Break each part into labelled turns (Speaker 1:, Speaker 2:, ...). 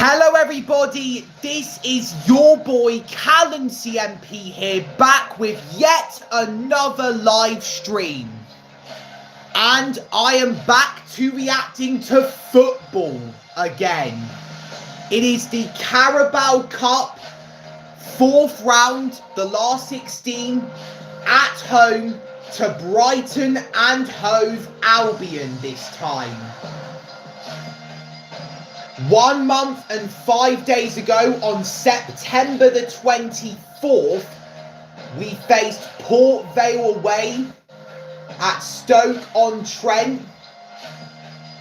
Speaker 1: Hello everybody, this is your boy Callum CMP here, back with yet another live stream. And I am back to reacting to football again. It is the Carabao Cup, 4th round, the last 16, at home to Brighton and Hove Albion this time. 1 month and 5 days ago, on September the 24th, we faced Port Vale away at Stoke-on-Trent,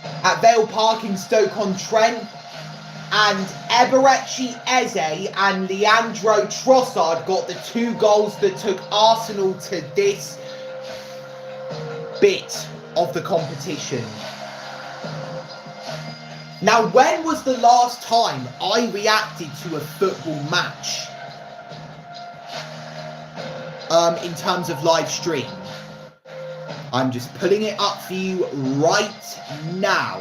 Speaker 1: at Vale Park in Stoke-on-Trent, and Eberechi Eze and Leandro Trossard got the 2 goals that took Arsenal to this bit of the competition. Now, when was the last time I reacted to a football match in terms of live stream? I'm just putting it up for you right now.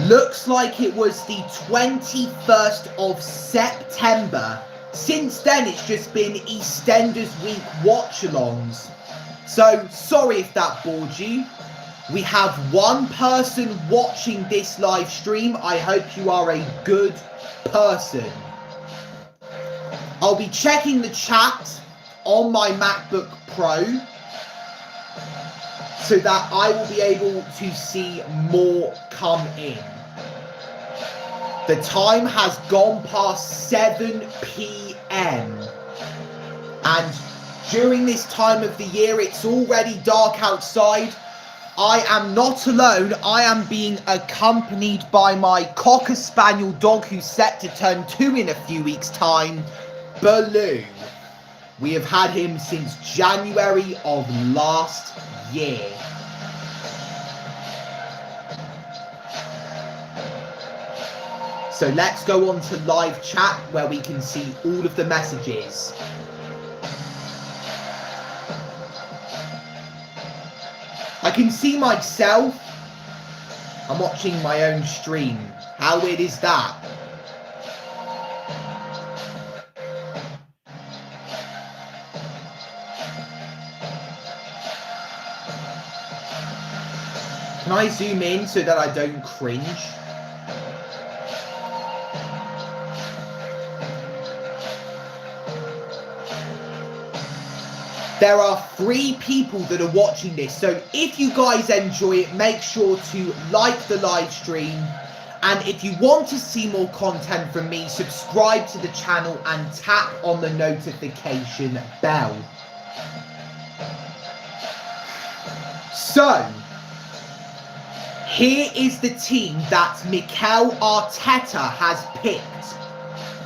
Speaker 1: Looks like it was the 21st of September. Since then, it's just been EastEnders Week watch-alongs. So, sorry if that bored you. We have 1 person watching this live stream. I hope you are a good person. I'll be checking the chat on my MacBook Pro so that I will be able to see more come in. The time has gone past 7 p.m. and during this time of the year, it's already dark outside. I am not alone. I am being accompanied by my Cocker Spaniel dog who's set to turn 2 in a few weeks' time, Baloo. We have had him since January of last year. So let's go on to live chat where we can see all of the messages. I can see myself. I'm watching my own stream. How weird is that? Can I zoom in so that I don't cringe? There are 3 people that are watching this, so if you guys enjoy it, make sure to like the live stream. And if you want to see more content from me, subscribe to the channel and tap on the notification bell. So, here is the team that Mikel Arteta has picked.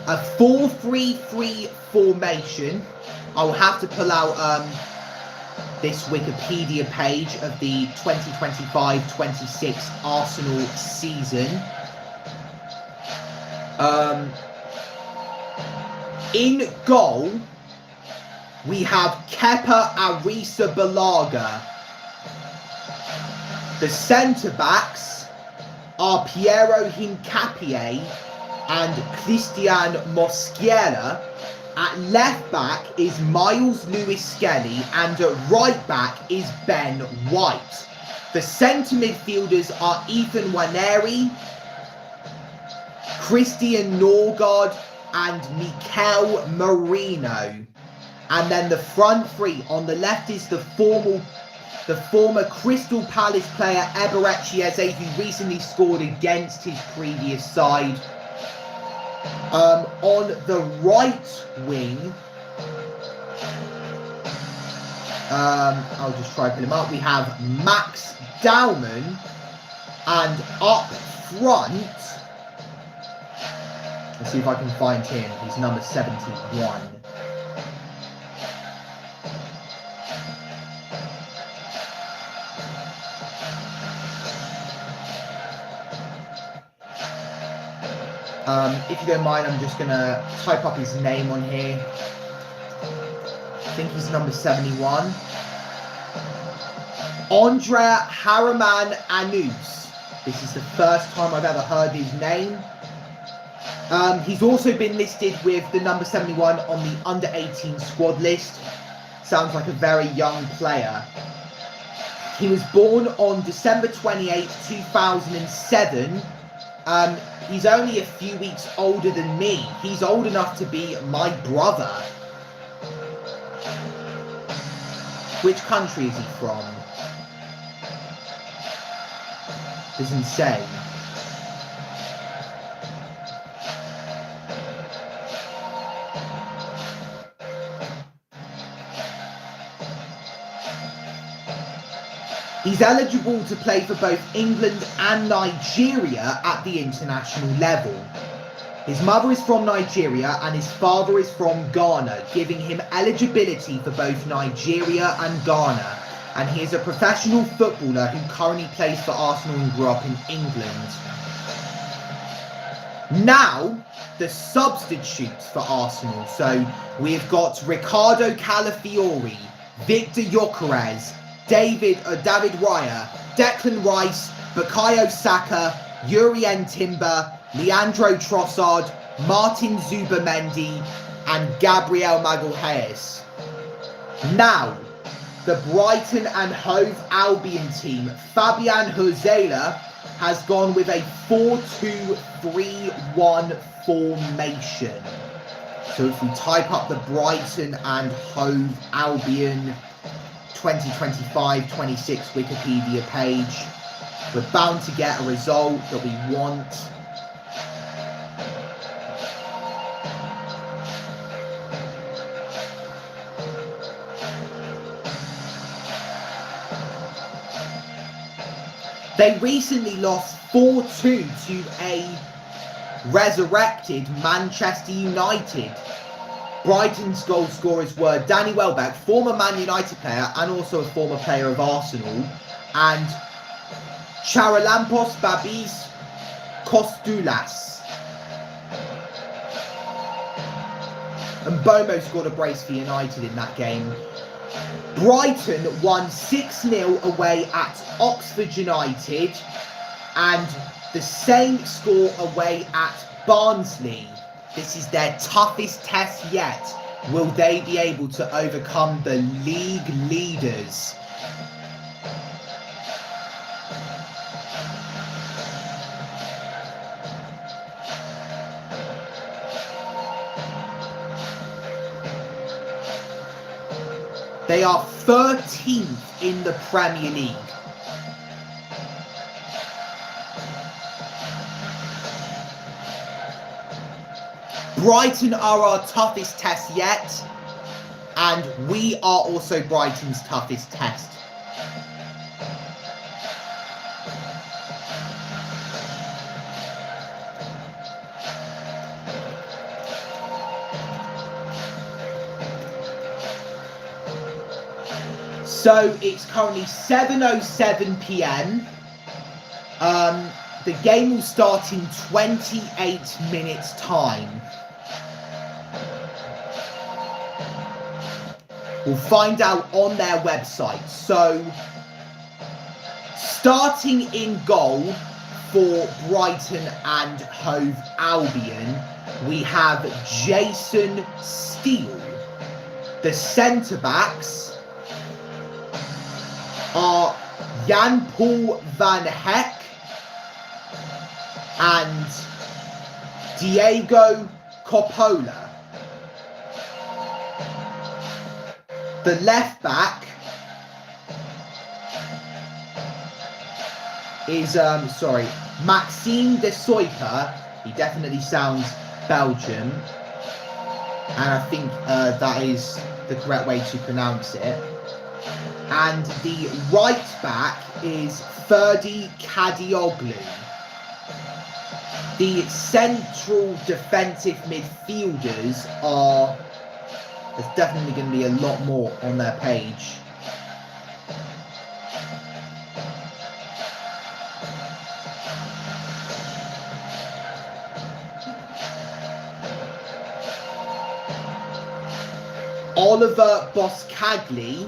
Speaker 1: A 4-3-3 formation. I'll have to pull out this Wikipedia page of the 2025-26 Arsenal season. In goal, we have Kepa Arrizabalaga. The centre-backs are Piero Hincapié and Christian Mosquera. At left back is Miles Lewis-Skelly and at right back is Ben White. The centre midfielders are Ethan Nwaneri, Christian Norgard and Mikel Merino. And then the front 3 on the left is the former Crystal Palace player Eberechi Eze, who recently scored against his previous side. On the right wing, I'll just try to put him up. We have Max Dowman, and up front, let's see if I can find him. He's number 71. If you don't mind, I'm just going to type up his name on here. I think he's number 71. Andrea Haraman Anus. This is the first time I've ever heard his name. He's also been listed with the number 71 on the under-18 squad list. Sounds like a very young player. He was born on December 28, 2007. He's only a few weeks older than me. He's old enough to be my brother. Which country is he from? Doesn't say. He's eligible to play for both England and Nigeria at the international level. His mother is from Nigeria and his father is from Ghana, giving him eligibility for both Nigeria and Ghana. And he is a professional footballer who currently plays for Arsenal and grew up in England. Now, the substitutes for Arsenal. So we've got Ricardo Calafiori, Victor Gyökeres, David Raya, Declan Rice, Bukayo Saka, Jurrien Timber, Leandro Trossard, Martin Zubamendi, and Gabriel Magalhaes. Now, the Brighton and Hove Albion team, Fabian Hosela, has gone with a 4-2-3-1 formation. So if we type up the Brighton and Hove Albion 2025-26 Wikipedia page, we're bound to get a result that we want. They recently lost 4-2 to a resurrected Manchester United. Brighton's goal scorers were Danny Welbeck, former Man United player and also a former player of Arsenal, and Charalampos Babis Kostoulas. And Bomo scored a brace for United in that game. Brighton won 6-0 away at Oxford United, and the same score away at Barnsley. This is their toughest test yet. Will they be able to overcome the league leaders? They are 13th in the Premier League. Brighton are our toughest test yet, and we are also Brighton's toughest test. So it's currently 7:07 PM. The game will start in 28 minutes time. We'll find out on their website. So, starting in goal for Brighton and Hove Albion, we have Jason Steele. The centre-backs are Jan-Paul van Heck and Diego Coppola. The left back is, Maxime de Soiper. He definitely sounds Belgian. And I think that is the correct way to pronounce it. And the right back is Ferdi Kadioglu. The central defensive midfielders are... There's definitely going to be a lot more on their page. Oliver Boscagli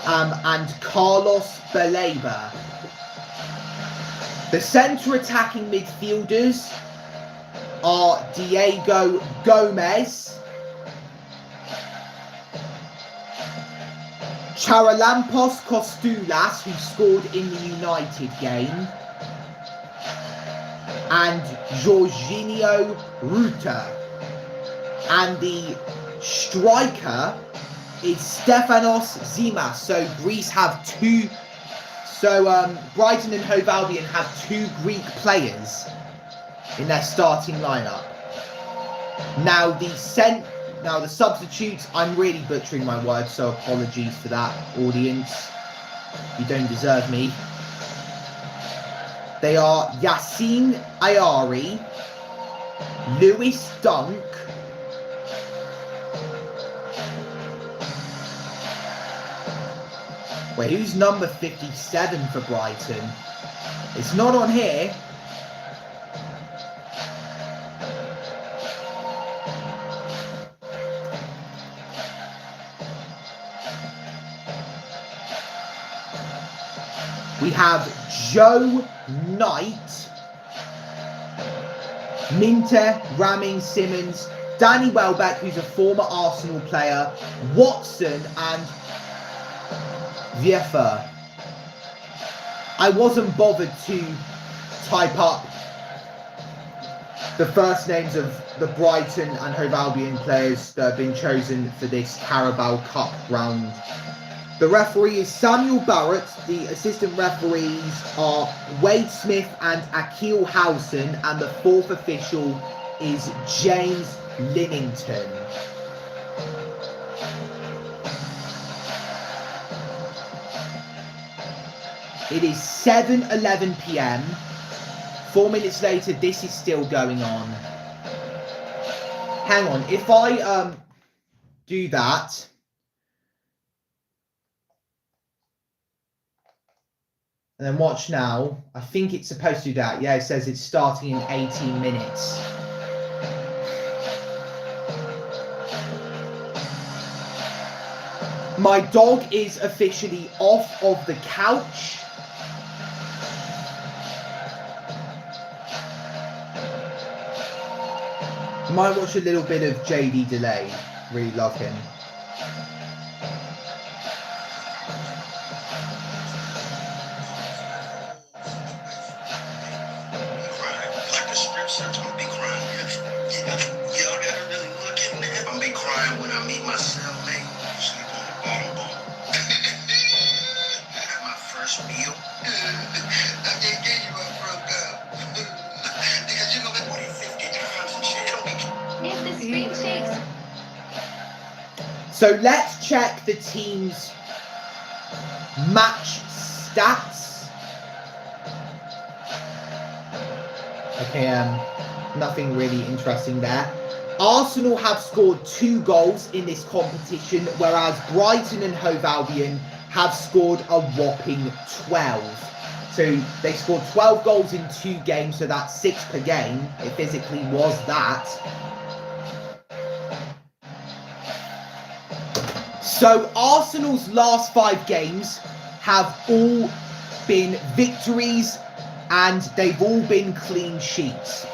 Speaker 1: and Carlos Baleba. The centre attacking midfielders are Diego Gomez, Charalampos Kostulas, who scored in the United game, and Jorginho Ruta. And the striker is Stefanos Zimas. So Greece have two. So Brighton and Hove Albion have two Greek players in their starting lineup. Now the substitutes, I'm really butchering my words, so apologies for that, audience. You don't deserve me. They are Yassine Ayari, Lewis Dunk, wait, who's number 57 for Brighton? It's not on here. We have Joe Knight, Minter, Ramin, Simmons, Danny Welbeck, who's a former Arsenal player, Watson, and Viefa. I wasn't bothered to type up the first names of the Brighton and Hove Albion players that have been chosen for this Carabao Cup round. The referee is Samuel Barrett. The assistant referees are Wade Smith and Akil Howson, and the fourth official is James Linnington. It is 7:11 p.m. 4 minutes later, this is still going on. Hang on, if I do that, and then watch now, I think it's supposed to do that. Yeah, it says it's starting in 18 minutes. My dog is officially off of the couch. Might watch a little bit of JD Delay. Really love him. So let's check the team's match stats. Okay, nothing really interesting there. Arsenal have scored 2 goals in this competition, whereas Brighton and Hove Albion have scored a whopping 12. So they scored 12 goals in 2 games, so that's 6 per game. It physically was that. So Arsenal's last 5 games have all been victories, and they've all been clean sheets.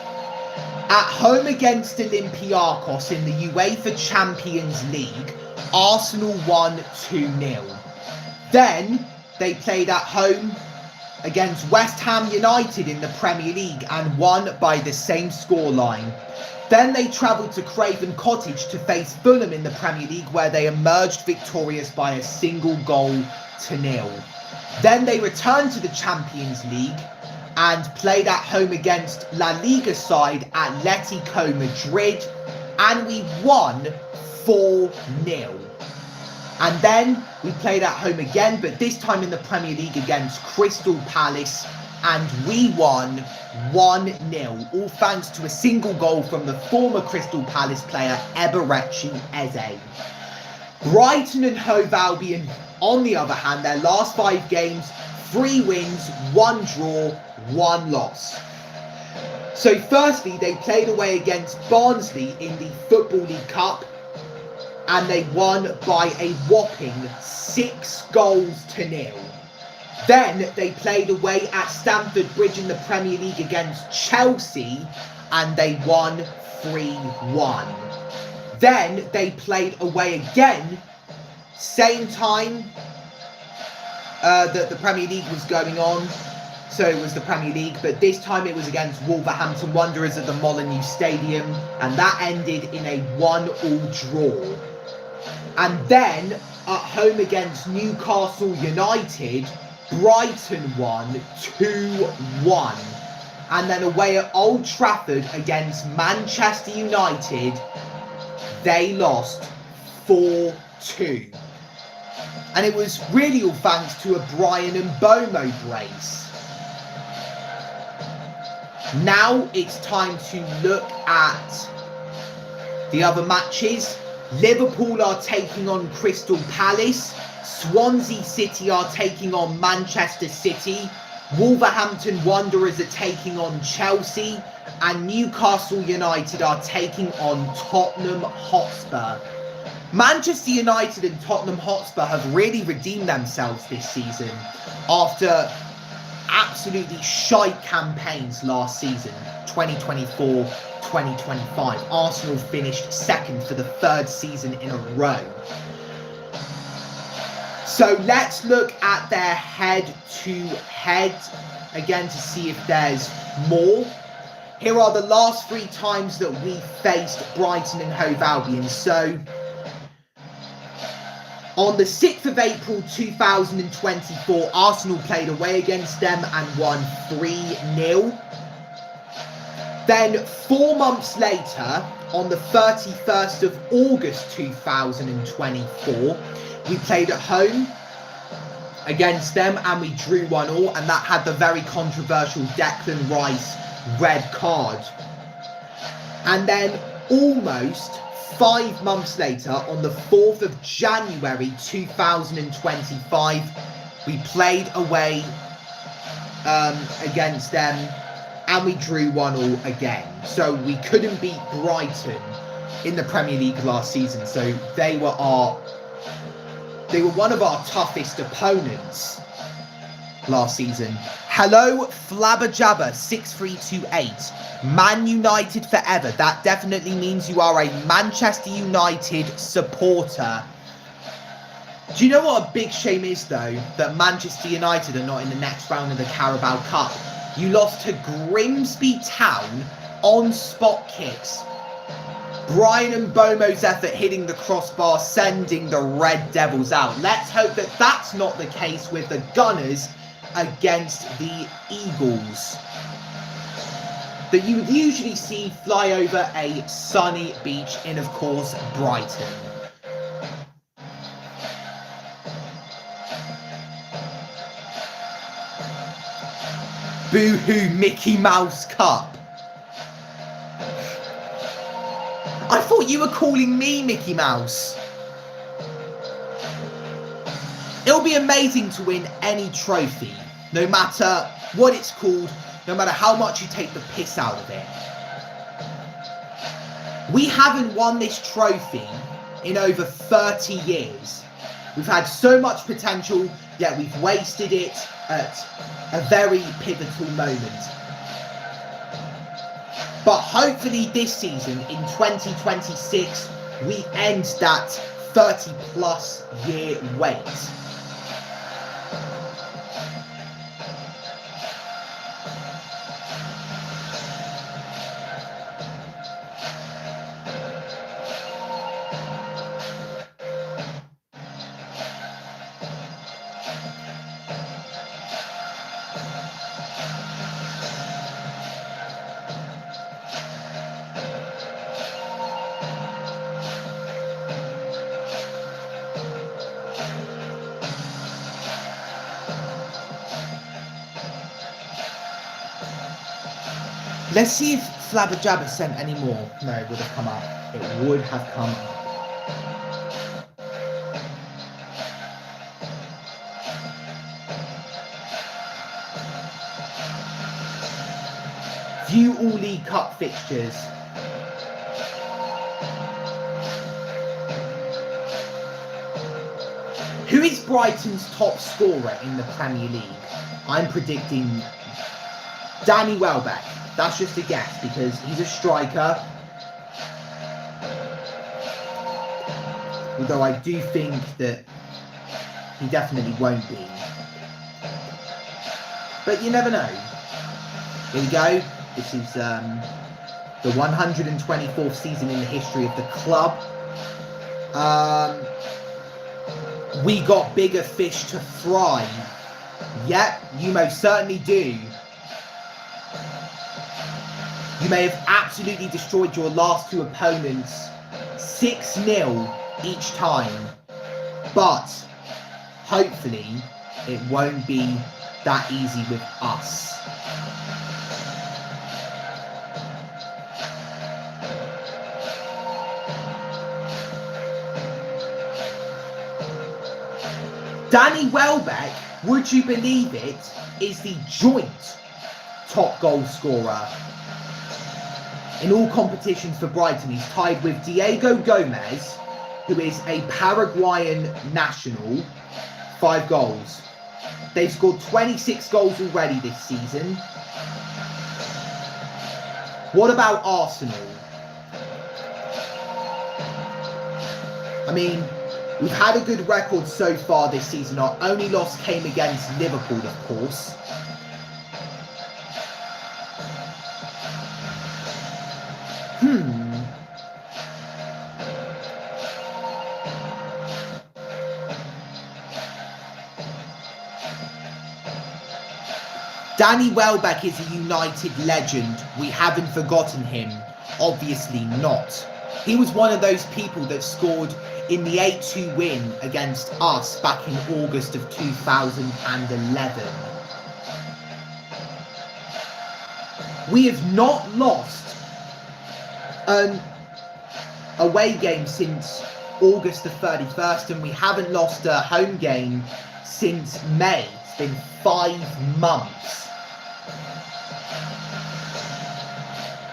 Speaker 1: At home against Olympiacos in the UEFA Champions League, Arsenal won 2-0. Then they played at home against West Ham United in the Premier League and won by the same scoreline. Then they travelled to Craven Cottage to face Fulham in the Premier League, where they emerged victorious by a single goal to 0. Then they returned to the Champions League and played at home against La Liga side Atletico Madrid, and we won 4-0. And then we played at home again, but this time in the Premier League against Crystal Palace, and we won 1-0, all thanks to a single goal from the former Crystal Palace player Eberechi Eze. Brighton and Hove Albion, on the other hand, their last 5 games, 3 wins, 1 draw, 1 loss. So firstly, they played away against Barnsley in the Football League Cup, and they won by a whopping 6-0. Then they played away at Stamford Bridge in the Premier League against Chelsea, and they won 3-1. Then they played away again, same time that the Premier League was going on. So it was the Premier League, but this time it was against Wolverhampton Wanderers at the Molineux Stadium, and that ended in a 1-1 draw. And then at home against Newcastle United, Brighton won 2-1. And then away at Old Trafford against Manchester United, they lost 4-2. And it was really all thanks to a Brian and Bomo brace. Now it's time to look at the other matches. Liverpool are taking on Crystal Palace. Swansea City are taking on Manchester City. Wolverhampton Wanderers are taking on Chelsea. And Newcastle United are taking on Tottenham Hotspur. Manchester United and Tottenham Hotspur have really redeemed themselves this season after absolutely shite campaigns last season, 2024-2025. Arsenal finished second for the 3rd season in a row. So let's look at their head-to-head again to see if there's more. Here are the last 3 times that we faced Brighton and Hove Albion. So on the 6th of April 2024, Arsenal played away against them and won 3-0. Then 4 months later, on the 31st of August 2024, we played at home against them and we drew 1-1, and that had the very controversial Declan Rice red card. And then almost 5 months later, on the 4th of January 2025, we played away against them and we drew 1-1 again. So we couldn't beat Brighton in the Premier League last season. So they were one of our toughest opponents last season. Hello, Flabberjabber6328. Man United forever. That definitely means you are a Manchester United supporter. Do you know what a big shame is, though? That Manchester United are not in the next round of the Carabao Cup. You lost to Grimsby Town on spot kicks. Brian and Bomo's effort hitting the crossbar, sending the Red Devils out. Let's hope that that's not the case with the Gunners against the Eagles, that you would usually see fly over a sunny beach in, of course, Brighton. Boo-hoo Mickey Mouse Cup. I thought you were calling me Mickey Mouse. It'll be amazing to win any trophy, no matter what it's called, no matter how much you take the piss out of it. We haven't won this trophy in over 30 years. We've had so much potential, yet we've wasted it at a very pivotal moment. But hopefully this season, in 2026, we end that 30-plus year wait. Let's see if Flabberjabber sent any more. No, it would have come up. It would have come up. View all League Cup fixtures. is Brighton's top scorer in the Premier League? I'm predicting Danny Welbeck. That's just a guess because he's a striker. Although I do think that he definitely won't be. But you never know. Here we go. This is the 124th season in the history of the club. We got bigger fish to fry. Yep, you most certainly do. You may have absolutely destroyed your last two opponents 6-0 each time. But hopefully it won't be that easy with us. Danny Welbeck, would you believe it, is the joint top goal scorer in all competitions for Brighton. He's tied with Diego Gomez, who is a Paraguayan national, 5 goals. They've scored 26 goals already this season. What about Arsenal? I mean, we've had a good record so far this season. Our only loss came against Liverpool, of course. Danny Welbeck is a United legend. We haven't forgotten him. Obviously not. He was one of those people that scored in the 8-2 win against us back in August of 2011. We have not lost an away game since August the 31st, and we haven't lost a home game since May. It's been 5 months.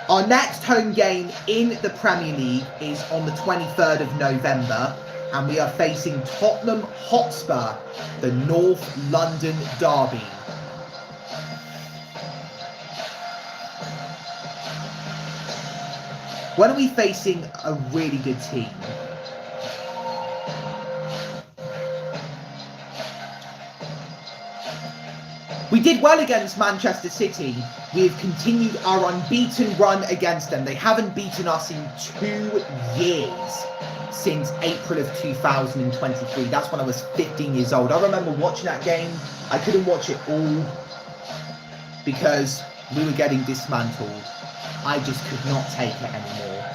Speaker 1: Our next home game in the Premier League is on the 23rd of November, and we are facing Tottenham Hotspur, the North London derby. When are we facing a really good team? We did well against Manchester City. We have continued our unbeaten run against them. They haven't beaten us in 2 years, since April of 2023. That's when I was 15 years old. I remember watching that game. I couldn't watch it all because we were getting dismantled. I just could not take it anymore.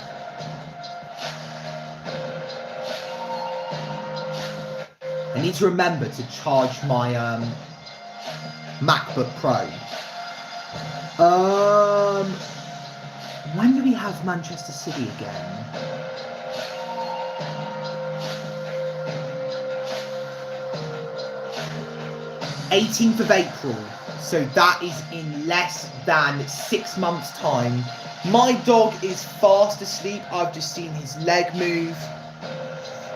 Speaker 1: I need to remember to charge my MacBook Pro. When do we have Manchester City again? '18th of April. So that is in less than 6 months' time. My dog is fast asleep. I've just seen his leg move.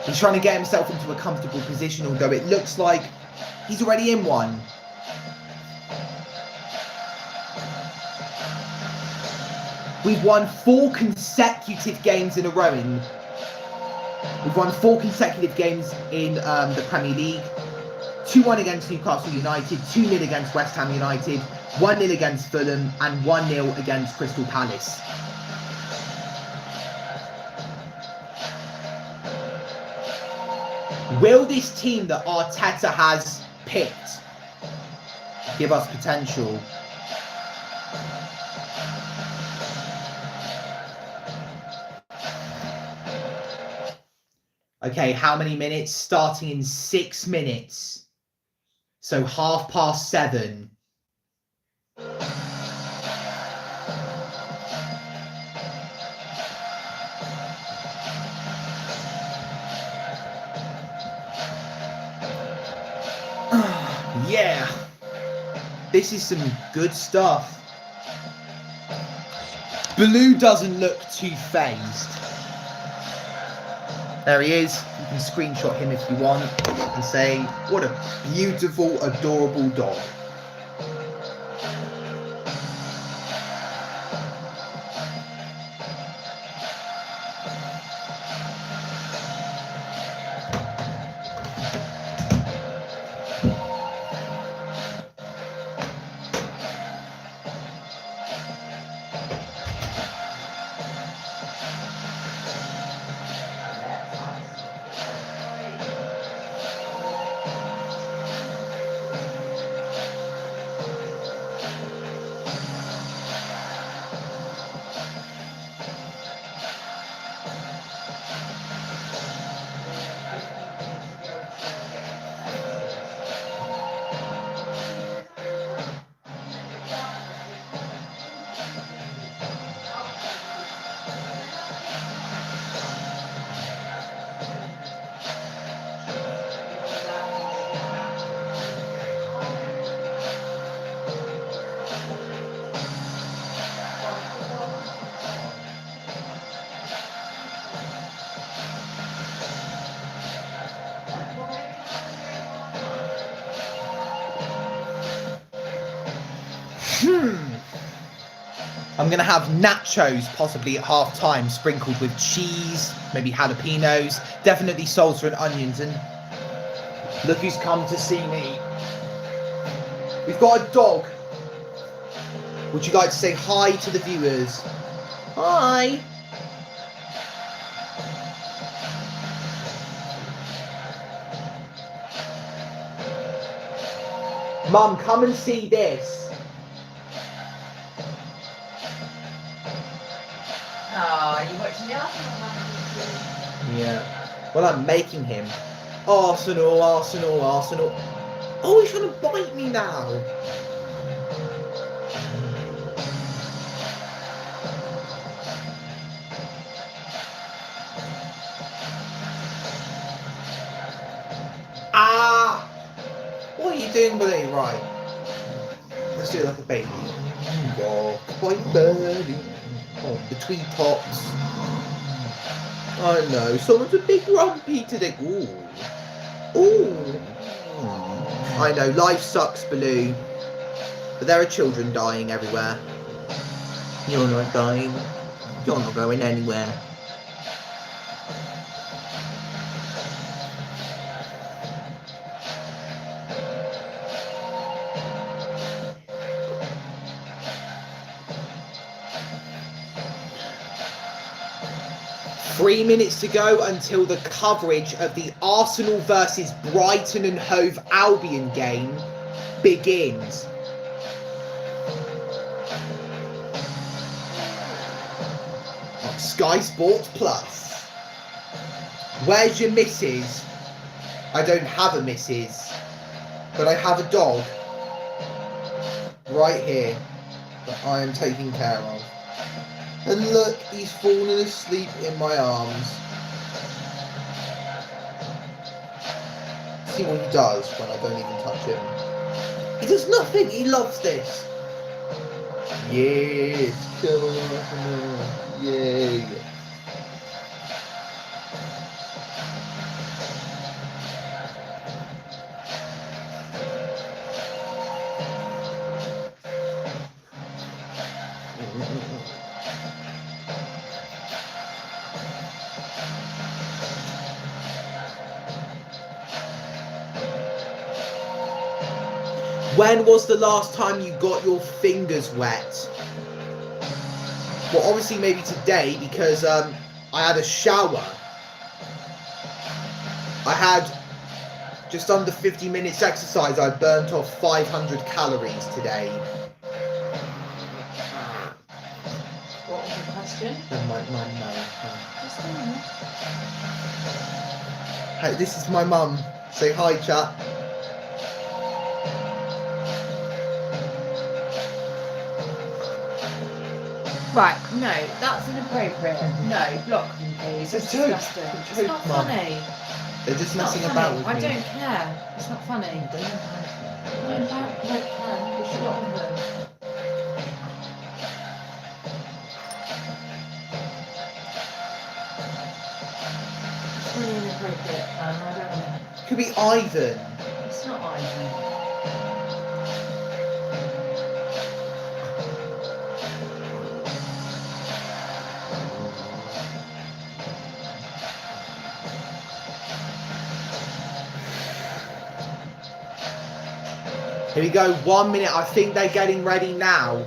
Speaker 1: He's trying to get himself into a comfortable position, although it looks like he's already in one. We've won 4 consecutive games in a row. We've won 4 consecutive games in the Premier League. 2-1 against Newcastle United, 2-0 against West Ham United, 1-0 against Fulham, and 1-0 against Crystal Palace. Will this team that Arteta has picked give us potential? Okay, how many minutes? Starting in 6 minutes. So 7:30. Yeah. This is some good stuff. Blue doesn't look too phased. There he is. You can screenshot him if you want and say, what a beautiful, adorable dog. I'm going to have nachos possibly at half time, sprinkled with cheese, maybe jalapenos, definitely salsa and onions. And look who's come to see me. We've got a dog. Would you like to say hi to the viewers? Hi. Mum, come and see this.
Speaker 2: Oh, you watching the Arsenal?
Speaker 1: Yeah. Well, I'm making him. Arsenal, Arsenal, Arsenal. Oh, he's trying to bite me now. Ah! What are you doing with it? Right. Let's do it like a baby. Oh, quite birdie. Oh, the tweed tops. I know, someone's a bit grumpy today. Ooh. Ooh. I know, life sucks, Baloo. But there are children dying everywhere. You're not dying. You're not going anywhere. Three minutes to go until the coverage of the Arsenal versus Brighton and Hove Albion game begins. On Sky Sports Plus. Where's your missus? I don't have a missus, but I have a dog right here that I am taking care of. And look, he's fallen asleep in my arms. See what he does when I don't even touch him. He does nothing, he loves this. Yes, come on, yay. When was the last time you got your fingers wet? Well, obviously maybe today, because I had a shower. I had just under 50 minutes exercise. I burnt off 500 calories today.
Speaker 2: What was the question?
Speaker 1: Oh, my mum, no.
Speaker 2: Just a minute.
Speaker 1: Hey, this is my mum. Say hi, chat.
Speaker 2: Right, no, that's inappropriate. No, block them, please. It's disgusting. It's not
Speaker 1: Mum.
Speaker 2: funny.
Speaker 1: They're just
Speaker 2: It's not
Speaker 1: messing
Speaker 2: funny.
Speaker 1: about with me.
Speaker 2: I don't care. It's not funny. I don't care. You should block them. It's really it, I don't know.
Speaker 1: Could be Ivan.
Speaker 2: It's not Ivan.
Speaker 1: Here we go, 1 minute. I think they're getting ready now.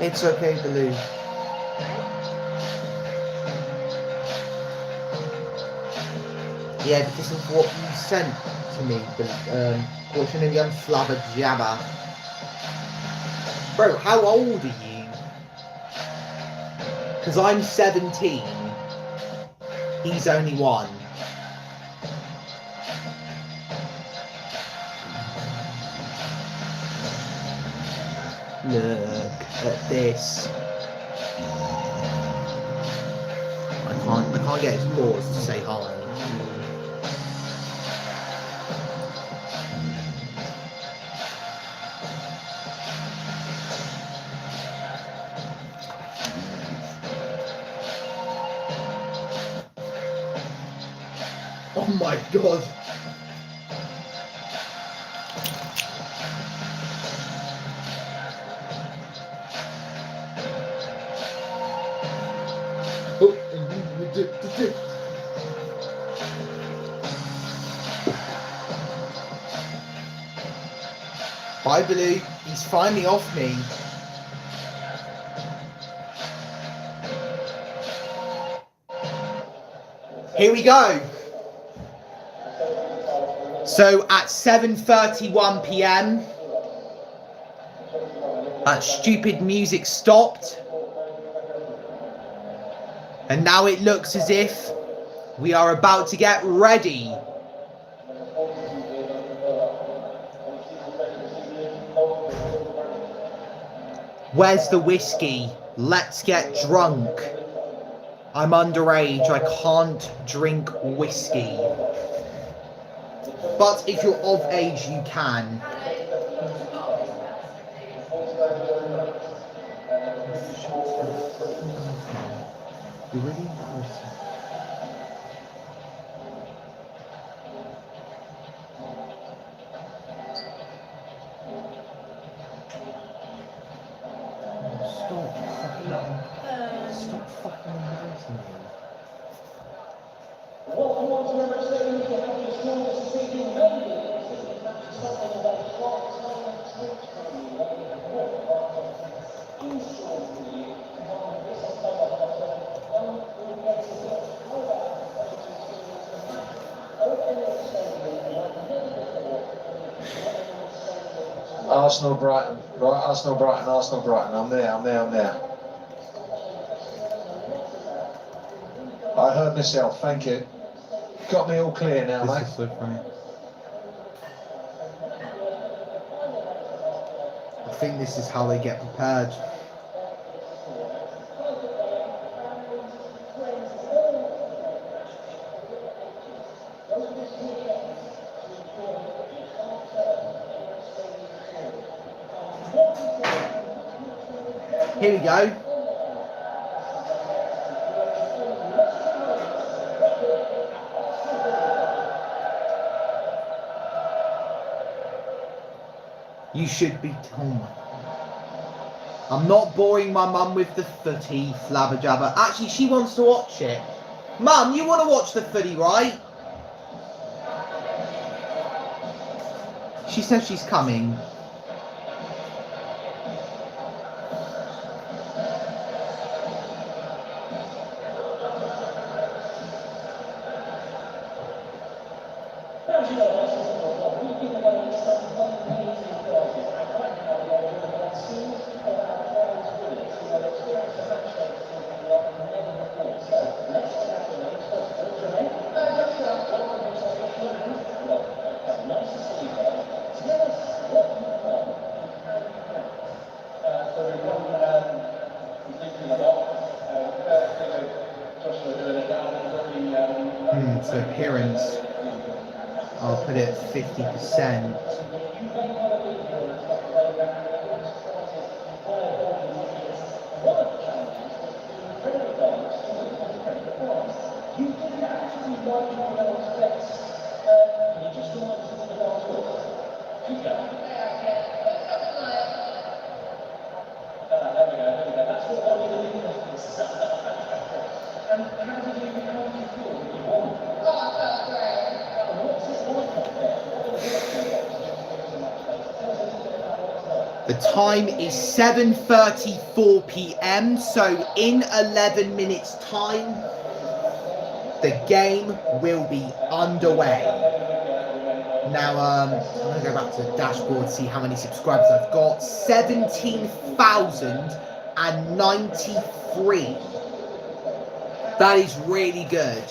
Speaker 1: It's okay, Baloo. Yeah, because of what you sent to me. What's your name again? Flabba Jabba. Bro, how old are you? Because I'm 17. He's only 1. Look at this. I can't get his paws to say hi. Oh my god. Bye, Baloo. He's finally off me. Here we go. So at 7:31 p.m, that stupid music stopped. And now it looks as if we are about to get ready. Where's the whiskey? Let's get drunk. I'm underage, I can't drink whiskey. But if you're of age, you can. You really? Stop fucking embarrassing me.
Speaker 3: Arsenal, Brighton. Right, Arsenal, Brighton, Arsenal, Brighton. I'm there. I heard myself, thank you. Got me all clear now, mate.
Speaker 1: This is so funny. I think this is how they get prepared. Here we go. You should be told. I'm not boring my mum with the footy, flabba jabba. Actually, she wants to watch it. Mum, you want to watch the footy, right? She says she's coming. So appearance, I'll put it 50%. The time is 7:34 p.m. So in 11 minutes time, the game will be underway. Now, I'm going to go back to the dashboard, see how many subscribers I've got. 17,093. That is really good.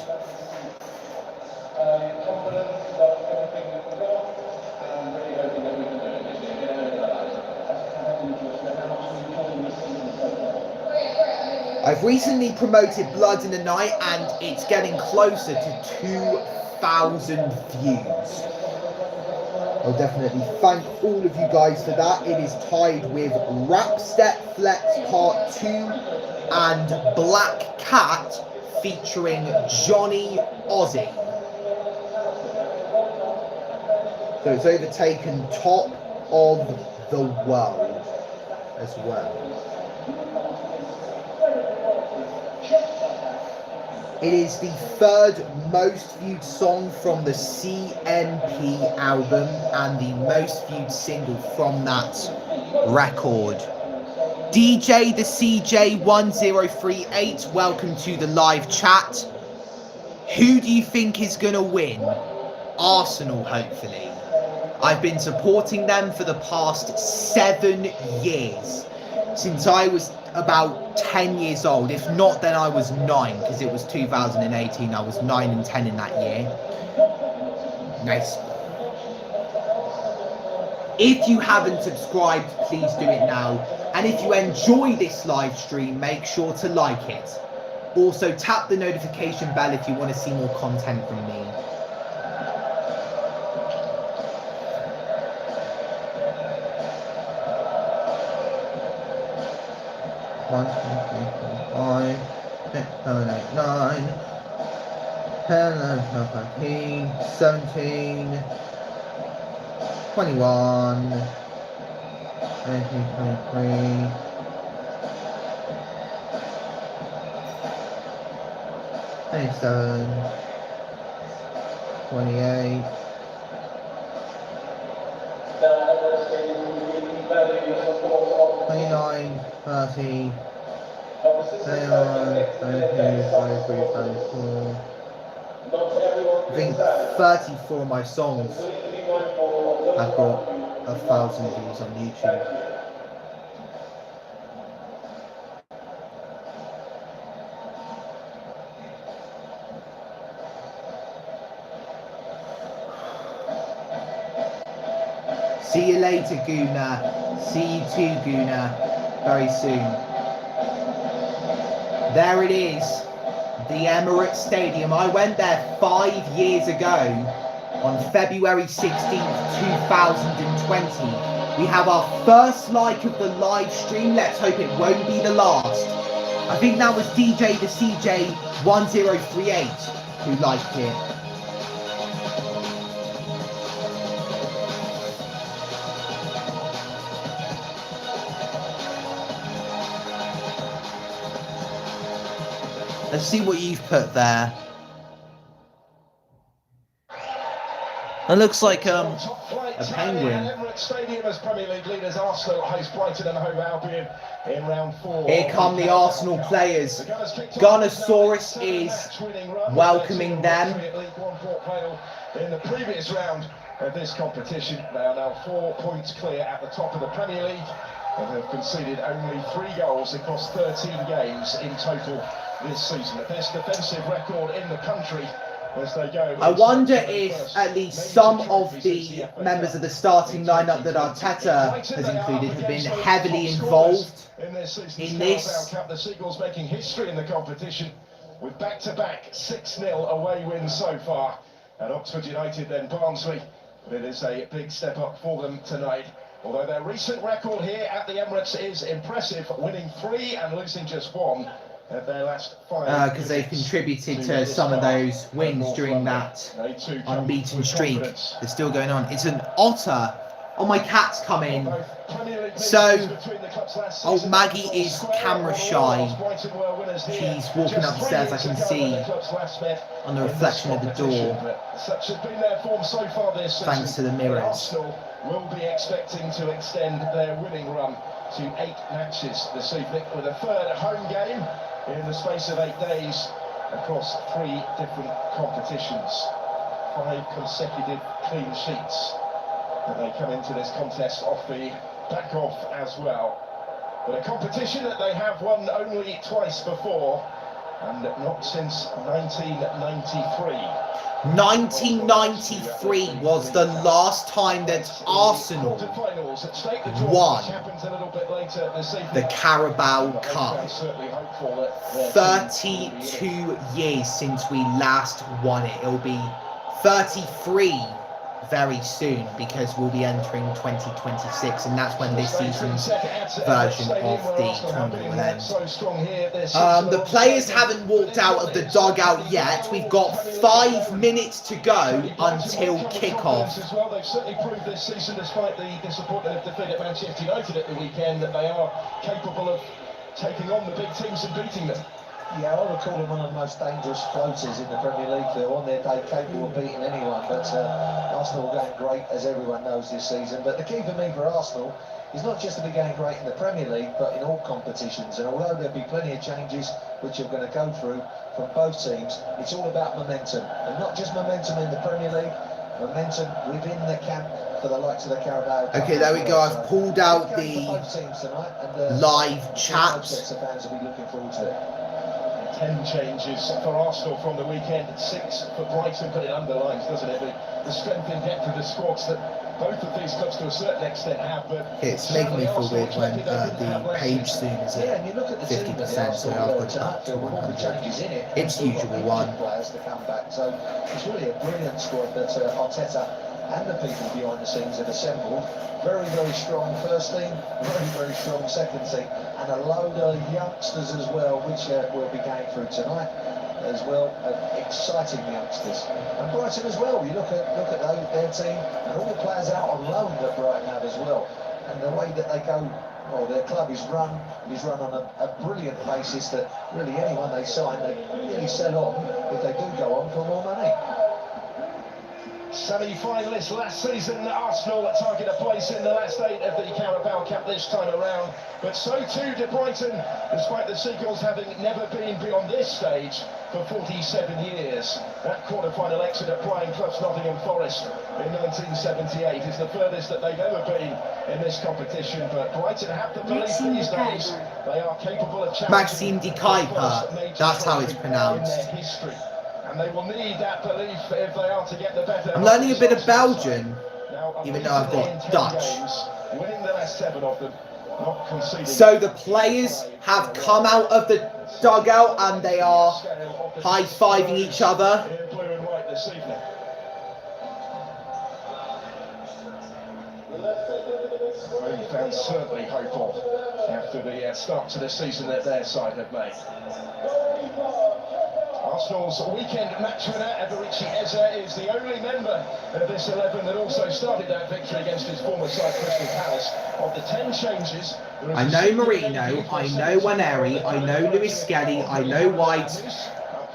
Speaker 1: I've recently promoted Blood in the Night and it's getting closer to 2,000 views. I'll definitely thank all of you guys for that. It is tied with Rap Step Flex Part 2 and Black Cat featuring Johnny Ozzy. So it's overtaken Top of the World as well. It is the third most viewed song from the CNP album and the most viewed single from that record. DJ the CJ1038, welcome to the live chat. Who do you think is going to win? Arsenal, hopefully. I've been supporting them for the past 7 years. Since I was about 10 years old. If not, then I was 9, because it was 2018. I was 9 and 10 in that year. Nice. If you haven't subscribed, please do it now. And if you enjoy this live stream, make sure to like it. Also, tap the notification bell if you want to see more content from me. One, 2, 3, 4, 5, 6, 7, 8, 9, 10, 11, 12, 13, 17, 21, 19, 23, 27, 28, 29, 30, 31, 32, 33, 34. I think 34 of my songs have got 1,000 views on YouTube. See you later, Guna. See you too, Guna. Very soon. There it is. The Emirates Stadium. I went there 5 years ago on February 16th, 2020. We have our first like of the live stream. Let's hope it won't be the last. I think that was DJ the CJ1038 who liked it. Let's see what you've put there. That looks like a penguin.
Speaker 3: Emirates Stadium as Premier League leaders Arsenal host Brighton and Hove Albion in round 4.
Speaker 1: Here come the Arsenal players. Gunnosaurus is welcoming them.
Speaker 3: In the previous round of this competition, they are now 4 points clear at the top of the Premier League and have conceded only 3 goals across 13 games in total this season. The best defensive record in the country as they go.
Speaker 1: I wonder if at least some of the members of the starting lineup that Arteta has included have been heavily involved in this.
Speaker 3: The Seagulls making history in the competition with back-to-back 6-0 away wins so far. And Oxford United then Barnsley. But it is a big step up for them tonight. Although their recent record here at the Emirates is impressive, winning 3 and losing just 1. Their last 5
Speaker 1: because they've contributed to some of those wins during that unbeaten streak. They're still going on. It's an otter. Oh, my cat's coming. So, old Maggie is camera shy. She's walking upstairs, I can see. on the reflection of the door.
Speaker 3: Such has been their form so far this season.
Speaker 1: Thanks to the mirrors.
Speaker 3: Arsenal will be expecting to extend their winning run to 8 matches this evening, with a third home game in the space of 8 days across 3 different competitions. 5 consecutive clean sheets that they come into this contest off the back of as well. But a competition that they have won only twice before, and not since 1993.
Speaker 1: 1993 was the last time that Arsenal won the Carabao Cup. 32 years since we last won it. It'll be 33 very soon, because we'll be entering 2026, and that's when this season's version of the tournament will end. The players haven't walked out of the dugout yet. We've got 5 minutes to go until kickoff.
Speaker 3: They've certainly proved this season, despite the disappointment of defeat at Manchester United at the weekend, that they are capable of taking on the big teams and beating them.
Speaker 4: Yeah, I would call them one of the most dangerous floaters in the Premier League. They're on their day capable of beating anyone, but Arsenal are going great, as everyone knows, this season. But the key for me for Arsenal is not just to be going great in the Premier League, but in all competitions. And although there'll be plenty of changes which are going to go through from both teams, it's all about momentum. And not just momentum in the Premier League, momentum within the camp for the likes of the Carabao.
Speaker 1: Okay, there we go. I've pulled out the live chat.
Speaker 4: The fans will be looking forward to it.
Speaker 3: 10 changes for Arsenal from the weekend, 6 for Brighton, but it underlines, doesn't it, the strength and depth of the squads that both of these clubs to a certain extent have. But
Speaker 1: it's making me feel weird when the page zoom is at 50%, so I've got it up to 100. It's the usual one.
Speaker 4: So it's really a brilliant squad that Arteta and the people behind the scenes have assembled. Very, very strong first team, very, very strong second team, and a load of youngsters as well, which we'll be going through tonight as well. Exciting youngsters, and Brighton as well. You look at their team and all the players out on loan that Brighton have as well, and the way that they go. Well, their club is run on a brilliant basis that really anyone they sign, they really sell on if they do go on for more money.
Speaker 3: Semi-finalists last season, Arsenal target a place in the last 8 of the Carabao Cup this time around, but so too did Brighton, despite the Seagulls having never been beyond this stage for 47 years. That quarter-final exit at Flying Clubs Nottingham Forest in 1978 is the furthest that they've ever been in this competition, but Brighton have the belief these days they are capable of challenging
Speaker 1: Maxime de Kuiper, that's how it's pronounced.
Speaker 3: And they will need that belief if they are to get the better.
Speaker 1: I'm learning a bit of Belgian, even though I've got Dutch.
Speaker 3: Winning the last 7 of them, not conceding.
Speaker 1: So the players have come out of the dugout and they are high-fiving each other.
Speaker 3: Blue and white this evening. Fans certainly hopeful after the start to the season that their side have made. Arsenal's weekend match winner, Eberici Eze, is the only member of this 11 that also started that victory against his former side, Crystal Palace. Of the 10 changes,
Speaker 1: I know Marino, I know Waneri, I know Lewis Skelly, I know White,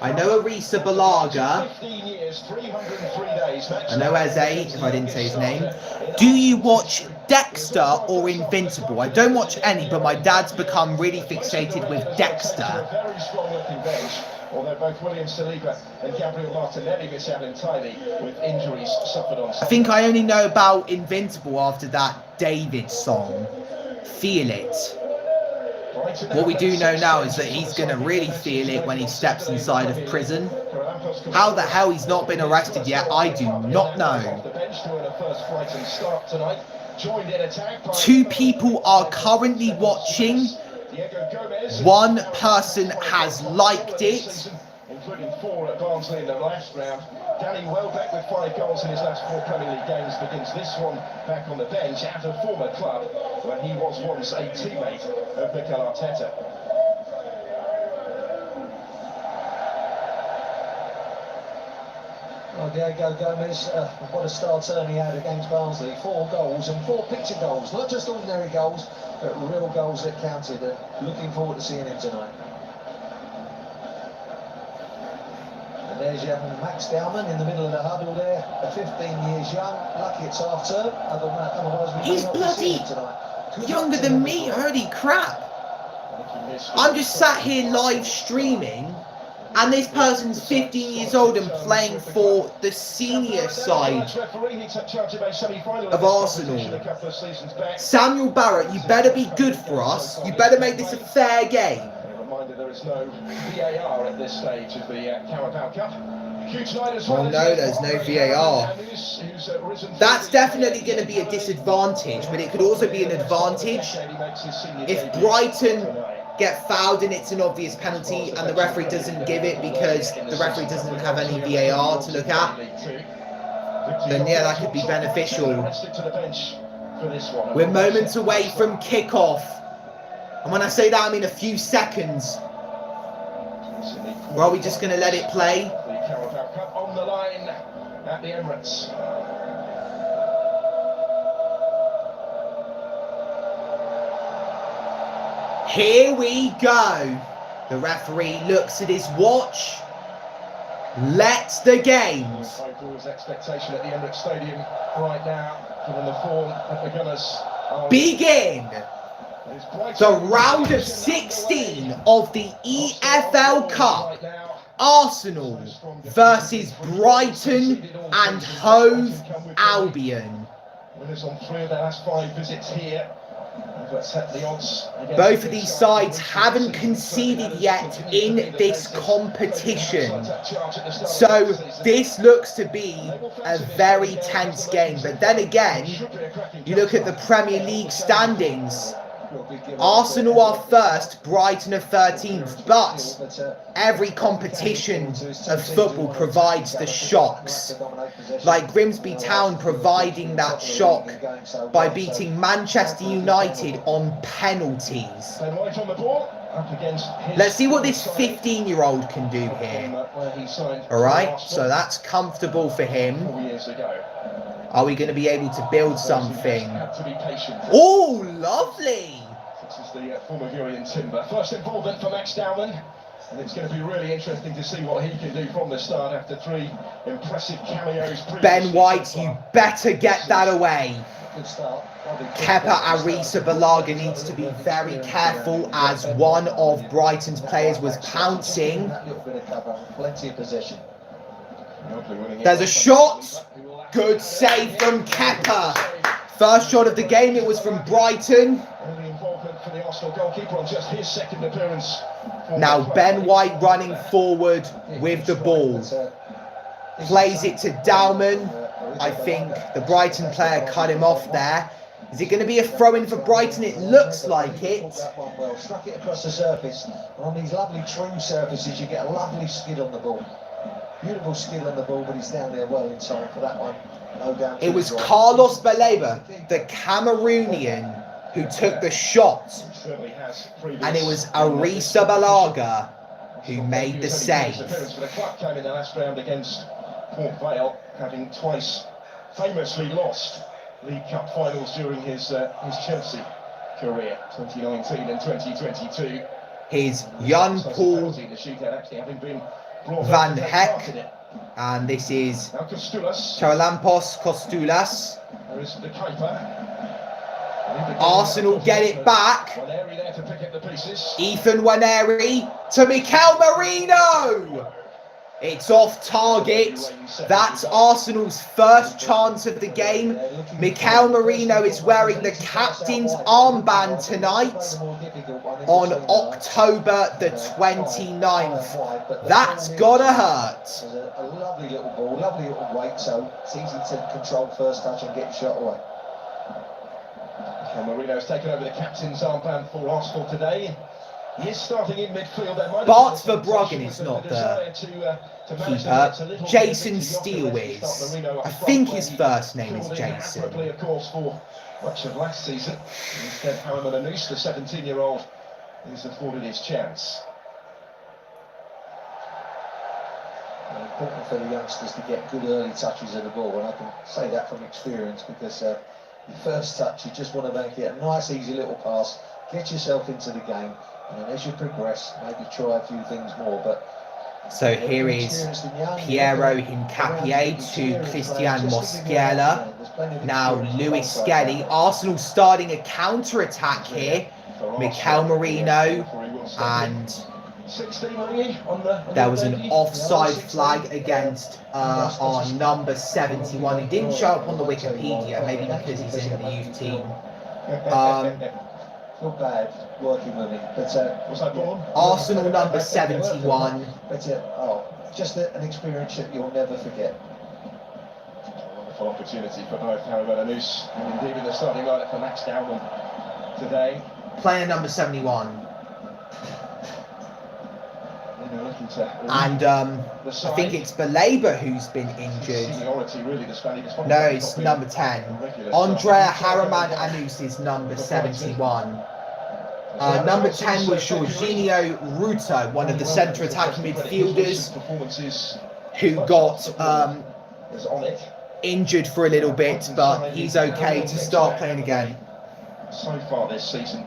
Speaker 1: I know Arisa Balaga,
Speaker 3: 15 years, 303 days.
Speaker 1: I know Eze, if I didn't say his name. Do you watch Dexter or Invincible? I don't watch any, but my dad's become really fixated with Dexter.
Speaker 3: Very strong looking bench. Although both William Saliba and Gabriel Martinelli miss out entirely with injuries suffered on Sunday.
Speaker 1: I think I only know about Invincible after that David song, Feel It. What we do know now is that he's going to really feel it when he steps inside of prison. How the hell he's not been arrested yet, I do not know. 2 people are currently watching. 1 person has liked it.
Speaker 3: Including 4 at Barnsley in the last round. Danny Welbeck with 5 goals in his last 4 Premier League games begins this one back on the bench at a former club where he was once a teammate of Mikel Arteta.
Speaker 4: Well, Diego Gomez, what a star turn he had against Barnsley. 4 goals and 4 picture goals, not just ordinary goals, but real goals that counted. Looking forward to seeing him tonight. And there's young Max Dowman in the middle of the huddle there, at 15 years young. Lucky it's half term, otherwise we
Speaker 1: He's
Speaker 4: may not be seeing
Speaker 1: bloody
Speaker 4: him tonight. Good
Speaker 1: younger
Speaker 4: luck to
Speaker 1: than
Speaker 4: him
Speaker 1: me,
Speaker 4: as well.
Speaker 1: holy crap. I'm just sat here live streaming, and this person's 15 years old and playing for the senior side of Arsenal. Samuel Barrett, you better be good for us. You better make this a fair game.
Speaker 3: A reminder there is no VAR at this stage of the Carabao Cup.
Speaker 1: Oh no, there's no VAR. That's definitely going to be a disadvantage, but it could also be an advantage if Brighton get fouled and it's an obvious penalty and the referee doesn't give it because the referee doesn't have any VAR to look at. Then yeah, that could be beneficial. We're moments away from kickoff, and when I say that I mean a few seconds. Or are we just going to let it play?
Speaker 3: The Carabao Cup on the line at the Emirates.
Speaker 1: Here we go. The referee looks at his watch. Let the games
Speaker 3: Expectation at the Emirates Stadium right now, given the form that the Gunners are
Speaker 1: begin. The round of 16 of the EFL Cup. Arsenal versus Brighton and Hove Albion.
Speaker 3: Winners on 3 of their last 5 visits here.
Speaker 1: Both of these sides haven't conceded yet in this competition. So this looks to be a very tense game. But then again, you look at the Premier League standings. Arsenal are first, Brighton are 13th, but every competition of football provides the shocks. Like Grimsby Town providing that shock by beating Manchester United on penalties. Let's see what this 15-year-old can do here. Alright, so that's comfortable for him. Are we going to be able to build something? Oh, lovely!
Speaker 3: This is the former Urian Timber. First involvement for Max Dowman. And it's going to be really interesting to see what he can do from the start after 3 impressive cameos.
Speaker 1: Ben White, you better get that away. Kepa Arrizabalaga needs to be very careful as one of Brighton's players was pouncing. There's a shot. Good save from Kepa. First shot of the game, it was from Brighton. Now Ben White running forward with the ball. Plays it to Dowman. I think the Brighton player cut him off there. Is it going to be a throw-in for Brighton? It looks like it.
Speaker 4: Struck it across the surface. And on these lovely true surfaces, you get a lovely skid on the ball. Beautiful skid on the ball, but he's down there well in time for that one. No doubt.
Speaker 1: It was Carlos Baleba, the Cameroonian, who took the shot. And it was Arrizabalaga who made the save.
Speaker 3: The club came in the last round against Port Vale, having twice famously lost League Cup finals during his Chelsea career, 2019 and 2022.
Speaker 1: His young Paul Van Heck, and this is Charalampos Kostulas.
Speaker 3: There is the keeper.
Speaker 1: Arsenal get it back. Ethan Waneri to Mikel Merino. It's off target. That's Arsenal's first chance of the game. Mikel Merino is wearing the captain's armband tonight on October the 29th. That's gotta hurt.
Speaker 4: A lovely little ball, lovely little weight, so it's easy to control first touch and get shot away.
Speaker 3: Marino has taken over the captain's armband for Arsenal today. He is starting in midfield.
Speaker 1: Bart Verbruggen is not the keeper. Jason Steele is. I think his first name is Jason.
Speaker 3: Of course, for much of last season. Instead, Harriman Anous, the 17-year-old, is afforded his chance.
Speaker 4: Important for the youngsters to get good early touches of the ball, and I can say that from experience because your first touch, you just want to make it a nice, easy little pass, get yourself into the game, and then as you progress, maybe try a few things more. But
Speaker 1: So here is Piero Hincapié to Christian Mosquera. Now Lewis Skelly. Arsenal starting a counter-attack here. Mikel Merino, and there was an offside flag against our number 71. He didn't show up on the Wikipedia, maybe because he's in the youth team.
Speaker 4: Not bad working with him, but was that born?
Speaker 1: Arsenal number 71.
Speaker 4: But just an experience that you'll never forget.
Speaker 3: A wonderful opportunity for both Harry Belanus and indeed in the starting lineup for Max Dowman today.
Speaker 1: Player number 71. And I think it's Baleba who's been injured. No, it's number 10. Andrea Haraman Anus is number 71. Number 10 was Jorginho Ruta, one of the centre attacking midfielders who got injured for a little bit, but he's okay to start playing again.
Speaker 3: So far this season,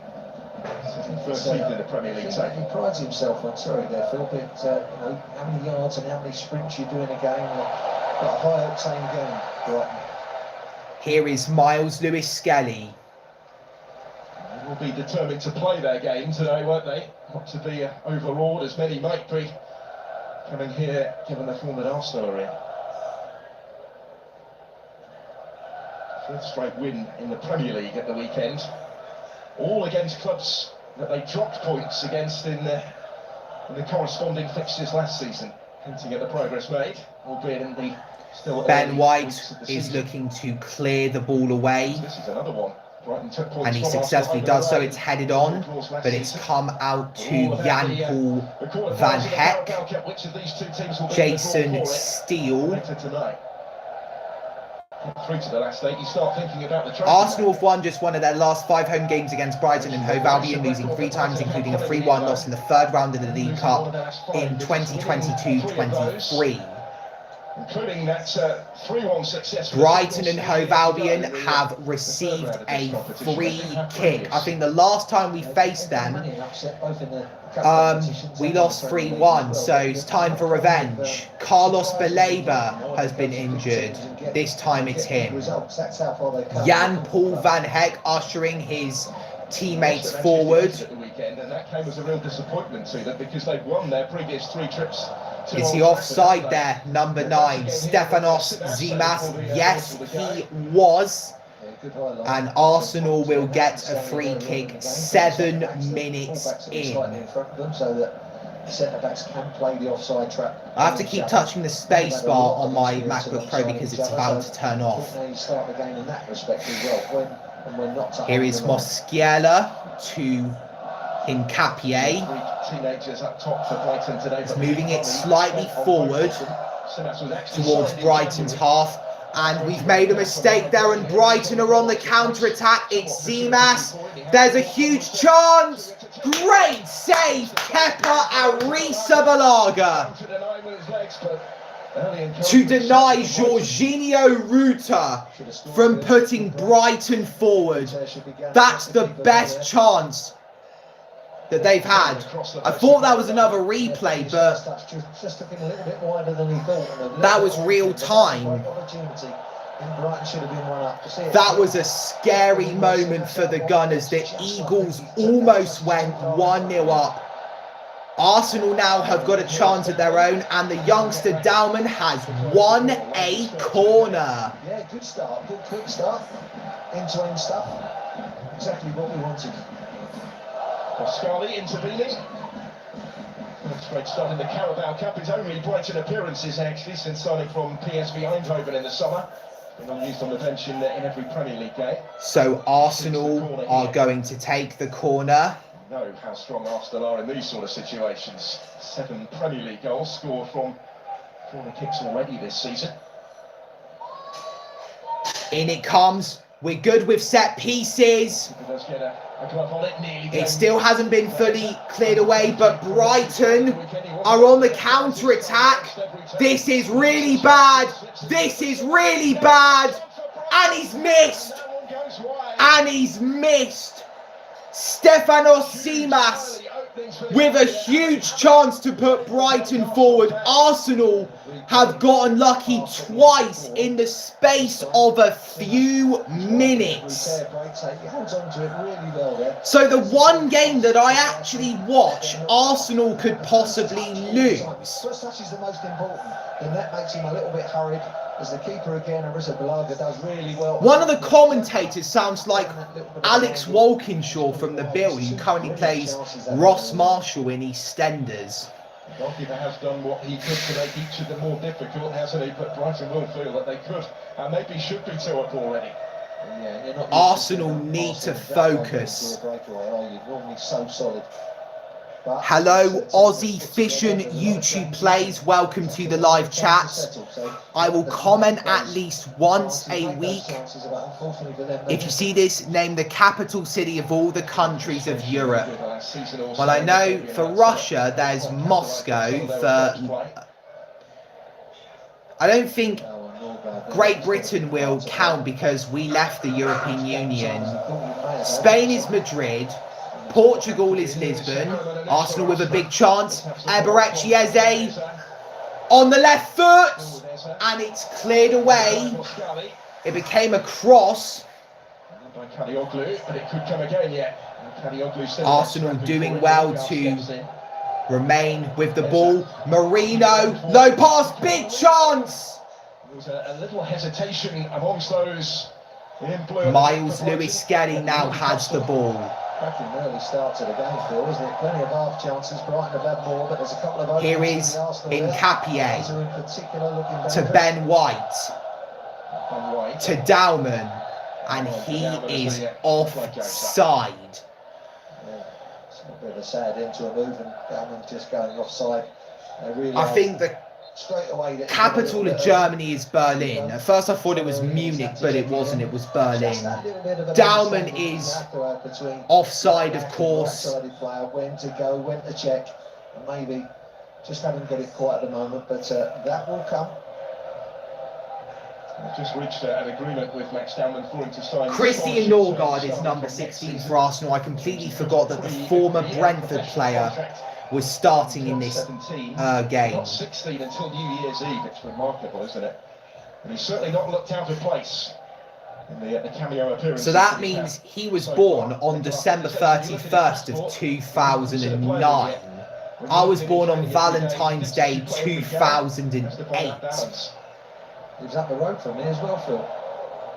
Speaker 3: first season in the Premier League.
Speaker 4: He prides himself on, sorry there Phil, but you know, how many yards and how many sprints you do in a game, got a high octane game, Brighton.
Speaker 1: Here is Miles Lewis Skelly.
Speaker 3: They will be determined to play their game today, won't they? Not to be overawed, as many might be coming here, given the form that Arsenal are in. Fourth straight win in the Premier League at the weekend. All against clubs that they dropped points against in the corresponding fixtures last season. Hinting at the progress made, albeit in the still.
Speaker 1: Ben White is looking to clear the ball away.
Speaker 3: This is another one. Brighton took points
Speaker 1: And he
Speaker 3: from
Speaker 1: successfully
Speaker 3: Arsenal.
Speaker 1: does so. It's headed on, but it's come out to Jan-Paul Van Heck. Jason Steele.
Speaker 3: Through to the last 8, you start thinking about the
Speaker 1: Arsenal have won just one of their last 5 home games against Brighton and Hove Albion, losing 3 times, including a 3-1 loss in the 3rd round of the League Cup in 2022-23.
Speaker 3: Including that 3-1 success.
Speaker 1: Brighton and Hove Albion have received a free kick. I think the last time we faced them, we lost 3-1, so it's time for revenge. Carlos Baleba has been injured. This time it's him. Jan-Paul Van Heck ushering his teammates forward.
Speaker 3: And that came as a real disappointment to them because they'd won their previous 3 trips.
Speaker 1: Is he offside there? Number 9, Stefanos Zimas. Yes, he was. And Arsenal will get a free kick 7 minutes in. I have to keep touching the space bar on my MacBook Pro because it's about to turn off. Here is Mosquera to Hincapié. He's moving it slightly forward towards Brighton's half. And we've made a mistake there, and Brighton are on the counter-attack. It's Zimas. There's a huge chance. Great save, Kepa Arrizabalaga, to deny Jorginho Ruta from putting Brighton forward. That's the best chance that they've had. I thought that was another replay, but that was real time. That was a scary moment for the Gunners. The Eagles almost went 1-0 up. Arsenal now have got a chance of their own, and the youngster Dowman has won a corner.
Speaker 4: Yeah, good start, good quick start, end-to-end stuff. Exactly what we wanted.
Speaker 3: Pascali intervening. That's a great start in the Carabao Cup. His only Brighton appearances actually since signing from PSV Eindhoven in the summer. Been unused on the bench in every Premier League game.
Speaker 1: So Arsenal are going to take the corner.
Speaker 3: You know how strong Arsenal are in these sort of situations. 7 Premier League goals scored from corner kicks already this season.
Speaker 1: In it comes. We're good with set pieces. It still hasn't been fully cleared away, but Brighton are on the counter-attack. This is really bad. This is really bad. And he's missed. And he's missed. Stefanos Zimas with a huge chance to put Brighton forward. Arsenal have gotten lucky twice in the space of a few minutes. So the one game that I actually watch, Arsenal could possibly lose.
Speaker 4: First touch is the most important. The net makes him a little bit hurried. As the keeper again, Arrizabalaga does really well.
Speaker 1: One of the commentators sounds like Alex Walkinshaw from The Bill, who currently plays Ross Marshall in EastEnders.
Speaker 3: The goalkeeper has done what he could to make each of them more difficult, hasn't he? But Brighton will feel that they could and maybe should be 2 up already.
Speaker 1: Arsenal need to focus.
Speaker 4: Normally so solid.
Speaker 1: Hello, Aussie Fission YouTube plays. Welcome to the live chat. I will comment at least once a week. If you see this, name the capital city of all the countries of Europe. Well, I know for Russia, there's Moscow. I don't think Great Britain will count because we left the European Union. Spain is Madrid. Portugal is Lisbon. Arsenal with a big chance. Eberechieze on the left foot. And it's cleared away. It became a cross. Arsenal doing well to remain with the ball. Marino. Low pass. Big chance.
Speaker 3: There was a little hesitation amongst those in blue.
Speaker 1: Miles Lewis-Skelly now has the ball.
Speaker 4: Cracking early start to the game, Phil, isn't it? Plenty of half chances. Brighton have had more, but there's a couple of
Speaker 1: Here is Nkapie to Ben White. To Dowman. And he is offside.
Speaker 4: Yeah, it's a bit of a sad end to a move, and Dowman just going offside.
Speaker 1: I think the capital of Germany is Berlin. At first I thought it was Munich, but it wasn't. It was Berlin. Dowman is offside, of course.
Speaker 4: When to go, when to check. Maybe just haven't got it quite at the moment, but that will come.
Speaker 3: I've just reached an agreement with Max Dowman for him to sign.
Speaker 1: Christian Norgard is number 16 for Arsenal. I completely forgot that the former Brentford player was starting in this game.
Speaker 3: Not 16 until New Year's Eve. It's remarkable, isn't it? And he's certainly not looked out of place in the cameo appearance.
Speaker 1: So that means he was born on December 31st of 2009. I was born on Valentine's Day 2008.
Speaker 4: He was up the road from me as well, Phil.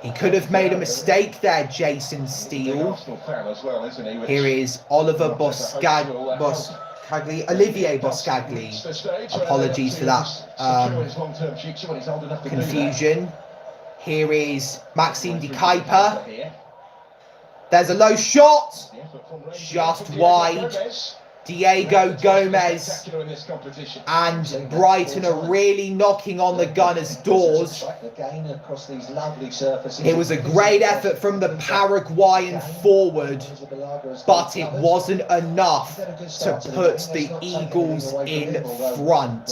Speaker 1: He could have made a mistake there, Jason Steele. Here is Oliver Boscagli, Olivier Boscagli. Apologies for that confusion. Here is Maxime de Kuyper. There's a low shot, just wide. Diego Gomez and Brighton are really knocking on the Gunners' doors. It was a great effort from the Paraguayan forward, but it wasn't enough to put the Eagles in front.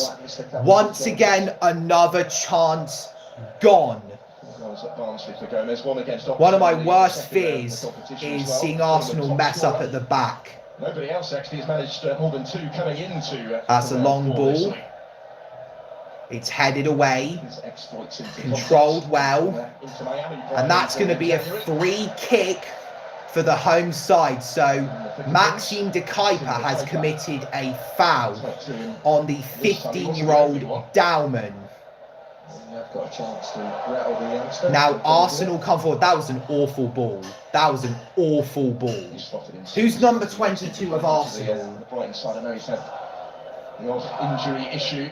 Speaker 1: Once again, another chance gone. One of my worst fears is seeing Arsenal mess up at the back.
Speaker 3: Nobody else actually has managed more than 2 coming into.
Speaker 1: That's a long ball. It's headed away. Controlled well. And that's going to be a free kick for the home side. So Maxime de Kuyper has committed a foul on the 15-year-old Dowman. Now Arsenal come forward. That was an awful ball. That was an awful ball. Who's number 22 of Arsenal?
Speaker 3: The Brighton side, I know he's had the odd injury issue,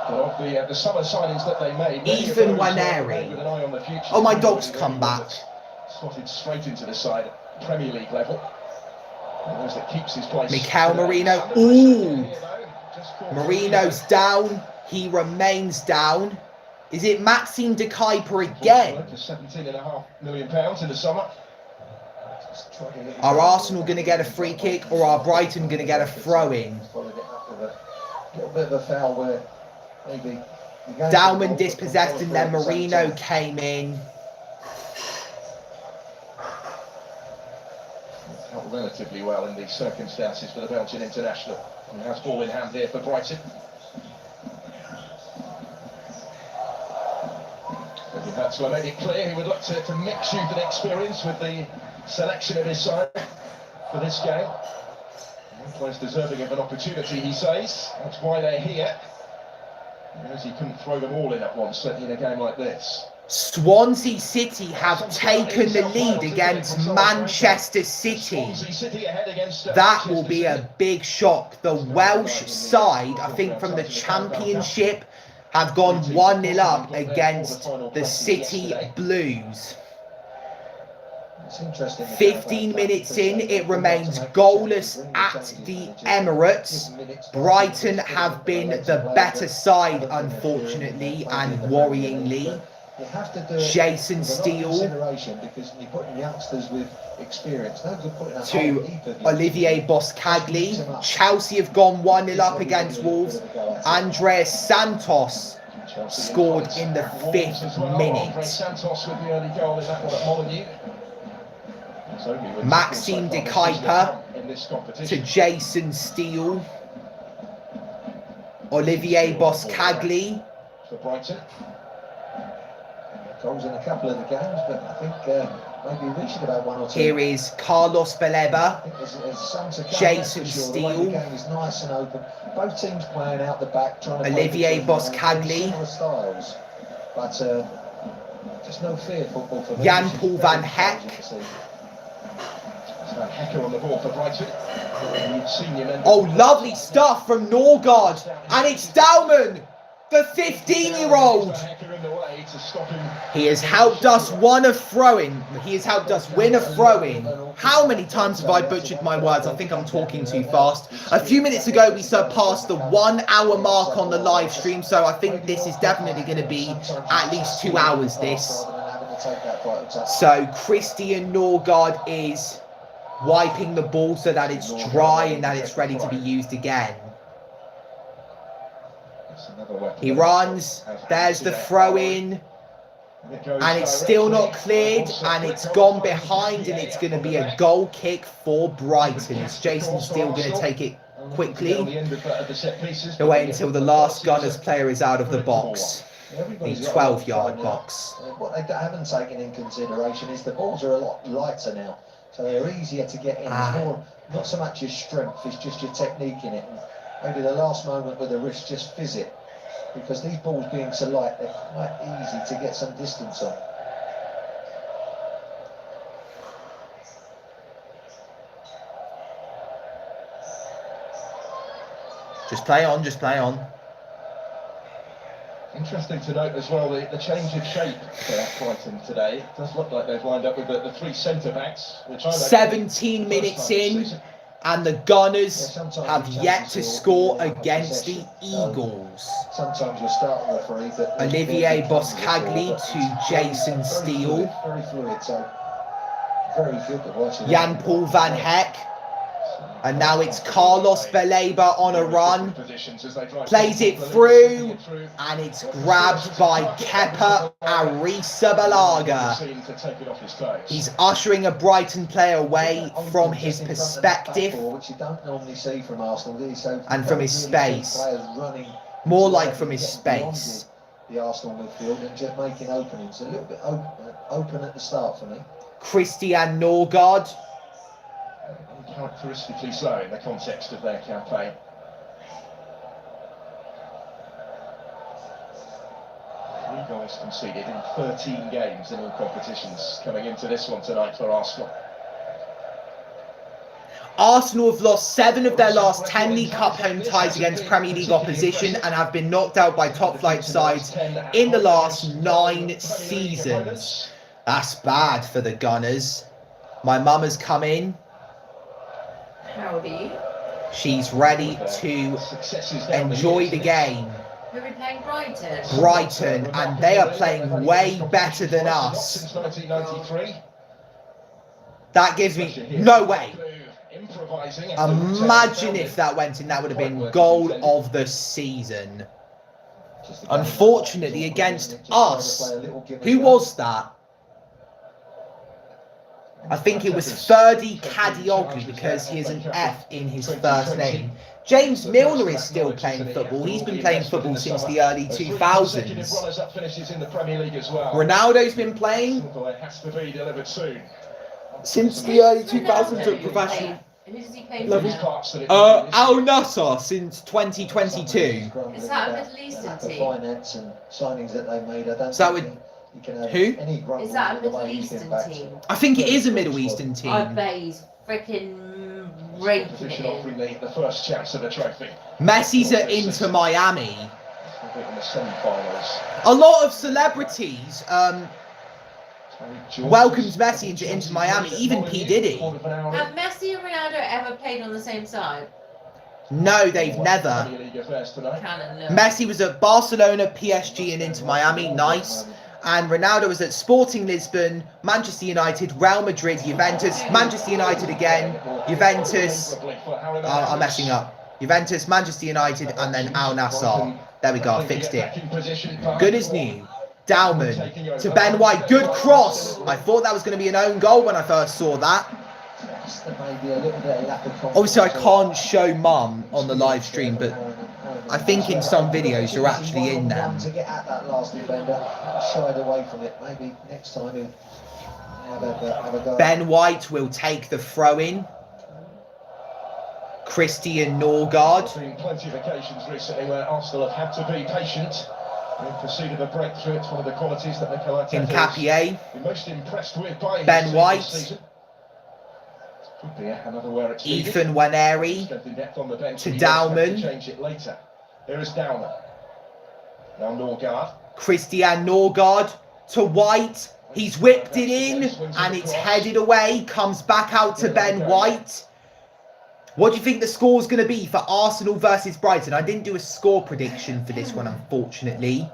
Speaker 3: but of the summer signings that they made,
Speaker 1: Ethan Waneri. Oh, my dog's come back.
Speaker 3: Slotted straight into the side, Premier League level. Those that keeps his place.
Speaker 1: Mikel Merino. Ooh. Marino's down. He remains down. Is it Maxime de Kuyper again?
Speaker 3: £17.5 million in the summer.
Speaker 1: Are Arsenal going to get a free kick, or are Brighton going to get a throw-in? Dowman dispossessed and then Marino came in.
Speaker 3: Not relatively well in these circumstances for the Belgian international. He has ball in hand here for Brighton. Hertzler made it clear he would look to mix youth and experience with the selection of his side for this game. Players deserving of an opportunity, he says. That's why they're here. Because he couldn't throw them all in at once, certainly in a game like this.
Speaker 1: Swansea City have taken the lead against Manchester City. That will be a big shock. The Welsh side, I think from the Championship, have gone 1-0 up against the City Blues. 15 minutes in, it remains goalless at the Emirates. Brighton have been the better side, unfortunately and worryingly. Jason Steele to Olivier Boscagli. Chelsea have gone 1-0 up against Wolves. Andreas Santos scored in the 5th minute. Maxime de Kuyper to Jason Steele. Olivier Boscagli.
Speaker 4: Goals in a couple of the games, but I think maybe we should have had one or two.
Speaker 1: Here is Carlos Baleba, Jason Steele,
Speaker 4: the game is nice and open. Both teams playing out the back, trying to
Speaker 1: Olivier Boscagli,
Speaker 4: styles, but just no fear football for
Speaker 1: Jan Paul van Heck.
Speaker 3: On the ball for Brighton.
Speaker 1: Oh, lovely stuff from Norgard, and it's Dalman, the 15-year-old. He has helped us win a throw-in. He has helped us win a throw-in. How many times have I butchered my words? I think I'm talking too fast. A few minutes ago, we surpassed the 1 hour mark on the live stream, so I think this is definitely going to be at least 2 hours, this. So Christian Norgard is wiping the ball so that it's dry and that it's ready to be used again. He runs, there's the throw-in, and it's still not cleared, and it's gone behind, and it's going to be a goal kick for Brighton. Is Jason Steele going to take it quickly? He'll wait until the last Gunners player is out of the box, the 12-yard box.
Speaker 4: What they haven't taken in consideration is the balls are a lot lighter now, so they're easier to get in. It's more, not so much your strength, it's just your technique in it. And maybe the last moment with the wrist just fizz it. Because these balls being so light, they're quite easy to get some distance on.
Speaker 1: Just play on, just play on.
Speaker 3: Interesting to note as well the change of shape for Brighton today. It does look like they've lined up with the 3 centre-backs. 17
Speaker 1: minutes in. And the Gunners have yet to score against the Eagles.
Speaker 4: Sometimes you start with referee, but
Speaker 1: Olivier Boscagli to Jason Steele.
Speaker 4: Very fluid, so very good to watch.
Speaker 1: Jan Paul van Heck. And now it's Carlos Baleba on a run. Plays it through. And it's grabbed by Kepa Arrizabalaga. He's ushering a Brighton player away from his perspective.
Speaker 4: Which you don't normally see from Arsenal.
Speaker 1: And from his space. More like from his space.
Speaker 4: The Arsenal midfield and just making openings. A little bit open at the start for me.
Speaker 1: Christian Norgard.
Speaker 3: Characteristically so in the context of their campaign. Three goals conceded in 13 games in all competitions coming into this one tonight for Arsenal.
Speaker 1: Arsenal have lost 7 of their last 10 League Cup home ties against Premier League opposition and have been knocked out by top-flight sides in the last 9 seasons. That's bad for the Gunners. My mum has come in.
Speaker 2: Howdy.
Speaker 1: She's ready to enjoy the game.
Speaker 2: Who are we playing? Brighton?
Speaker 1: Brighton, and they are playing way better than us.
Speaker 3: Since 1993.
Speaker 1: That gives me no way. Imagine if that went in, that would have been goal of the season. Unfortunately, against us, who was that? I think it was Ferdy Kadioglu because he has an F in his first name. James Milner is still playing football. He's been playing football since the early 2000s. Ronaldo's been playing since the early 2000s at professional level. Al Nassr since 2022.
Speaker 2: Is that a Middle Eastern team?
Speaker 4: Finance and signings that they made. I don't
Speaker 1: Is that
Speaker 4: think
Speaker 1: with
Speaker 4: you can have
Speaker 1: who?
Speaker 4: any grumble
Speaker 2: Is that a
Speaker 4: with the
Speaker 2: Middle
Speaker 4: way he's been
Speaker 2: Eastern
Speaker 4: back to-
Speaker 2: team?
Speaker 1: I think it is a Middle Eastern
Speaker 2: I
Speaker 1: team.
Speaker 2: bet he's freaking raking it
Speaker 3: Position
Speaker 2: in.
Speaker 3: offering the first chance of the trophy.
Speaker 1: Messi's at Inter Miami.
Speaker 3: In the semi-finals.
Speaker 1: A lot of celebrities welcomes Messi into Inter Miami, even P. Diddy.
Speaker 2: Have Messi and Ronaldo ever played on the same side?
Speaker 1: No, they've never.
Speaker 2: Canon, no.
Speaker 1: Messi was at Barcelona, PSG and Inter Miami, nice. And Ronaldo was at Sporting Lisbon, Manchester United, Real Madrid, Juventus, Manchester United again, Juventus, I'm messing up. Juventus, Manchester United and then Al Nassr. There we go, I fixed it. Good as new. Dowman to Ben White, good cross. I thought that was going to be an own goal when I first saw that. Obviously I can't show Mum on the live stream, but I think in some videos you're actually in them.
Speaker 4: To get at that last defender, shied away from it. Maybe next time he'll have a go.
Speaker 1: Ben White will take the throw-in. Christian Norgard.
Speaker 3: There have been plenty of occasions recently where Arsenal have had to be patient in pursuit of a breakthrough. It's one of the qualities that Mikel Arteta
Speaker 1: Hincapié.
Speaker 3: is most impressed with by
Speaker 1: Ben
Speaker 3: his
Speaker 1: White.
Speaker 3: this season. Could be another where it's needed.
Speaker 1: Ethan Waneri
Speaker 3: Strength in depth on the bench,
Speaker 1: to
Speaker 3: but he does have
Speaker 1: Dowman.
Speaker 3: to change it later. There is Dowman. Now Norgard.
Speaker 1: Christian Norgard to White. He's whipped it in and it's headed away. Comes back out to Ben White. What do you think the score's going to be for Arsenal versus Brighton? I didn't do a score prediction for this one, unfortunately.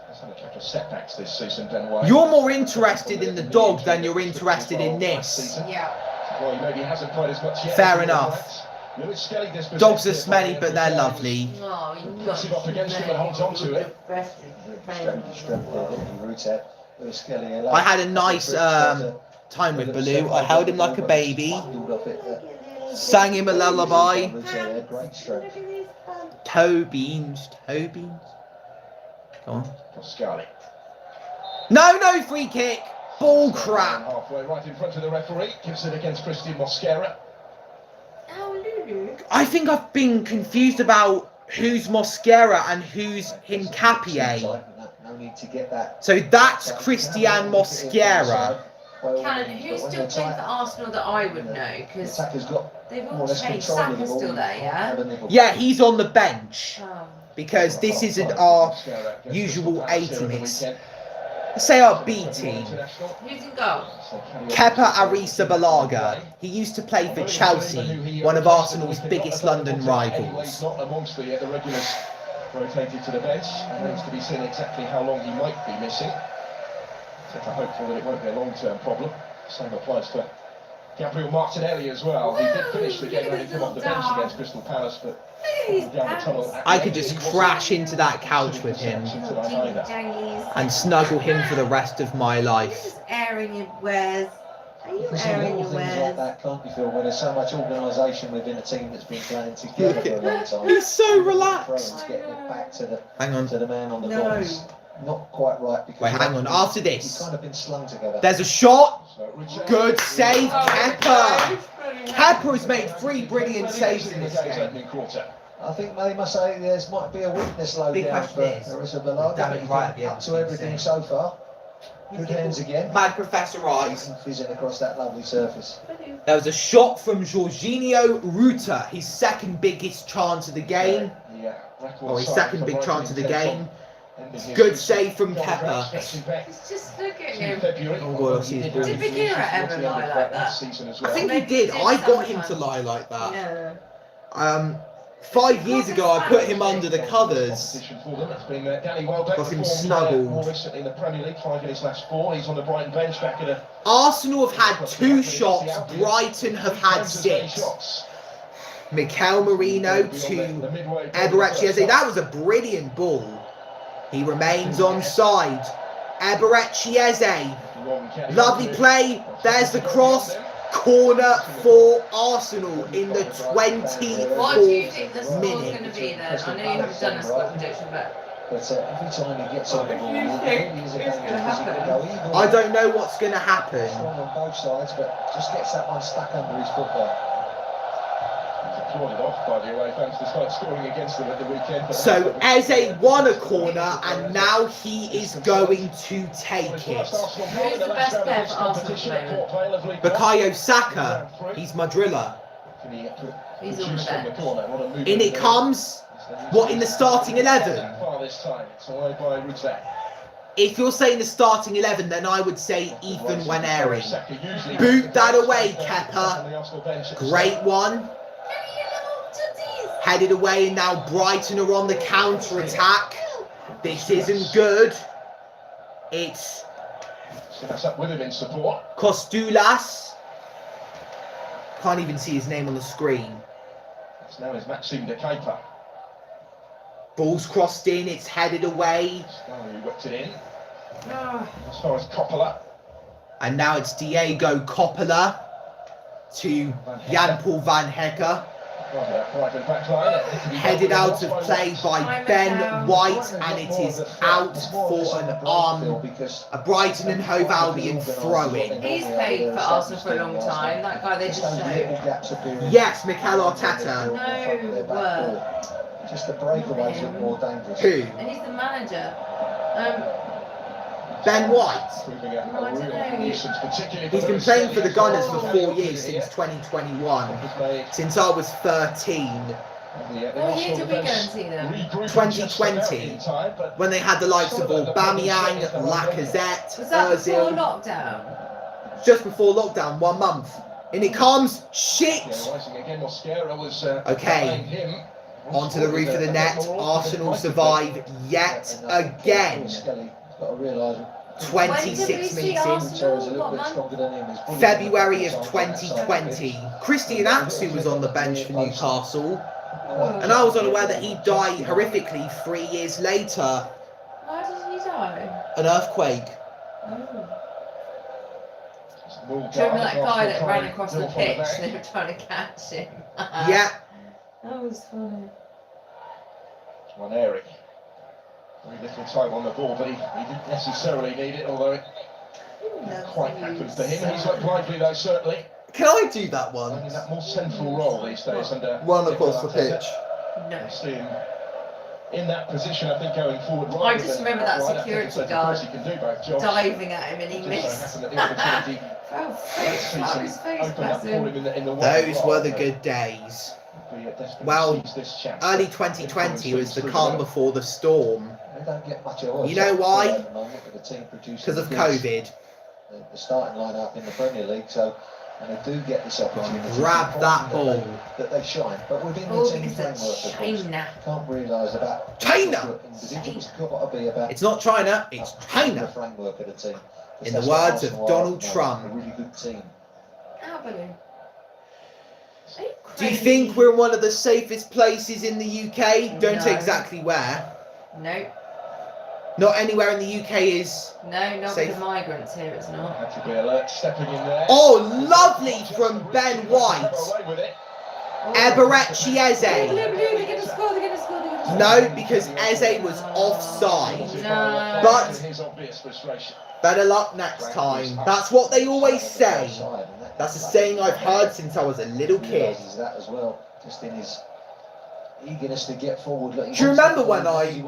Speaker 3: He's had a couple of setbacks this season, Ben White.
Speaker 1: You're more interested in the dog than you're interested in this.
Speaker 2: Yeah.
Speaker 3: Well, maybe he hasn't played as much yet.
Speaker 1: Fair enough.
Speaker 3: Lewis Skelly dispossessed
Speaker 1: Dogs are
Speaker 3: it
Speaker 1: smelly,
Speaker 3: by
Speaker 1: but they're
Speaker 3: the
Speaker 1: lovely.
Speaker 2: Oh, you
Speaker 3: Puts it up against him and holds on to it.
Speaker 1: I had a nice time with Baloo. I held him like a baby. Sang him a lullaby. Toe beans. Toe beans. Go on.
Speaker 3: Skelly.
Speaker 1: No, free kick. Ball crap.
Speaker 3: Halfway right in front of the referee. Gives it against Christian Mosquera.
Speaker 1: I think I've been confused about who's Mosquera and who's Hincapié.
Speaker 4: No need to get that.
Speaker 1: So that's Christian Mosquera.
Speaker 2: Cannon, who's still playing for Arsenal that I would know? Because they've all changed. Saka's still there, yeah?
Speaker 1: Yeah, he's on the bench
Speaker 2: Oh.
Speaker 1: because this isn't our usual A team. It's, let's say, our B team.
Speaker 2: Who's in goal?
Speaker 1: Kepa Arrizabalaga. He used to play for Chelsea, one of Arsenal's biggest London rivals.
Speaker 3: Not amongst the regulars rotated to the bench. Remains to be seen exactly how long he might be missing. So I'm hopeful that it won't be a long-term problem. Same applies to Gabriel Martinelli as well. He did finish the game when he came off the bench against Crystal Palace, but down the tunnel.
Speaker 1: I could just crash into that couch with him and snuggle him for the rest of my life.
Speaker 2: Just airing your wares. Are you airing your
Speaker 4: Things like
Speaker 2: wares?
Speaker 4: that, can't you feel, when there's so much organisation within a team that's been playing together for a long time?
Speaker 1: He's so relaxed.
Speaker 4: Friends getting it back to the
Speaker 1: Hang on.
Speaker 4: to the man on the
Speaker 2: No.
Speaker 4: box. Not quite right because
Speaker 1: Wait, hang on. After
Speaker 4: you've
Speaker 1: this,
Speaker 4: kind of been slung together.
Speaker 1: there's a shot.
Speaker 3: So, Richard-
Speaker 1: Good save, Kepa. Kepa has made 3 brilliant saves in this
Speaker 3: Game's
Speaker 1: game.
Speaker 3: opening quarter.
Speaker 4: I think they must say there might be a weakness low
Speaker 1: Big
Speaker 4: down
Speaker 1: question
Speaker 4: for
Speaker 1: is,
Speaker 4: Arrizabalaga.
Speaker 1: damn it, right at the
Speaker 4: Up
Speaker 1: end,
Speaker 4: to everything so far. Good hands again.
Speaker 1: Mad Professor Eyes.
Speaker 4: Fizzing across that lovely surface.
Speaker 1: There was a shot from Jorginho Ruta, his second biggest chance of the game.
Speaker 3: Yeah, record
Speaker 1: Or his
Speaker 3: side
Speaker 1: second
Speaker 3: for
Speaker 1: big
Speaker 3: Brighton
Speaker 1: chance of the
Speaker 3: in
Speaker 1: game.
Speaker 3: Ending his
Speaker 1: Good save from
Speaker 3: contract,
Speaker 1: Kepa.
Speaker 3: stretching back
Speaker 2: Just look at
Speaker 3: to
Speaker 2: him.
Speaker 3: February.
Speaker 1: Oh God, I see his ball.
Speaker 2: Did Bagheera ever lie like that?
Speaker 3: Season as
Speaker 1: I
Speaker 3: well.
Speaker 1: think he did. I got him to lie like that.
Speaker 2: Yeah.
Speaker 1: 5 years ago, I put him under the covers.
Speaker 3: Competition for them. It's been Danny Welbeck.
Speaker 1: Got him
Speaker 3: performed,
Speaker 1: snuggled.
Speaker 3: more recently in the Premier League, 5 in his last 4. He's on the Brighton bench back at a...
Speaker 1: Arsenal have had 2 shots. Brighton have had 6. Mikel Merino to Eberechi Eze. That was a brilliant ball. He remains onside. Eberechi Eze.
Speaker 3: Wrong Kenny.
Speaker 1: Lovely play. There's the cross. Corner for Arsenal in the 24th
Speaker 2: What do you think the score's
Speaker 1: minute.
Speaker 2: going to be then? I know you haven't done a score prediction, but
Speaker 4: every time he gets on the ball,
Speaker 2: What do you think is gonna happen?
Speaker 1: I don't know what's going to happen.
Speaker 4: Strong on both sides, but just gets that one stuck under his foot there.
Speaker 3: Applauded off by the away fans to start scoring against them at the weekend. But
Speaker 1: So Eze won a corner and now he is going to take it.
Speaker 2: Who's the best player for Arsenal at the moment?
Speaker 1: Bukayo Saka. He's my driller.
Speaker 2: He's on the bench.
Speaker 1: In it comes. What, in the starting 11? If you're saying the starting 11, then I would say Ethan Waneri. Boot that away, Kepa. Great one. Headed away, and now Brighton are on the counter-attack. This isn't good. It's Kostulas. Can't even see his name on the screen.
Speaker 3: Now is Maxime de Kepa.
Speaker 1: Ball's crossed in, it's headed away.
Speaker 3: He whipped it in.
Speaker 2: Oh.
Speaker 3: As far as Coppola.
Speaker 1: And now it's Diego Coppola to Jan-Paul Van Hecke. Headed out of play by Ben White, and it is out for an a Brighton and Hove Albion throw-in.
Speaker 2: He's played for Arsenal for a long time. That guy they just showed.
Speaker 1: Yes, Mikel Arteta.
Speaker 2: No.
Speaker 4: Just the breakaways look more dangerous.
Speaker 1: Who?
Speaker 2: And he's the manager.
Speaker 1: Ben White.
Speaker 2: I
Speaker 1: He's been playing for the Gunners for 4 years since 2021. Since I was 13.
Speaker 2: What year did we go and see them?
Speaker 1: 2020. When they had the likes of Aubameyang, Lacazette,
Speaker 2: Was that before
Speaker 1: Ozil.
Speaker 2: lockdown?
Speaker 1: Just before lockdown, 1 month. In it comes. Shit! Okay. Onto the roof of the net. Arsenal survive yet again. 26 minutes in. February of 2020. Christian Atsu was on the bench for Newcastle. And I was unaware that he died horrifically 3 years later.
Speaker 2: Why did he die?
Speaker 1: An earthquake.
Speaker 2: Oh. Do you remember that guy that ran across the pitch and they were trying to catch him?
Speaker 1: Yeah.
Speaker 2: That was funny.
Speaker 3: Waneri. Very little time on the ball, but he didn't necessarily need it, although it didn't quite happen for him. He's looked lively though, certainly.
Speaker 1: Can I do that one?
Speaker 3: Playing that more central role these days under
Speaker 1: Run across the pitch.
Speaker 2: No.
Speaker 3: See him in that position, I think, going forward.
Speaker 2: I just remember that security guard
Speaker 3: he can do both jobs.
Speaker 2: diving at him and he missed. Oh, his face, bless him.
Speaker 1: Those were the good days. Well, early 2020 was the calm before the storm. You know why? Because of COVID.
Speaker 4: The starting lineup in the Premier League, so and they do get this opportunity.
Speaker 1: Grab that ball.
Speaker 4: That they shine, but within the team framework, of course, can't realise about
Speaker 1: China.
Speaker 4: Individuals got to be about.
Speaker 1: It's not China, it's China.
Speaker 4: The framework of the team.
Speaker 1: In the words of Donald Trump.
Speaker 4: A really good team.
Speaker 2: Albion.
Speaker 1: Do you think we're in one of the safest places in the UK? Don't
Speaker 2: No.
Speaker 1: say exactly where.
Speaker 2: No.
Speaker 1: Not anywhere in the UK is.
Speaker 2: No, not
Speaker 1: Safe.
Speaker 2: with the migrants here, it's not.
Speaker 3: Had to be alert, stepping in there.
Speaker 1: Oh, lovely from Ben White.
Speaker 3: Away with it.
Speaker 1: Eberechi Eze.
Speaker 2: They're going to score, they're going to score.
Speaker 1: No, because Eze was offside.
Speaker 2: No.
Speaker 1: But
Speaker 3: His obvious frustration.
Speaker 1: better luck next time. That's what they always say. That's a saying I've heard since I was a little kid.
Speaker 4: That as well, just in his eagerness to get forward.
Speaker 1: Do you remember when I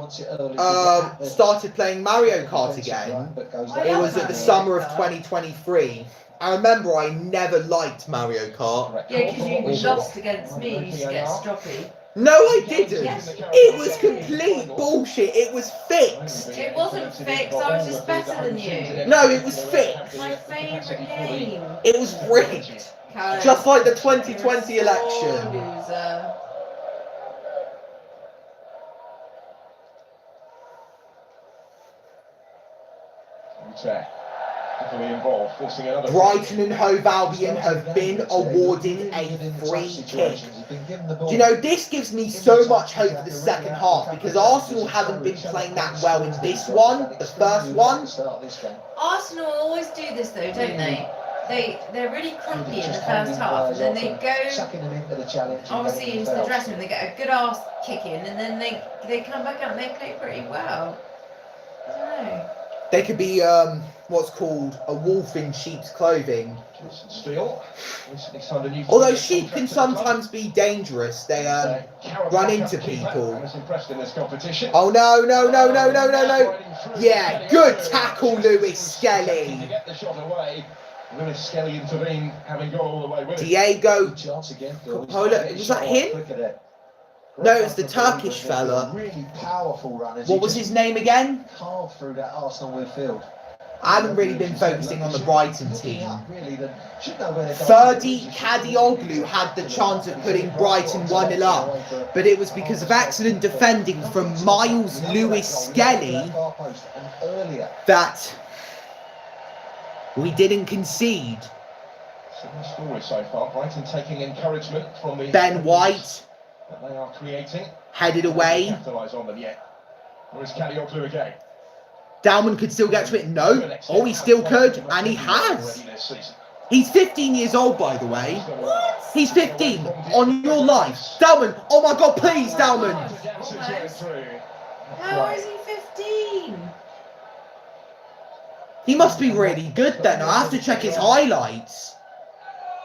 Speaker 1: started playing Mario Kart again? It was at the summer of 2023. I remember I never liked Mario Kart.
Speaker 2: Yeah, because you lost against me, you used to get stroppy.
Speaker 1: No, I didn't.
Speaker 2: Yes.
Speaker 1: It was complete bullshit. It was fixed.
Speaker 2: It wasn't fixed, I was just better than you.
Speaker 1: No, it was fixed.
Speaker 2: My favourite game.
Speaker 1: It was rigged. Just like the 2020 election.
Speaker 2: Loser.
Speaker 3: heavily involved, forcing another.
Speaker 1: Brighton and Hove Albion have been awarded a free kick. Do you know, this gives me so much hope for the second half, because Arsenal haven't been playing that well in this one, the first one.
Speaker 2: Arsenal always do this though, don't they? They're really crumpy in the first half, and then they go obviously into the dressing room, they get a good arse kicking, and then they come back out and they play pretty well. I don't know.
Speaker 1: They could be what's called a wolf in sheep's clothing. Although sheep can sometimes be dangerous, they run into people. Oh no, no, no, no, no, no, no. Yeah, good tackle, Lewis Skelly.
Speaker 3: Lewis Skelly intervened, having gone all the way with it.
Speaker 1: Diego Coppola, was that him? No, it's the Turkish fella.
Speaker 4: Really powerful runners.
Speaker 1: What was his name again?
Speaker 4: Carved through that Arsenal midfield.
Speaker 1: I haven't really been focusing on the Brighton team. Ferdi Kadioglu had the chance of putting Brighton 1-0 up, but it was because of excellent defending from Miles Lewis Skelly that we didn't concede.
Speaker 3: Story so far. Brighton taking encouragement from the
Speaker 1: Ben White
Speaker 3: that they are creating.
Speaker 1: headed away.
Speaker 3: Capitalise on them yet. Or is Kadioglu again?
Speaker 1: Dalman could still get to it. No. Oh, he still could, and he has. He's 15 years old, by the way.
Speaker 2: What?
Speaker 1: He's 15 on your life. Dalman, oh my God, please, Dalman.
Speaker 2: How is he 15?
Speaker 1: He must be really good then. I have to check his highlights.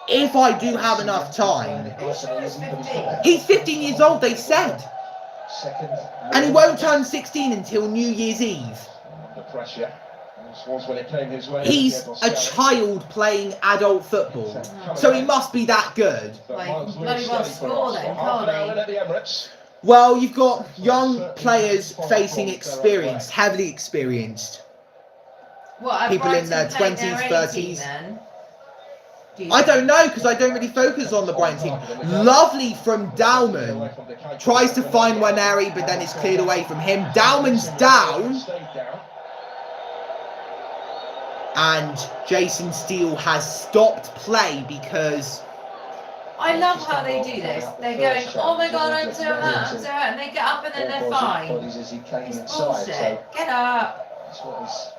Speaker 1: If I do have enough time.
Speaker 2: Are you sure he's 15?
Speaker 1: He's 15 years old, they said. And he won't turn 16 until New Year's Eve.
Speaker 3: The pressure. When it came his way,
Speaker 1: He's a child playing adult football. So he must be that good.
Speaker 2: Like, bloody well score then, can't he?
Speaker 1: Well, you've got young players facing experience, heavily experienced.
Speaker 2: What,
Speaker 1: People in their
Speaker 2: Brighton
Speaker 1: 20s,
Speaker 2: playing their
Speaker 1: 30s.
Speaker 2: 18 then?
Speaker 1: I don't know, because I don't really focus on the Brighton team. Lovely from Dalman. Tries to find Waneri, but then it's cleared away from him. Dalman's down. And Jason Steele has stopped play because...
Speaker 2: I love how they do this. They're going, oh my God, I'm so hurt, I'm so hurt. And they get up and then they're fine. It's bullshit. Get up.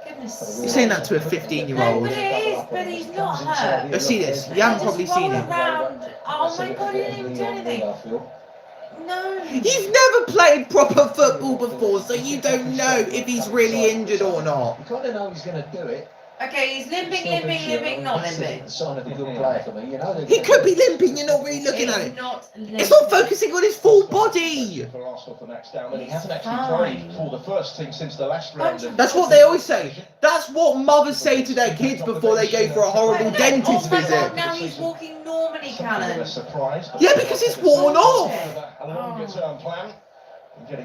Speaker 2: Goodness.
Speaker 1: You're saying that to a 15-year-old.
Speaker 2: No, but it is, but he's not hurt.
Speaker 1: Let's see this. You haven't probably seen it.
Speaker 2: Around. Oh my God, he didn't even do anything. No.
Speaker 1: You've never played proper football before, so you don't know if he's really injured or not.
Speaker 4: You kind of know he's going to do it.
Speaker 2: Okay, he's limping, not limping.
Speaker 4: Sign of a good player for me. You know,
Speaker 1: He could be limping, you're not really looking at it.
Speaker 2: Limping.
Speaker 1: It's not focusing on his full body.
Speaker 3: For Arsenal for next down, and he hasn't actually played for the first team since the last round.
Speaker 1: That's what they always say. That's what mothers say to their kids before they go for a horrible dentist
Speaker 2: Oh my
Speaker 1: visit.
Speaker 2: God, now he's walking normally, Callum.
Speaker 1: Yeah, because it's worn off.
Speaker 3: A longer-term plan.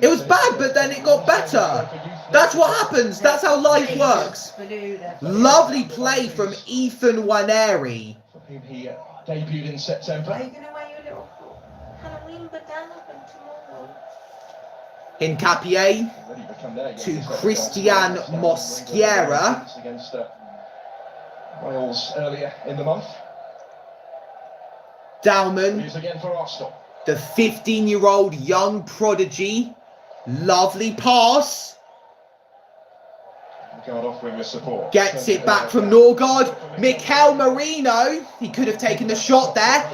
Speaker 1: It was bad, but then it got better. That's what happens. That's how life works. Lovely play from Ethan Waneri.
Speaker 3: He debuted in September.
Speaker 2: Are you going to wear your little Halloween bandana tomorrow?
Speaker 1: Hincapié to Christian Mosquera.
Speaker 3: Against Wales earlier in the month.
Speaker 1: Dalman,
Speaker 3: He's again for Arsenal.
Speaker 1: the 15-year-old young prodigy. Lovely pass.
Speaker 3: Offering the support.
Speaker 1: Gets it back from Norgard. Mikel Marino. He could have taken the shot there.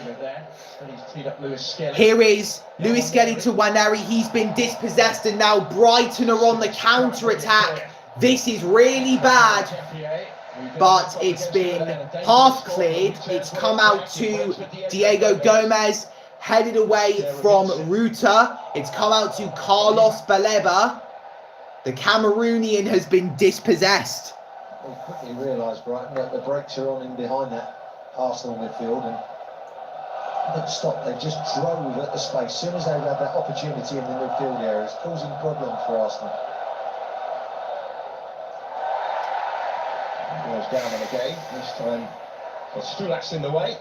Speaker 1: Here is Lewis Skelly to Waneri. He's been dispossessed and now Brighton are on the counter-attack. This is really bad. But it's been half cleared. It's come out to Diego Gomez. Headed away from Ruta. It's come out to Carlos Baleba. The Cameroonian has been dispossessed.
Speaker 4: They quickly realised, Brighton, that the brakes are on in behind that Arsenal midfield, and didn't stop. They just drove at the space. As soon as they had that opportunity in the midfield area, it's causing problems for Arsenal.
Speaker 3: Goes down on again. This time, got Stulax in the way.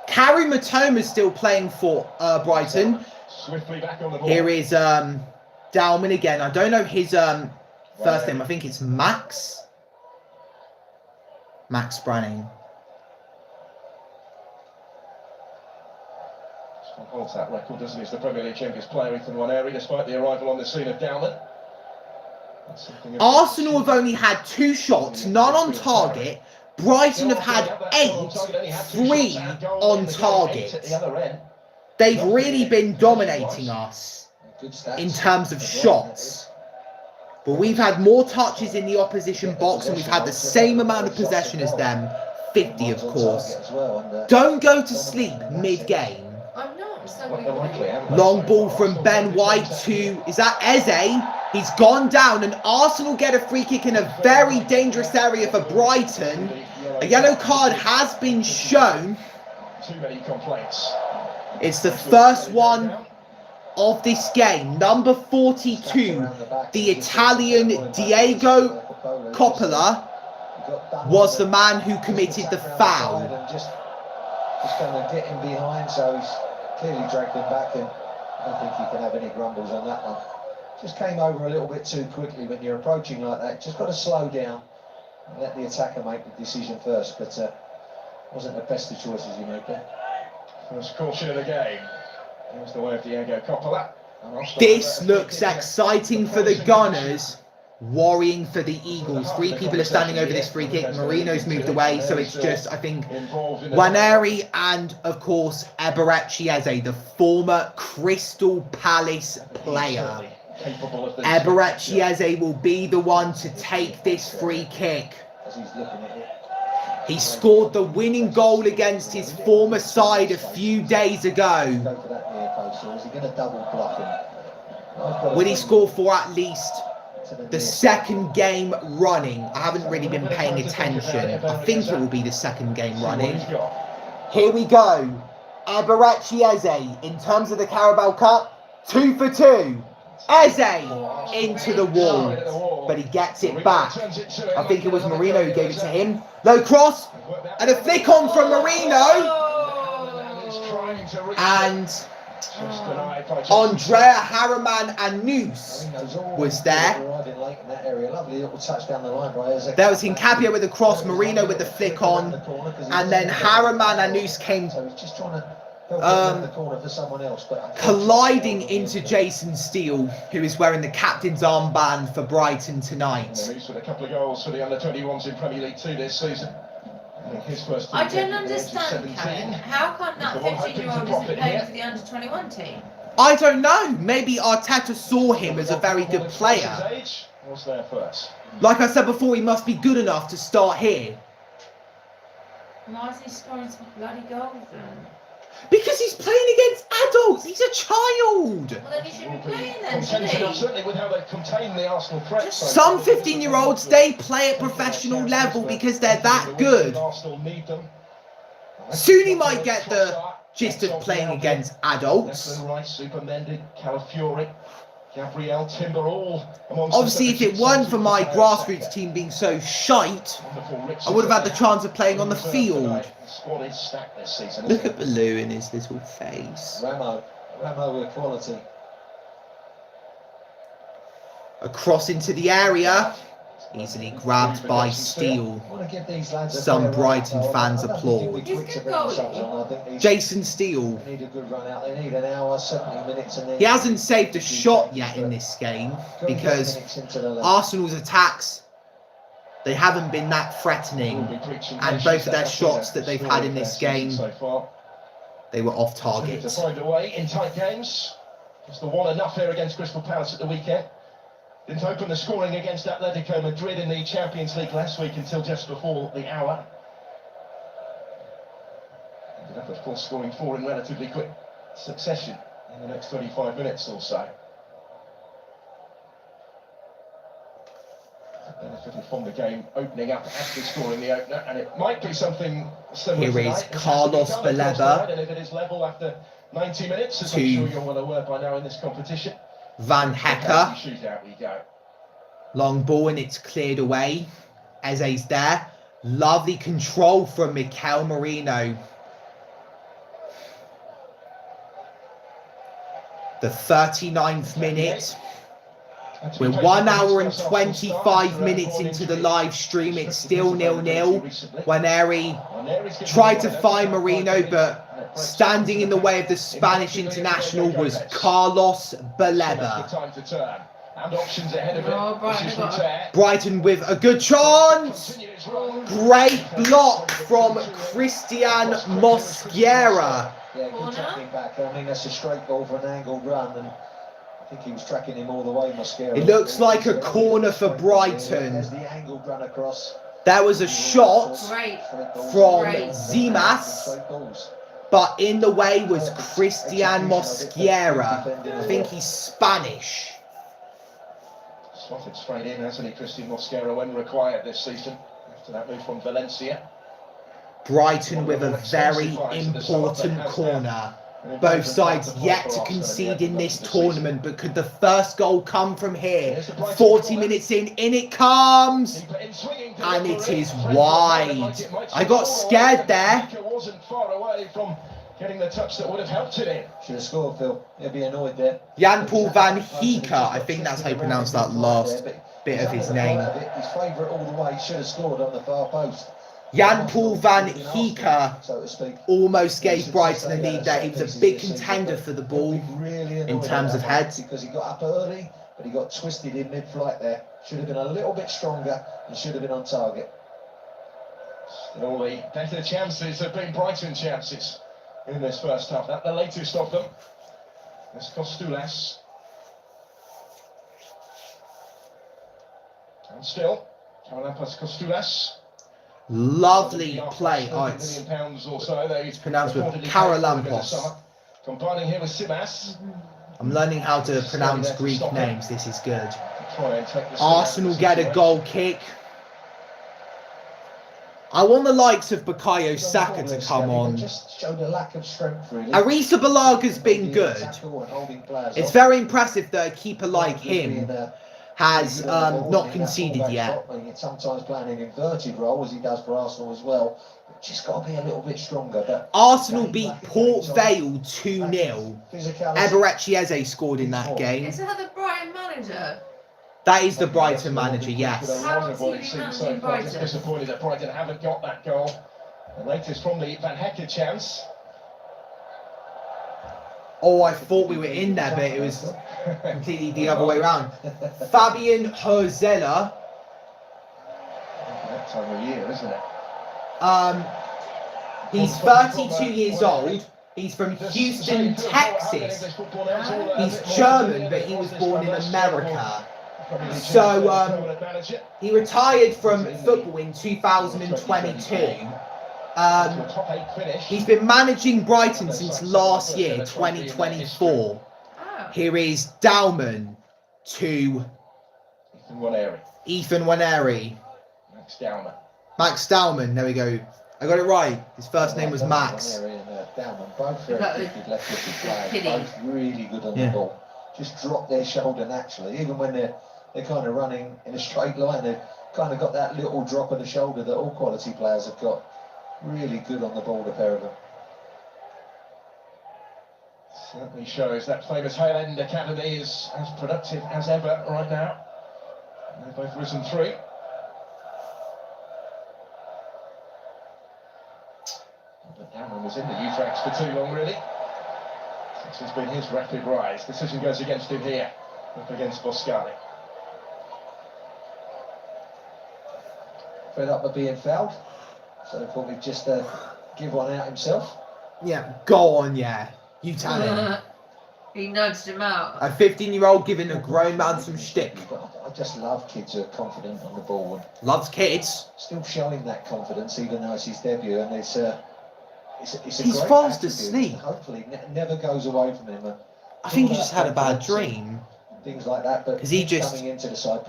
Speaker 1: Harry Matoma's still playing for Brighton.
Speaker 3: Swiftly back on the ball.
Speaker 1: Here is Dalman again. I don't know his first name. I think it's Max. Max Branning.
Speaker 3: Holds that record, doesn't he? He's the Premier League youngest player in one area, despite the arrival on the scene of Dowman.
Speaker 1: Arsenal have only had 2 shots, none on target. Brighton have had 8, 3 on target. They've really been dominating us in terms of shots. But we've had more touches in the opposition box and we've had the same amount of possession as them. 50, of course. Don't go to sleep mid-game.
Speaker 2: I'm not. I'm still going.
Speaker 1: Long ball from Ben White to, is that Eze? He's gone down and Arsenal get a free kick in a very dangerous area for Brighton. A yellow card has been shown.
Speaker 3: Too many complaints.
Speaker 1: It's the first one of this game. Number 42, the Italian Diego Coppola, was the man who committed the foul.
Speaker 4: Just going to get him behind, so he's clearly dragged him back, and I don't think he can have any grumbles on that one. Just came over a little bit too quickly when you're approaching like that. Just got to slow down and let the attacker make the decision first, but wasn't the best of choices he made there.
Speaker 3: First caution of the game. Here's the way of Diego Coppola.
Speaker 1: This looks exciting for the Gunners, worrying for the Eagles. 3 people are standing over this free kick. Marino's moved away, so it's just, I think, Waneri and, of course, Eberechi Eze, the former Crystal Palace player. Eberechi Eze will be the one to take this free kick. He scored the winning goal against his former side a few days ago. Will he score for at least the 2nd game running? I haven't really been paying attention. I think it will be the 2nd game running. Here we go. Eberechi Eze, in terms of the Carabao Cup, 2 for 2. Eze into the wall, but he gets it back. I think it was Marino who gave it to him. Low cross, and a flick on from Marino. And Andrea Harriman and Noose was there. There was Hincapia with the cross, Marino with the flick on, and then Harriman and Noose came colliding into Jason Steele, who is wearing the captain's armband for Brighton tonight.
Speaker 3: Noose with a couple of goals for the under-21s in Premier League 2 this season.
Speaker 2: I don't understand, Karen. How come that 15-year-old isn't playing for the under-21 team?
Speaker 1: I don't know. Maybe Arteta saw him as a very good player. Like I said before, he must be good enough to start here.
Speaker 2: Why is he scoring some bloody goals then?
Speaker 1: Because he's playing against adults. He's a child.
Speaker 2: Well, then he shouldn't be playing then, should he?
Speaker 3: Certainly with how they've contained the Arsenal threat.
Speaker 1: Some 15-year-olds, they play at professional level because they're that good. Soon he might get the gist of playing against adults.
Speaker 3: Gabriel Timber, all
Speaker 1: obviously, if it weren't for my grassroots team being so shite, I would have had the chance of playing on the field. Look at Baloo in his little face.
Speaker 4: Ramo with quality.
Speaker 1: A cross into the area, easily grabbed by Steele. Some Brighton fans applaud. Jason Steele. He hasn't saved a shot yet in this game because Arsenal's attacks, they haven't been that threatening, and both of their shots that they've had in this game, they were off target.
Speaker 3: To find a way in tight games. Just the 1-0 here against Crystal Palace at the weekend. Didn't open the scoring against Atletico Madrid in the Champions League last week until just before the hour. Ended up, of course, scoring 4 in relatively quick succession in the next 25 minutes or so. Benefited from the game opening up after scoring the opener, and it might be something similar.
Speaker 1: Here is Carlos Baleba.
Speaker 3: And if it is level after 90 minutes, as I'm sure you're well aware by now in this competition.
Speaker 1: Van Hecker.
Speaker 3: Shootout we go.
Speaker 1: Long ball and it's cleared away. Eze's there. Lovely control from Mikel Merino. The 39th minute. We're 1 hour and 25 minutes into the live stream. It's still 0-0. Waneri tried to find Marino, but standing in the way of the Spanish international was Carlos Baleba.
Speaker 3: And options ahead of it.
Speaker 1: Brighton with a good chance. Great block from Christian Mosquera.
Speaker 4: Yeah, good tracking back. I mean, that's a straight ball for an angled run, and I think he was tracking him all the way, Mosquera.
Speaker 1: It looks like a corner for Brighton.
Speaker 4: There's the angled run across.
Speaker 1: There was a shot from
Speaker 2: Great.
Speaker 1: Zimas, but in the way was Christian Mosquera. I think he's Spanish.
Speaker 3: Slotted straight in, hasn't he, Christian Mosquera, when required this season, after that move from Valencia.
Speaker 1: Brighton with a very important corner. Both sides yet to concede in this tournament, but could the first goal come from here? 40 minutes in it comes, and it is wide. I got scared there.
Speaker 3: Wasn't far away from getting the touch that would have helped it in.
Speaker 4: Should have scored, Phil. He'll be annoyed there.
Speaker 1: Jan-Paul van Heeke, I think that's how you pronounce that last bit of his name.
Speaker 4: His favourite all the way, should have scored on the far post.
Speaker 1: Jan-Paul van Heeke
Speaker 4: so to speak,
Speaker 1: almost gave Brighton a lead there. He was a big contender for the ball in terms of heads.
Speaker 4: Because he got up early, but he got twisted in mid-flight there. Should have been a little bit stronger and should have been on target.
Speaker 3: Still, the better chances have been Brighton chances in this first half. That's the latest of them. It's Costulas. And still, Caralapas Costulas.
Speaker 1: Lovely play. Oh,
Speaker 3: £1 million or so.
Speaker 1: it's pronounced with Karalampos.
Speaker 3: Combining here with Simas.
Speaker 1: I'm learning how to pronounce Greek names. This is good. Arsenal get a goal kick. I want the likes of Bukayo Saka to come on.
Speaker 4: Just showed a lack of strength, really.
Speaker 1: Arisa Balaga's been good. It's very impressive that a keeper like him has not conceded yet.
Speaker 4: Sometimes playing an inverted role, as he does for Arsenal as well. But just got to be a little bit stronger. But
Speaker 1: Arsenal beat Port Vale 2-0. Eberechi Eze scored in that game.
Speaker 2: Is that the Brighton manager?
Speaker 1: That is the Brighton manager, yes.
Speaker 2: How long has he been managing Brighton?
Speaker 3: Just disappointed that Brighton haven't got that goal. The latest from the Van Hekke chance.
Speaker 1: Oh, I thought we were in there, but it was completely the other way around. Fabian Herzella.
Speaker 3: That time of year, isn't it?
Speaker 1: He's 32 years old. He's from Houston, Texas. He's German, but he was born in America. So he retired from football in 2022. He's been managing Brighton since last year, 2024. Here is Dowman to Ethan Waneri. Max Dowman, there we go. I got it right. His first name was Max.
Speaker 4: Both very good left-footed players, both really good on the ball. Just drop their shoulder naturally, even when they're kind of running in a straight line. They've kind of got that little drop of the shoulder that all quality players have got. Really good on the ball, the pair of them.
Speaker 3: Certainly shows that famous Highland Academy is as productive as ever right now. They've both risen through. But Cameron was in the youth ranks for too long, really. This has been his rapid rise. Decision goes against him here, up against Boscali.
Speaker 4: Fed up with being fouled, so probably just give one out himself.
Speaker 1: Yeah, go on, yeah. You tell him.
Speaker 2: He nudged him out.
Speaker 1: A 15-year-old giving a grown man some shtick.
Speaker 4: I just love kids who are confident on the ball and
Speaker 1: loves kids.
Speaker 4: still showing that confidence, even though it's his debut, and it's a
Speaker 1: He's
Speaker 4: great
Speaker 1: fast
Speaker 4: attribute.
Speaker 1: asleep.
Speaker 4: Hopefully, it never goes away from him.
Speaker 1: I think he just had a bad dream.
Speaker 4: Things like that, but
Speaker 1: 'Cause he just,
Speaker 4: coming into the side,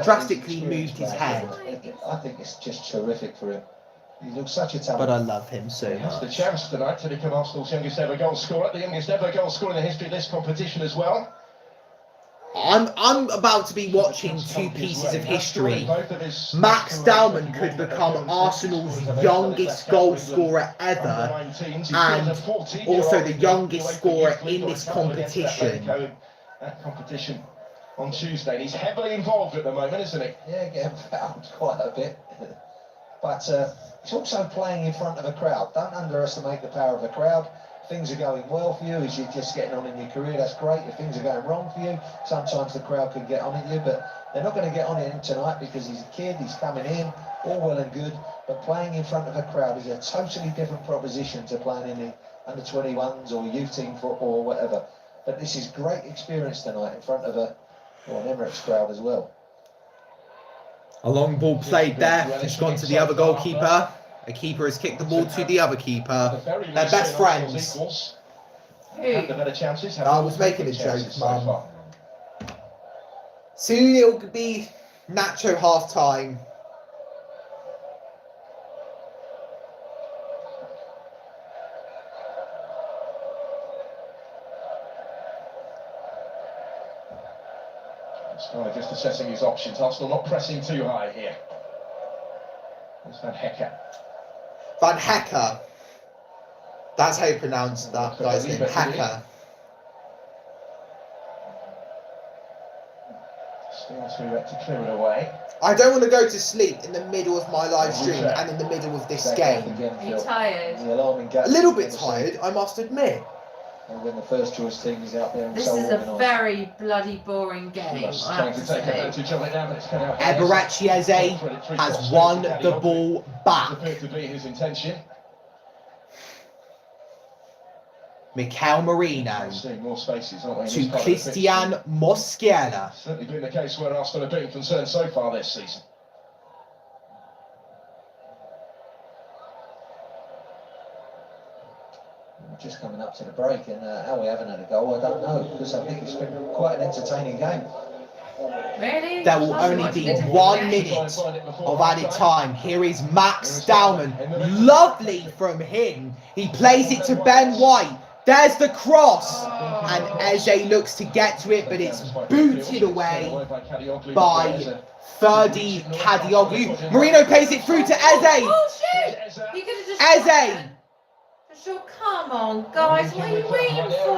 Speaker 1: drastically moved his head.
Speaker 4: I think it's just terrific for him. He looks such a talent.
Speaker 1: But I love him so
Speaker 3: He has the
Speaker 1: much.
Speaker 3: chance tonight to become Arsenal's youngest ever goal scorer, the youngest ever goal scorer in the history of this competition as well.
Speaker 1: I'm about to be watching two pieces of history. Max Dowman could become Arsenal's youngest goal scorer ever, and also the youngest scorer in this competition.
Speaker 3: That competition on Tuesday. And he's heavily involved at the moment, isn't he?
Speaker 4: Yeah, getting fouled quite a bit. But it's also playing in front of a crowd. Don't underestimate the power of a crowd. Things are going well for you as you're just getting on in your career, that's great. If things are going wrong for you, sometimes the crowd can get on at you, but they're not going to get on him tonight because he's a kid, he's coming in, all well and good, but playing in front of a crowd is a totally different proposition to playing in the under-21s or youth team football or whatever. But this is great experience tonight in front of an Emirates crowd as well.
Speaker 1: A long ball played there. It's gone to the other goalkeeper. A keeper has kicked the ball to the other keeper. They're best friends. I was making a joke, Mum. Soon it'll be Nacho half time.
Speaker 3: Just assessing his options. Arsenal not pressing too high here. There's Van Hecker.
Speaker 1: Van Hecker. That's how you pronounce that guy's name. Hecker.
Speaker 3: To clear it away.
Speaker 1: I don't want to go to sleep in the middle of my live stream and in the middle of this game.
Speaker 2: Are you tired?
Speaker 1: A little bit tired, I must admit.
Speaker 4: And when the first choice team is out there,
Speaker 2: This is a very bloody boring game, I have to say.
Speaker 1: Eberechi Eze has won the ball back.
Speaker 3: To be his intention.
Speaker 1: Mikel Merino
Speaker 3: More spaces, aren't we,
Speaker 1: to Christian Mosquera.
Speaker 3: Certainly been the case where Arsenal have been concerned so far this season.
Speaker 4: Just coming up to the break, and how we haven't had a goal, I don't know, because I think it's been quite an entertaining game.
Speaker 2: Really?
Speaker 1: There will only be 1 minute of added time. Here is Max Dowman. Lovely from him. He plays it to Ben White. There's the cross. And Eze looks to get to it, but it's booted away by Ferdi Kadioglu. Marino plays it through to Eze.
Speaker 2: Oh, shoot! You could have just...
Speaker 1: Eze!
Speaker 2: Sure, come on, guys, what are you waiting for?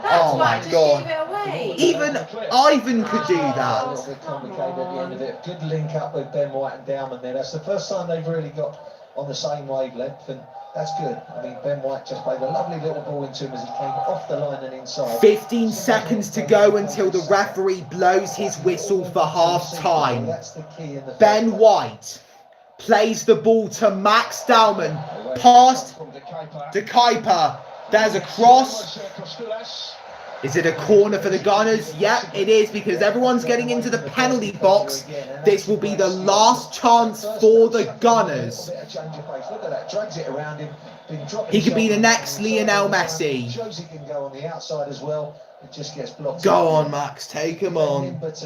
Speaker 2: That's why I just gave it away.
Speaker 1: Even Ivan could do
Speaker 4: A
Speaker 1: that.
Speaker 4: little bit complicated at the end of it. Good link up with Ben White and Dowman there. That's the first time they've really got on the same wavelength, and that's good. I mean, Ben White just played a lovely little ball into him as he came off the line and inside.
Speaker 1: 15 seconds to go until the referee blows his whistle for half time.
Speaker 4: That's the key in the
Speaker 1: Ben White plays the ball to Max Dowman. Past De Kuiper. There's a cross. Is it a corner for the Gunners? Yep, it is, because everyone's getting into the penalty box. This will be the last chance for the Gunners. He could be the next Lionel Messi.
Speaker 4: Josie can go on the outside as well. It just gets blocked.
Speaker 1: Go on, Max. Take him on.
Speaker 4: But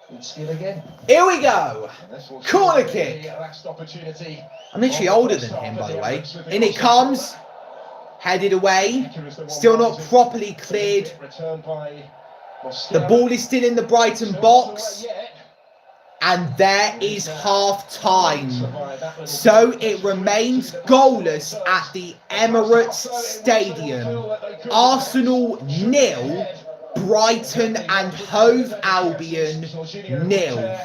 Speaker 4: good skill again.
Speaker 1: Here we go. Corner kick. I'm literally older than him, by the way. In it comes. Headed away. Still not properly cleared. The ball is still in the Brighton box. And there is half time. So it remains goalless at the Emirates Stadium. Arsenal 0. Brighton and Hove Albion 0.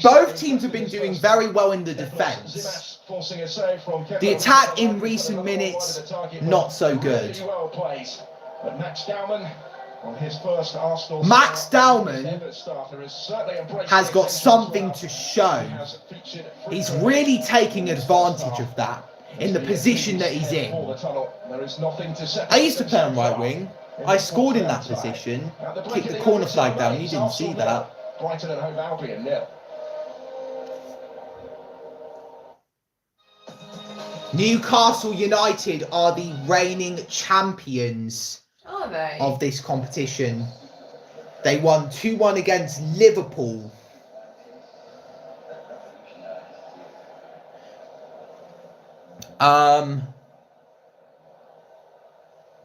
Speaker 1: Both teams have been doing very well in the defence. The attack in recent minutes, not so good. Max Dowman has got something to show. He's really taking advantage of that in the position that he's in. I used to play on right wing. I scored in that position, kicked the corner flag down. You didn't see that.
Speaker 3: Brighton and Hove Albion 0.
Speaker 1: Newcastle United are the reigning champions of this competition. They won 2-1 against Liverpool.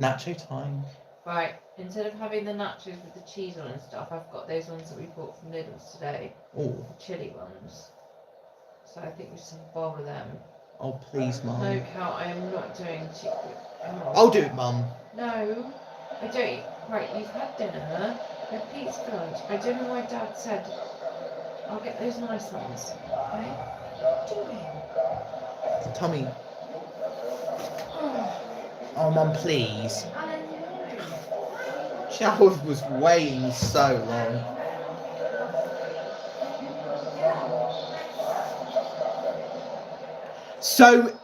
Speaker 1: Nacho time.
Speaker 2: Right, instead of having the nachos with the cheese on and stuff, I've got those ones that we bought from Lidl's today.
Speaker 1: Oh.
Speaker 2: The chili ones. So I think we should have a bowl of them.
Speaker 1: Oh, please, Mum.
Speaker 2: No, Cal, I am not doing chicken.
Speaker 1: I'll do it, Mum.
Speaker 2: No, I don't. Right, you've had dinner, you had pizza for lunch. I don't know why Dad said, I'll get those nice ones. Okay? What are you doing?
Speaker 1: Tommy. Oh, Mum, please.
Speaker 2: Alan, no.
Speaker 1: Shower was waiting so long. So,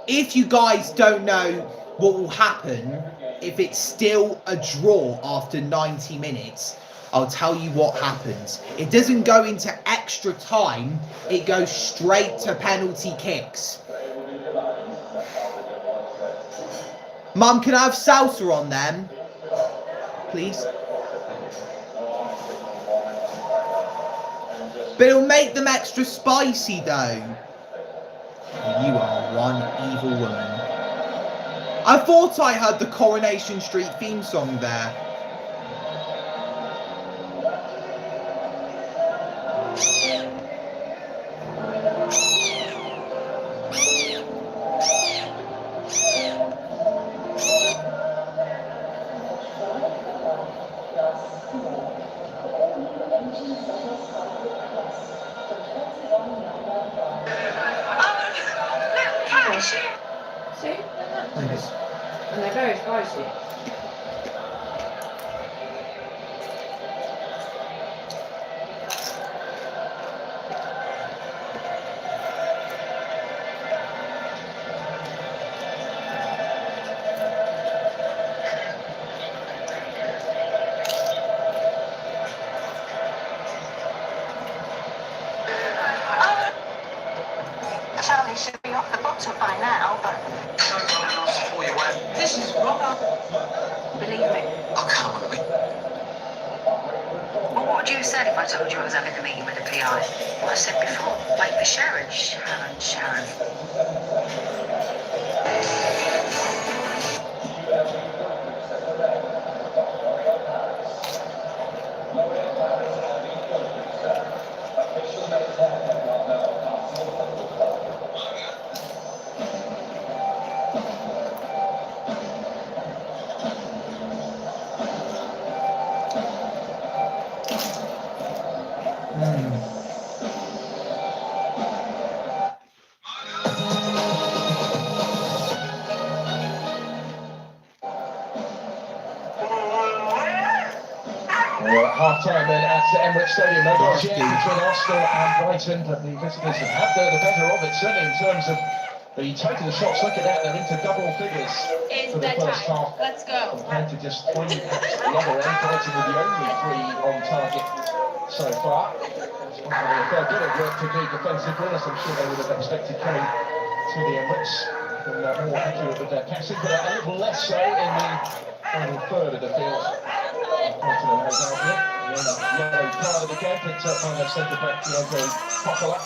Speaker 1: if you guys don't know what will happen, if it's still a draw after 90 minutes, I'll tell you what happens. It doesn't go into extra time, it goes straight to penalty kicks. Mum, can I have salsa on them? Please. But it'll make them extra spicy though. You are one evil woman. I thought I heard the Coronation Street theme song there.
Speaker 2: See? And they're very spicy.
Speaker 5: Charlie should be off the bottle by now, but this is wrong. Believe me.
Speaker 6: Oh, come on,
Speaker 5: Well, what would you have said if I told you I was having a meeting with the PI? What I said before. Wait for Sharon. Sharon.
Speaker 3: We're at half-time then at the Emirates Stadium. No goals yet between Arsenal and Brighton, but the visitors have had the better of it, certainly in terms of the total shots. Look at that, they're into double figures for the first half.
Speaker 7: Let's go.
Speaker 3: Compared to just 3 at the other end. Brighton with the only 3 on target so far. It's probably a fair bit of work to do defensively, as I'm sure they would have expected coming to the Emirates. And more accurate with their passing, but a little less so in the final third of the field. Brighton and Hove Albion. Yellow card again, picked up by their centre-back, Diogo Coppola.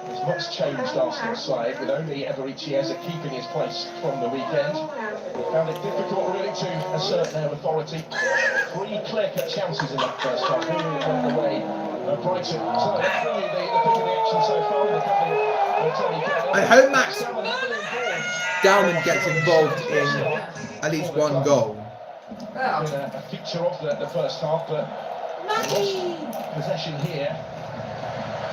Speaker 3: There's much changed Arsenal's side, with only Eberichieza keeping his place from the weekend. They found it difficult really to assert their authority. 3 clear-cut chances in that first half, really went the way of Brighton. So that's really the pick of the action so far. The company,
Speaker 1: I hope Max Dowman gets involved in at least one goal.
Speaker 2: Well,
Speaker 3: a feature of the first half, but possession here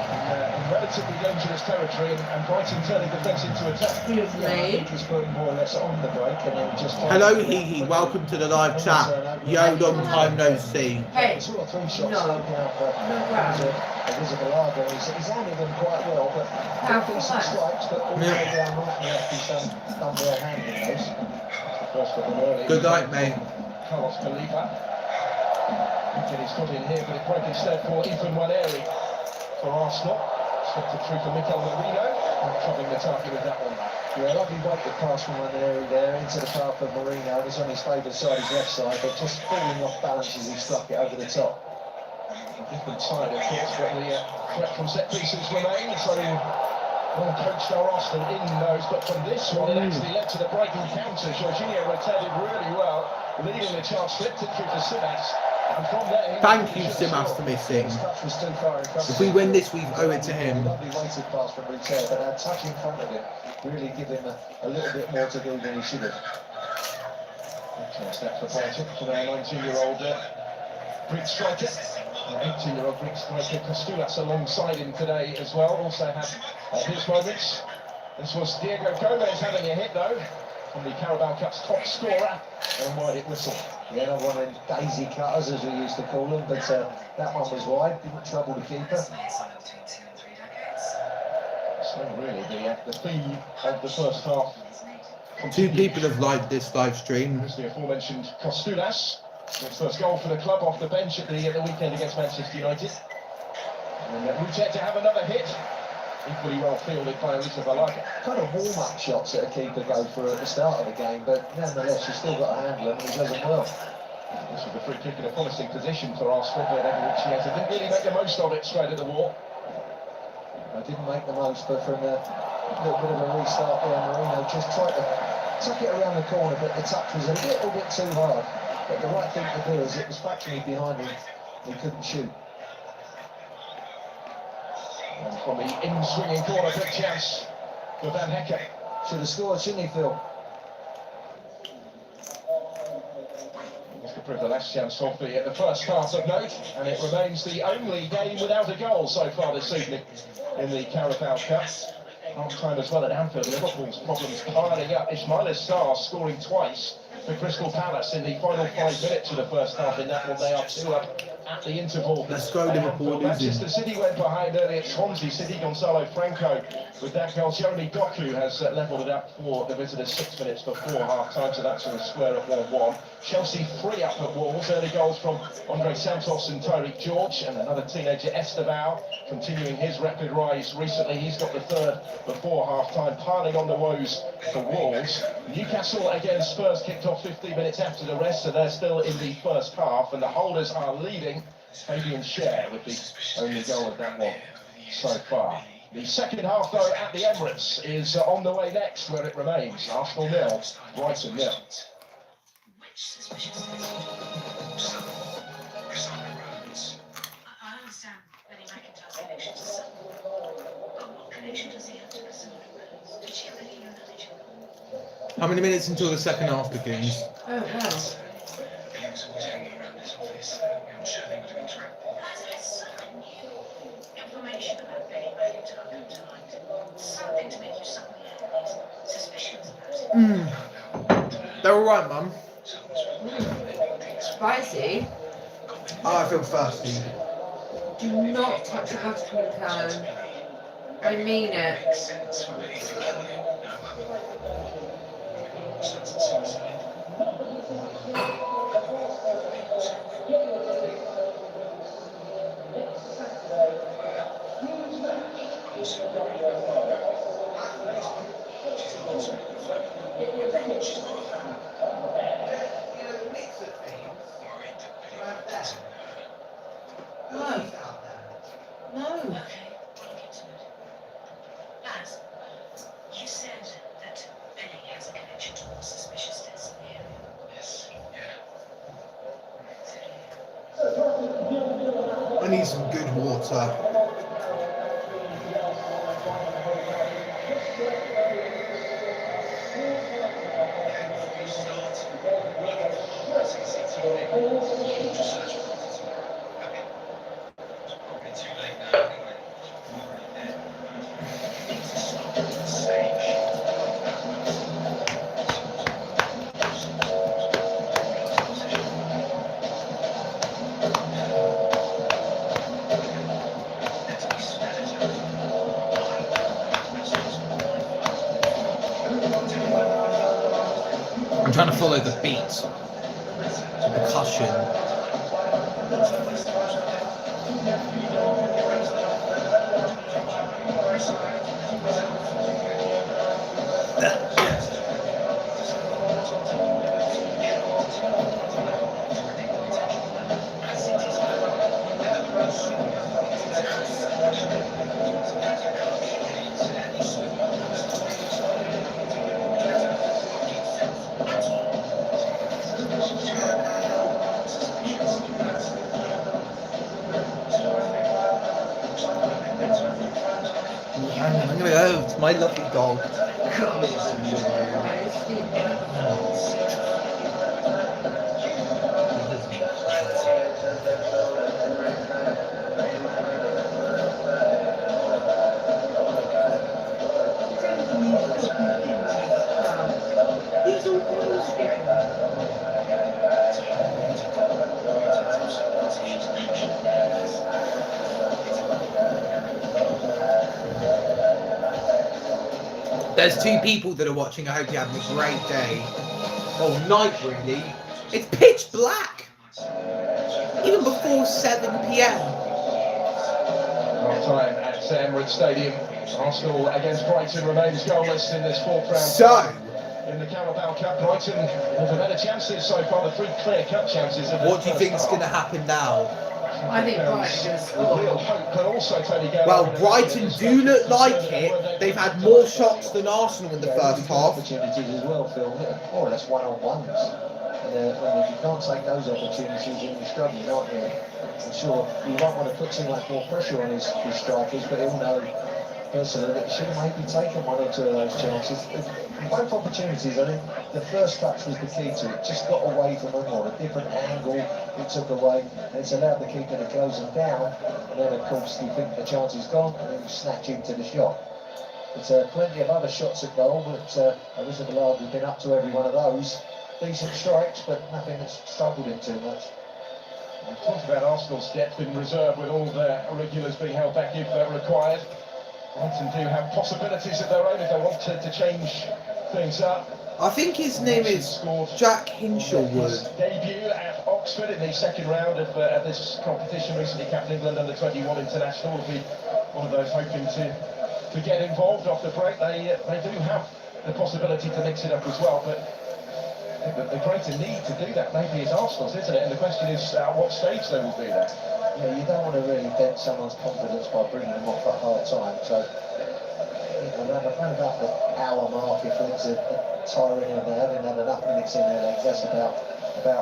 Speaker 3: in relatively dangerous territory, and Brighton turning defence into attack.
Speaker 2: made.
Speaker 4: He's putting more or less on the break, and then just
Speaker 1: Hello, Hee, welcome to the live chat. Yo, long time no see.
Speaker 2: Hey,
Speaker 4: 2 or 3 shots
Speaker 2: no.
Speaker 4: taken out for a visible argo. He's handled them quite well, but
Speaker 2: Powerful
Speaker 4: some
Speaker 2: man.
Speaker 4: strikes, but all the way down right now, he's done well handling those.
Speaker 3: First of them early.
Speaker 1: Good night, mate.
Speaker 3: Carlos Khalifa. Get his foot in here, but it broke instead for Ethan Waneri for Arsenal. Slipped it through for Mikel Merino. Troubling the target with that one.
Speaker 4: Yeah, lovely weighted pass from Waneri there into the path of Marino. It's on his favoured side, his left side, but just falling off balance as he struck it over the top.
Speaker 3: Different side, of course, but the threat from set pieces remains. So well coached are Arsenal in those, but from this one it actually led to the Brighton counter. Jorginho rotated really well, leading the charge, slipped it through for Simas. And from there,
Speaker 1: Thank you, Simas, for missing.
Speaker 4: His touch was too far in front
Speaker 1: If
Speaker 4: of
Speaker 1: we
Speaker 4: him.
Speaker 1: win this, we owe it to him.
Speaker 4: Lovely weighted pass from Retail, but a touch in front of him really give him a little bit more to do than he should have.
Speaker 3: Step for Brighton for their 19-year-old Greek striker. 18-year-old Greek striker Kostoulas alongside him today as well. Also had his moments. This was Diego Gomez having a hit though, from the Carabao Cup's top scorer, and wide it whistle.
Speaker 4: Yeah, another one of them daisy cutters as we used to call them, but that one was wide, didn't trouble the keeper.
Speaker 3: So really the theme of the first half.
Speaker 1: Two people have liked this live stream.
Speaker 3: There's the aforementioned Kostoulas. His first goal for the club off the bench at the weekend against Manchester United. And Ruchet to have another hit. Equally well fielded by Rita Balaga.
Speaker 4: Kind of warm-up shots that a keeper go for at the start of the game, but nonetheless, you've still got to handle them, and he does them well.
Speaker 3: This was the free kick in a promising position for Arsenal, but Ruchet didn't really make the most of it straight at the wall.
Speaker 4: I didn't make the most, but from a little bit of a restart there, Marino just tried to tuck it around the corner, but the touch was a little bit too hard. But the right thing to do is it was factually behind him, he couldn't shoot.
Speaker 3: And from the in-swinging corner, big chance for Van Hekken.
Speaker 4: Should have scored, shouldn't he, Phil?
Speaker 3: This could prove the last chance of the first half of note, and it remains the only game without a goal so far this evening in the Carabao Cup. Half-time as well at Anfield. Liverpool's problems piling up. Ismaila Sarr scoring twice for Crystal Palace in the final 5 minutes of the first half. In that one, they are 2 up at the interval.
Speaker 1: Let's go, Liverpool.
Speaker 3: Manchester City went behind early at Swansea City. Gonzalo Franco with that goal. Johnny Doku has levelled it up for the visitors 6 minutes before half-time, so that's a square at 1-1. Chelsea 3 up at Wolves. Early goals from Andre Santos and Tyreek George, and another teenager, Esteban, continuing his rapid rise recently. He's got the 3rd before half-time, piling on the woes for Wolves. Newcastle against Spurs kicked off 15 minutes after the rest, so they're still in the first half, and the holders are leading. Fabian Schär with the only goal of that one so far. The second half, though, at the Emirates is on the way next, where it remains. Arsenal 0, Brighton 0.
Speaker 5: I understand Benny McIntyre's connection to Sun, but what connection does he have to the Sun? Did she really acknowledge him?
Speaker 1: How many minutes until the second half begins?
Speaker 2: Oh, wow.
Speaker 5: Has some new information about Benny McIntyre come to light? Something to make you suddenly have these suspicions about him?
Speaker 1: They're alright, Mum.
Speaker 2: Spicy.
Speaker 1: Oh, I feel thirsty.
Speaker 2: Do not touch the buttercream cone. I mean it. No. No.
Speaker 5: Baz, you said that Benny has a connection to more suspicious deaths in the area. Yes, yeah.
Speaker 1: I need some good water. I'm trying to follow the beat, the percussion. I'm gonna go to my lovely dog. There's two people that are watching. I hope you're having a great day. Well, night really. It's pitch black. Even before 7 p.m.
Speaker 3: Half time at Emirates Stadium. Arsenal against Brighton remains goalless in this fourth round.
Speaker 1: So,
Speaker 3: In the Carabao Cup, Brighton have better chances so far. The 3 clear-cut chances.
Speaker 1: what do you think is going to happen now?
Speaker 2: I think Brighton are going to score.
Speaker 3: Real hope, but also Tony Gallagher.
Speaker 1: Well, Brighton do look like it. They've had more shots than Arsenal in the first half.
Speaker 4: Opportunities as well, Phil. More or less one-on-ones. And if you can't take those opportunities, then you're struggling, aren't you? I'm sure you won't want to put too much more pressure on his strikers, but he'll know personally that he should have maybe taken 1 or 2 of those chances. Both opportunities, I think the first touch was the key to it. Just got away from them, or a different angle it took away, and it's allowed the keeper to close them down. And then, of course, you think the chance is gone, and then you snatch into the shot. But plenty of other shots at goal, but Elizabeth Lard has been up to every one of those. Decent strikes, but nothing that's troubled him too much.
Speaker 3: We've talked about Arsenal's depth in reserve with all their regulars being held back if required. Brighton do have possibilities of their own if they want to change things up.
Speaker 1: I think his name is Jack Hinshelwood.
Speaker 3: His debut at Oxford in the second round of this competition, recently captain England under 21 international, will be one of those hoping to get involved off the break. They do have the possibility to mix it up as well, but I think the greater need to do that maybe is Arsenal's, isn't it? And the question is at what stage they will do that.
Speaker 4: Yeah, you don't want to really dent someone's confidence by bringing them off at hard time. So, around about the hour mark, if it's a tiring and they haven't had enough minutes in their legs, that's about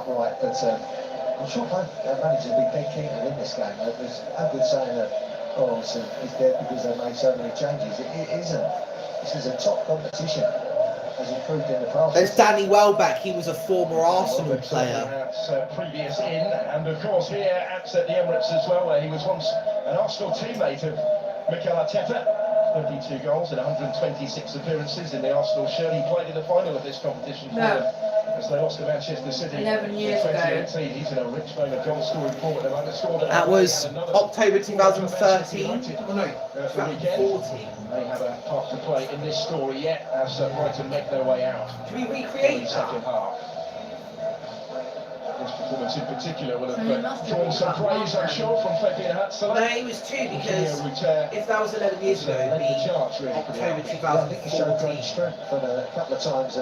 Speaker 4: right. But I'm sure both managers will be dead keen to win this game. There's no good saying that he's dead because they made so many changes. It isn't. This is a top competition. As improved in the past.
Speaker 1: There's Danny Welbeck. He was a former Arsenal player.
Speaker 3: Previous in, and of course here at the Emirates as well, where he was once an Arsenal teammate of Mikel Arteta. 32 goals in 126 appearances in the Arsenal shirt. He played in the final of this competition for them as they lost to Manchester City
Speaker 2: 11 years
Speaker 3: in
Speaker 2: ago.
Speaker 3: 2018. He's in a rich vein of goal scoring form at the moment.
Speaker 1: That was October 2013.
Speaker 3: Oh no, 2014. They have a part to play in this story yet as Brighton make their way out.
Speaker 1: Can we
Speaker 3: In
Speaker 1: recreate
Speaker 3: the second
Speaker 1: that?
Speaker 3: half. This performance in particular will
Speaker 2: So you
Speaker 3: have
Speaker 2: must
Speaker 3: drawn
Speaker 2: have
Speaker 3: some
Speaker 2: got one
Speaker 3: praise, I'm
Speaker 2: then.
Speaker 3: sure, from Fabian
Speaker 1: No,
Speaker 3: Hatzler.
Speaker 1: it was 2 because if that was 11 years ago, it'd be October
Speaker 4: I think he showed great
Speaker 1: 2014.
Speaker 4: strength, but a couple of times,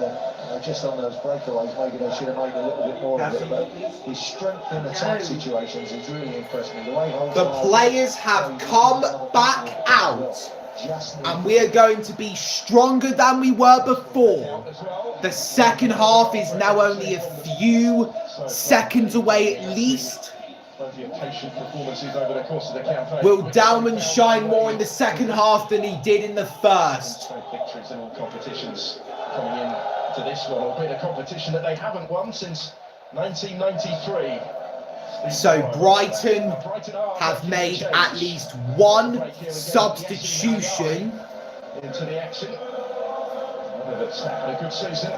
Speaker 4: just on those breakaways, maybe they should have made a little bit more of it. But his strength in attack situations has really impressed me. The way
Speaker 1: The players have come back out, and we are going to be stronger than we were before. The second half is now only a few seconds away at least.
Speaker 3: Plenty of patient performances over the course of the campaign.
Speaker 1: Will Dalman shine more in the second half than he did in the first?
Speaker 3: Victories in all competitions coming in to this one, albeit a competition that they haven't won since 1993.
Speaker 1: So Brighton have made at least one substitution.
Speaker 3: Into the action. That's had a good season.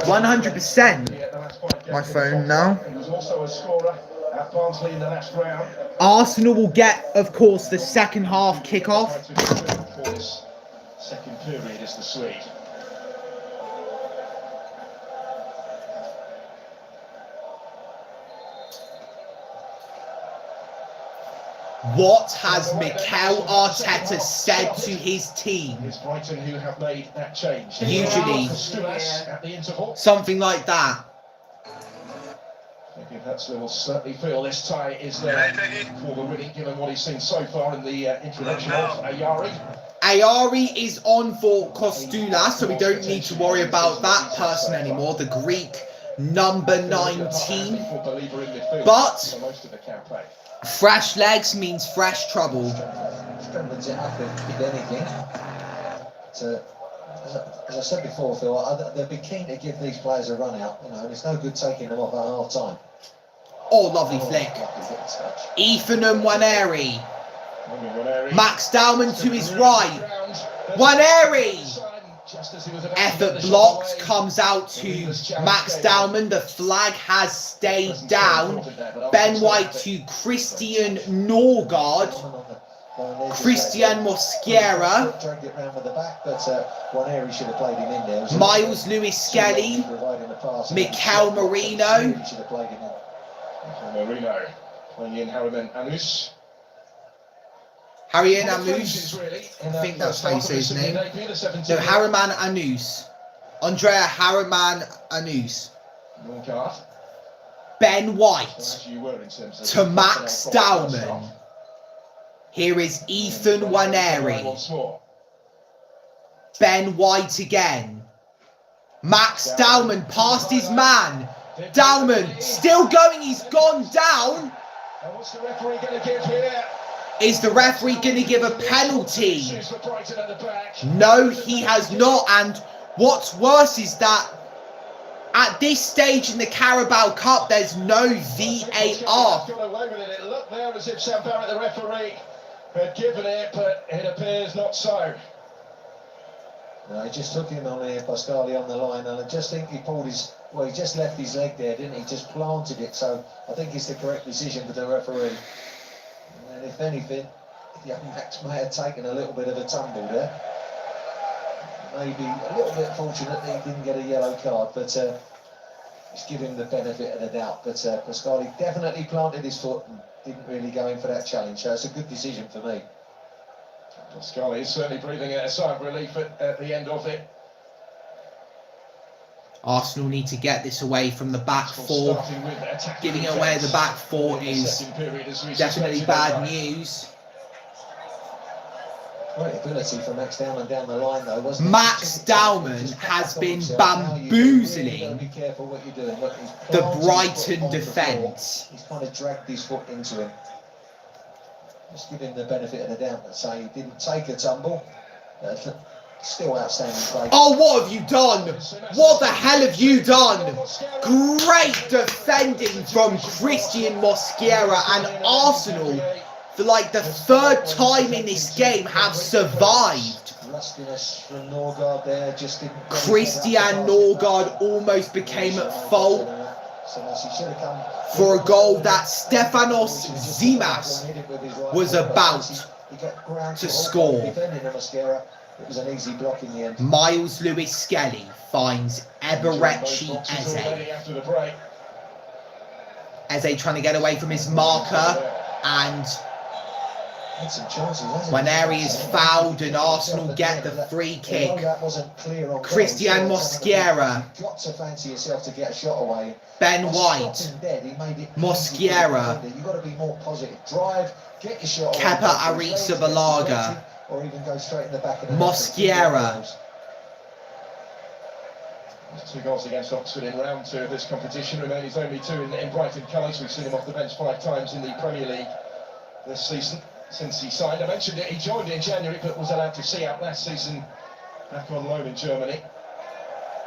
Speaker 1: 100%. My phone now.
Speaker 3: He was also a scorer at Barnsley in the last round.
Speaker 1: Arsenal will get, of course, the second half kickoff.
Speaker 3: For this second period is the Swede.
Speaker 1: What has Mikel Arteta said to his team?
Speaker 3: It's Brighton who have made that change.
Speaker 1: Usually.
Speaker 3: At the interval.
Speaker 1: Something like that.
Speaker 3: I think Hatzler will certainly feel this tie is there for the winning, given what he's seen so far in the introduction of Ayari.
Speaker 1: Ayari is on for Kostoulas, so we don't need to worry about that person anymore, the Greek number 19. But fresh legs means fresh trouble.
Speaker 4: Strengthens it up if anything. As I said before, Phil, they'll be keen to give these players a run out. And it's no good taking them off at half time.
Speaker 1: Oh, lovely flick. Ethan and Waneri. Max Dalman to his right. Waneri. Effort blocked, comes out to Max Dalman. The flag has stayed down. Ben White to Christian Norgard. Christian Mosquera,
Speaker 4: dragged it round with the back, but Waneri should have played him in there.
Speaker 1: Miles Lewis Skelly, Mikel Marino,
Speaker 4: Should have played him in.
Speaker 3: Marino playing in Harriman Anus.
Speaker 1: Harry Anus, I think that's how you say his name. No, Harriman Anus. Andrea Harriman Anus.
Speaker 3: Norgard.
Speaker 1: Ben White
Speaker 3: As you were in terms of
Speaker 1: to Max Dowman. Here is Ethan Waneri.
Speaker 3: Once more.
Speaker 1: Ben White again. Max Dowman past his man. Dowman still going, he's gone down.
Speaker 3: And what's the referee going to give here?
Speaker 1: Is the referee going to give a penalty?
Speaker 3: Issues for Brighton at the back.
Speaker 1: No, he has not. And what's worse is that at this stage in the Carabao Cup, there's no VAR.
Speaker 3: Got away with it. It looked there as if Sam Barrett, the referee, had given it, but it appears not so.
Speaker 4: No, he just took him on here, Pascali on the line, and I just think he pulled his, well, he just left his leg there, didn't he? Just planted it, so I think it's the correct decision for the referee. And if anything, young Max may have taken a little bit of a tumble there. Maybe a little bit fortunate that he didn't get a yellow card, but just give him the benefit of the doubt. But Pascali definitely planted his foot and didn't really go in for that challenge, so it's a good decision for me.
Speaker 3: Pascali is certainly breathing a sigh of relief at the end of it.
Speaker 1: Arsenal need to get this away from the back four. Giving it away at the back four is definitely bad news.
Speaker 4: Great ability for Max Dowman down the line, though, wasn't it?
Speaker 1: Max Dowman has been bamboozling the Brighton defence.
Speaker 4: He's kind of dragged his foot into him. Just give him the benefit of the doubt and say he didn't take a tumble. Still outstanding play.
Speaker 1: Oh, what have you done? What the hell have you done? Great defending from Christian Mosquera, and Arsenal, for like the third time in this game, have survived.
Speaker 4: Rustiness from Norgard there, just didn't.
Speaker 1: Christian Norgard almost became at fault for a goal that Stefanos Zimas was about to score.
Speaker 4: It was an easy block in the end.
Speaker 1: Miles Lewis Skelly finds Eberechi Eze. Eze trying to get away from his marker, and Waneri is fouled and Arsenal get the free kick. Christian Mosquera, Ben White, Mosquera, Kepa Arrizabalaga,
Speaker 4: or even go straight in the back of the
Speaker 1: Mosquera.
Speaker 3: Two goals against Oxford in round 2 of this competition. Remaining only 2 in Brighton colours. We've seen him off the bench 5 times in the Premier League this season since he signed. I mentioned it, he joined in January but was allowed to see out last season back on loan in Germany.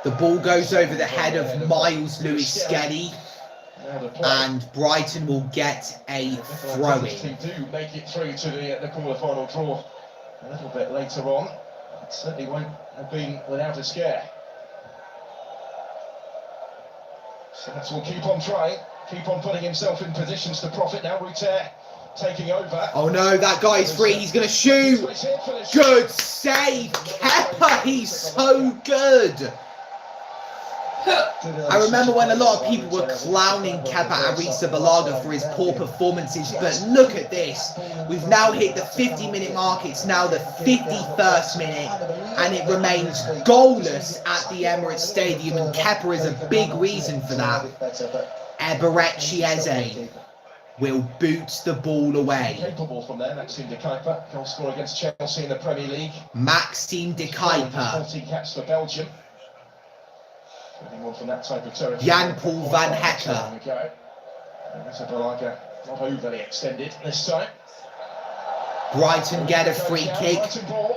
Speaker 1: The ball goes over the head of Miles Lewis Skelly, and Brighton will get a throw-in.
Speaker 3: Do make it through to the quarter-final draw a little bit later on. It certainly won't have been without a scare. So that's will keep on trying, keep on putting himself in positions to profit. Now Ruter taking over.
Speaker 1: Oh no, that guy's free, he's going to shoot. Good save, Kepa, he's so good. I remember when a lot of people were clowning Kepa Arrizabalaga for his poor performances, but look at this. We've now hit the 50-minute mark, it's now the 51st minute, and it remains goalless at the Emirates Stadium, and Kepa is a big reason for that. Eberechi Eze will boot the ball away.
Speaker 3: Capable from there, Maxime de Kuyper, goal scorer against Chelsea in the Premier League.
Speaker 1: Maxime de Kuyper.
Speaker 3: 40 caps for Belgium. Anyone from that type of territory.
Speaker 1: Jan-Paul van Hecker.
Speaker 3: Arrizabalaga not overly extended this time.
Speaker 1: Brighton get a free kick.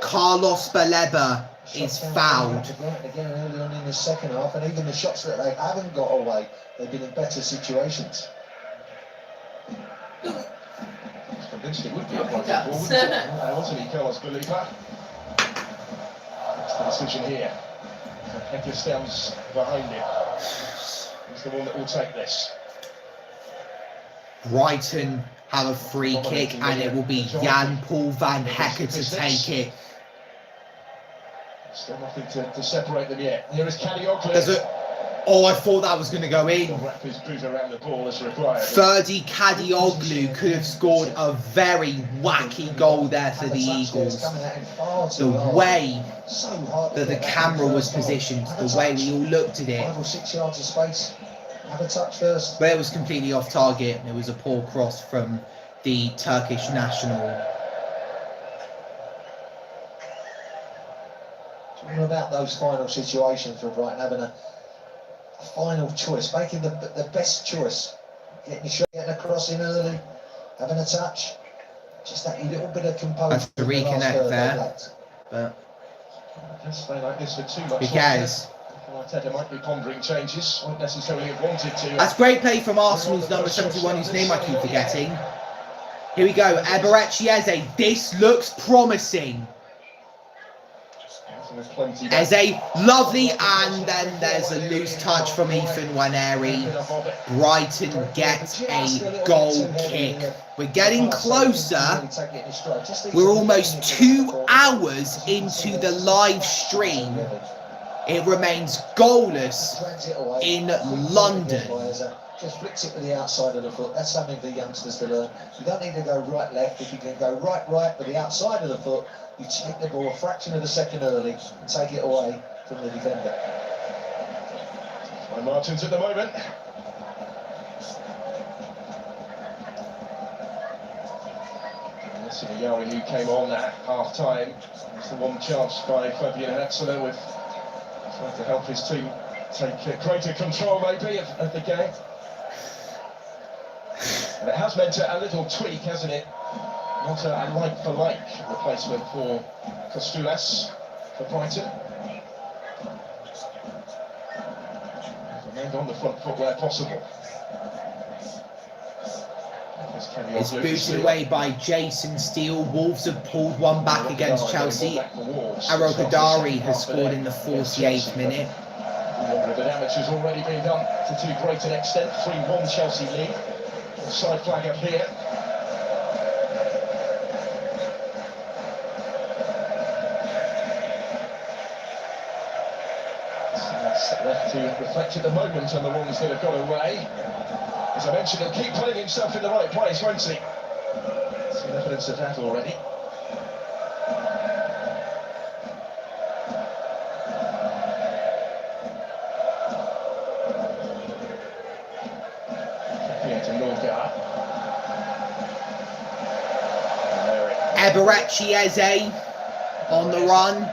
Speaker 1: Carlos Baleba is fouled.
Speaker 4: Again, early on in the second half, and even the shots that they haven't got away, they've been in better situations.
Speaker 3: Convinced it would be a point ball, wouldn't it? Wasn't he, Carlos Baleba? That's the decision here. Hecker stands behind him. He's the one that will take this.
Speaker 1: Brighton have a free kick, and it will be Jan-Paul van Hekken to take it.
Speaker 3: Still nothing to separate them yet. Here is Kadioglu.
Speaker 1: There's a... Oh, I thought that was going to go in.
Speaker 3: He'll wrap his boot around the ball as required.
Speaker 1: Ferdy Kadioglu could have scored a very wacky goal there for the Eagles. The way that the camera was positioned, the way we all looked at it.
Speaker 4: 5 or 6 yards of space. Have a touch first.
Speaker 1: But it was completely off target. It was a poor cross from the Turkish national.
Speaker 4: Talking about those final situations for Brighton, having a final choice, making the best choice, getting your shot, getting a cross in early, having a touch, just that little bit of composure.
Speaker 1: That's to reconnect there, but
Speaker 3: Just stay like this for too much.
Speaker 1: he cares.
Speaker 3: Arteta might be pondering changes, won't necessarily have wanted to.
Speaker 1: That's great play from Arsenal's number 71, whose name I keep forgetting. Here we go, Eberechi Eze. This looks promising. Eze, lovely, and then there's a loose touch from Ethan Nwaneri. Brighton gets a goal kick. We're getting closer. We're almost 2 hours into the live stream. It remains goalless in London.
Speaker 4: Just flicks it with the outside of the foot. That's something for youngsters to learn. You don't need to go right left. If you can go right with the outside of the foot, you take the ball a fraction of a second early and take it away from the defender.
Speaker 3: By Martins at the moment. This is Yari who came on at half time. It's the one chance by Fabian Hatzler with trying to help his team take greater control maybe of the game. And it has meant a little tweak, hasn't it? Not a like-for-like replacement for Costulas for Brighton. Remained on the front foot where possible.
Speaker 1: It's booted away by Jason Steele. Wolves have pulled one back against Chelsea. Aro Kadari has scored in the 48th minute.
Speaker 3: The damage has already been done to too great an extent. 3-1 Chelsea lead. Side flag up here. So that's left to reflect at the moment on the ones that have got away. As I mentioned, he'll keep putting himself in the right place, won't he? Seen evidence of that already.
Speaker 1: Eberechi Eze on the run.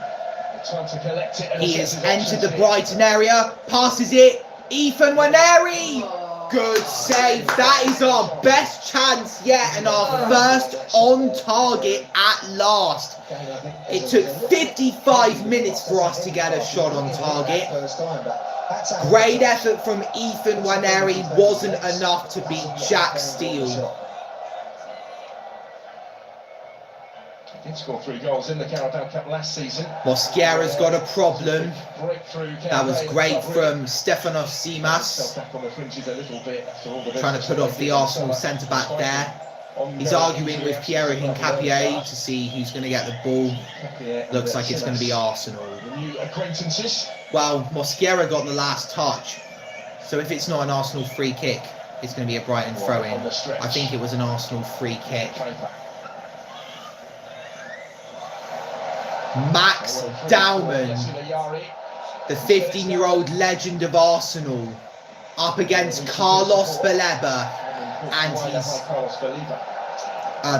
Speaker 1: He has entered the Brighton area, passes it. Ethan Nwaneri! Good save. That is our best chance yet and our first on target at last. It took 55 minutes for us to get a shot on target. Great effort from Ethan Nwaneri, wasn't enough to beat Jack Steele.
Speaker 3: Did score 3 goals in the Carabao Cup last season.
Speaker 1: Mosquera's got a problem. That was great from Stefanos Simas. Trying to put off the Arsenal centre-back there. He's arguing with Piero Hincapié to see who's going to get the ball. Looks like it's going to be Arsenal. Well, Mosquera got the last touch. So if it's not an Arsenal free kick, it's going to be a Brighton throw-in. I think it was an Arsenal free kick. Max Dowman, the 15-year-old legend of Arsenal, up against Carlos Baleba, and he's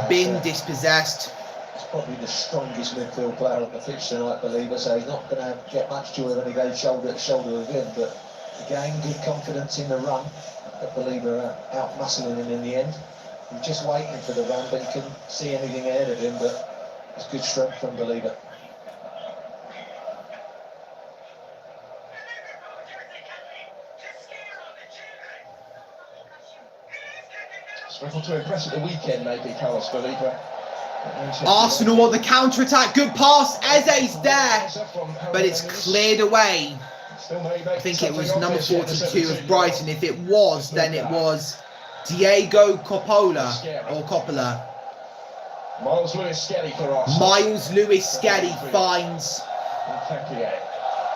Speaker 1: been dispossessed.
Speaker 4: He's probably the strongest midfield player on the pitch tonight, Baleba, so he's not going to get much joy when he goes shoulder to shoulder with him, but again, good confidence in the run, that Baleba out-muscling him in the end. He's just waiting for the run, but he couldn't see anything ahead of him, but it's good strength from Baleba.
Speaker 3: Struggled to impress at the weekend, maybe, Carlos Baleba.
Speaker 1: Arsenal on the counter-attack. Good pass. Eze's there, but it's cleared away. I think it was number 42 of Brighton. If it was, then it was Diego Coppola, or Coppola.
Speaker 3: Miles Lewis Skelly for Arsenal.
Speaker 1: Miles Lewis Skelly finds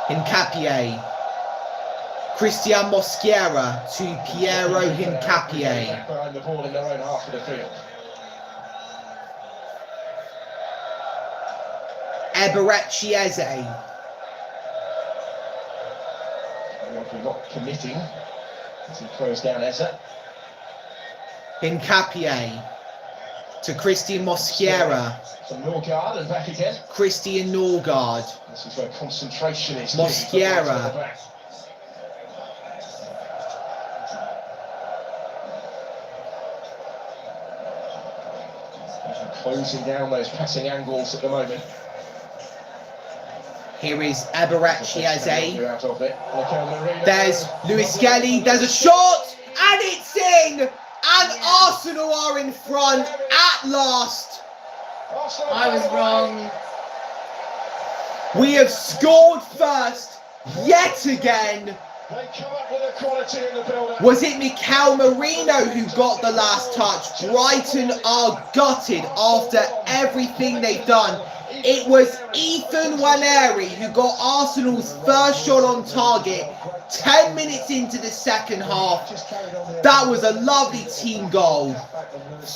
Speaker 1: Hincapié. Christian Mosquera to Piero Hincapié.
Speaker 3: Behind the ball in their own half of the field.
Speaker 1: Eberechieze.
Speaker 3: We're not committing as he throws down Eze.
Speaker 1: Hincapié to Christian Mosquera.
Speaker 3: From Norgard and back again.
Speaker 1: Christian Norgard.
Speaker 3: This is where concentration is.
Speaker 1: Mosquera.
Speaker 3: Closing down those passing angles at the moment.
Speaker 1: Here is Eberechieze.
Speaker 3: Out of it.
Speaker 1: There's Lewis Skelly. There's a shot, and it's in. And Arsenal are in front at last.
Speaker 2: I was wrong.
Speaker 1: We have scored first yet again.
Speaker 3: They come up with a quality in the build-up.
Speaker 1: Was it Mikel Merino who got the last touch? Brighton are gutted after everything they've done. It was Ethan Nwaneri who got Arsenal's first shot on target 10 minutes into the second half. That was a lovely team goal.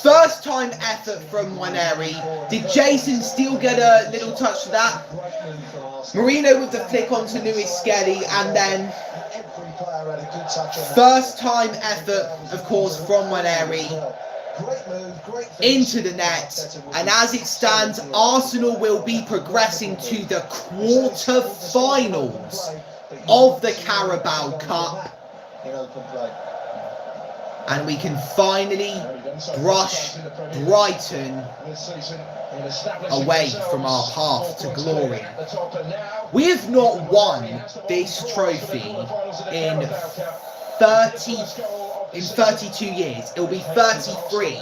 Speaker 1: First time effort from Nwaneri. Did Jason still get a little touch to that? Merino with the flick onto Lewis Skelly, and then first time effort, of course, from Nwaneri into the net. And as it stands, Arsenal will be progressing to the quarter-finals of the Carabao Cup. And we can finally brush Brighton away from our path to glory. We have not won this trophy in 32 years. It'll be 33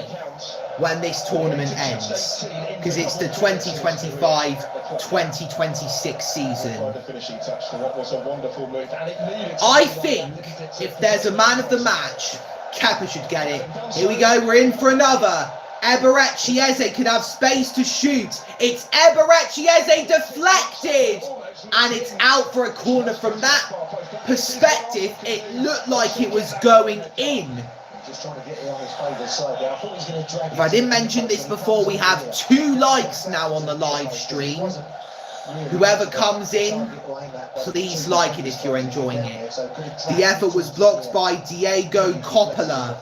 Speaker 1: when this tournament ends, because it's the 2025-2026 season. I think if there's a man of the match, Kepa should get it. Here we go, we're in for another. Eberechieze could have space to shoot. It's Eberechieze deflected, and it's out for a corner. From that perspective, it looked like it was going in. If I didn't mention this before, we have 2 likes now on the live stream. Whoever comes in, please like it if you're enjoying it. The effort was blocked by Diego Coppola.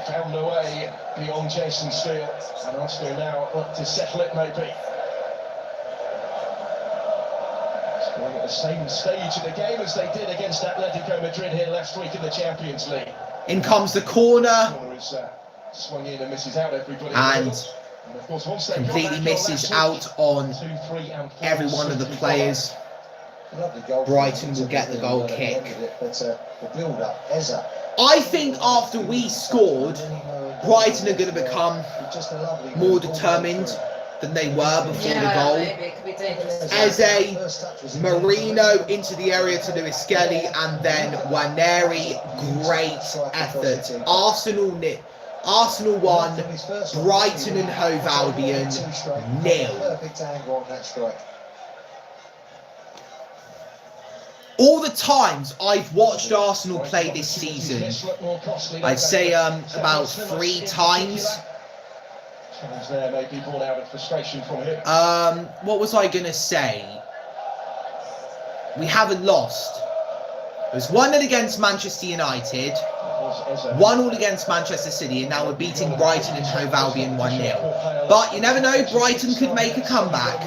Speaker 3: Found a way beyond Jason Steele, and Arsenal now up to settle it maybe. Scoring at the same stage of the game as they did against Atletico Madrid here last week in the Champions League.
Speaker 1: In comes the corner.
Speaker 3: Is, swung in and misses out everybody.
Speaker 1: And
Speaker 3: of course, once they
Speaker 1: completely misses out on every one of the players. Brighton will get the goal kick. I think after we scored, Brighton are going to become more determined than they were before the goal. Eze, Merino into the area to Lewis Skelly, and then Nwaneri, great effort. Arsenal 1, Brighton and Hove Albion 0. All the times I've watched Arsenal play this season, I'd say about 3 times. What was I going to say? We haven't lost. It was 1-0 against Manchester United, 1-1 against Manchester City, and now we're beating Brighton and Hove Albion 1-0. But you never know, Brighton could make a comeback.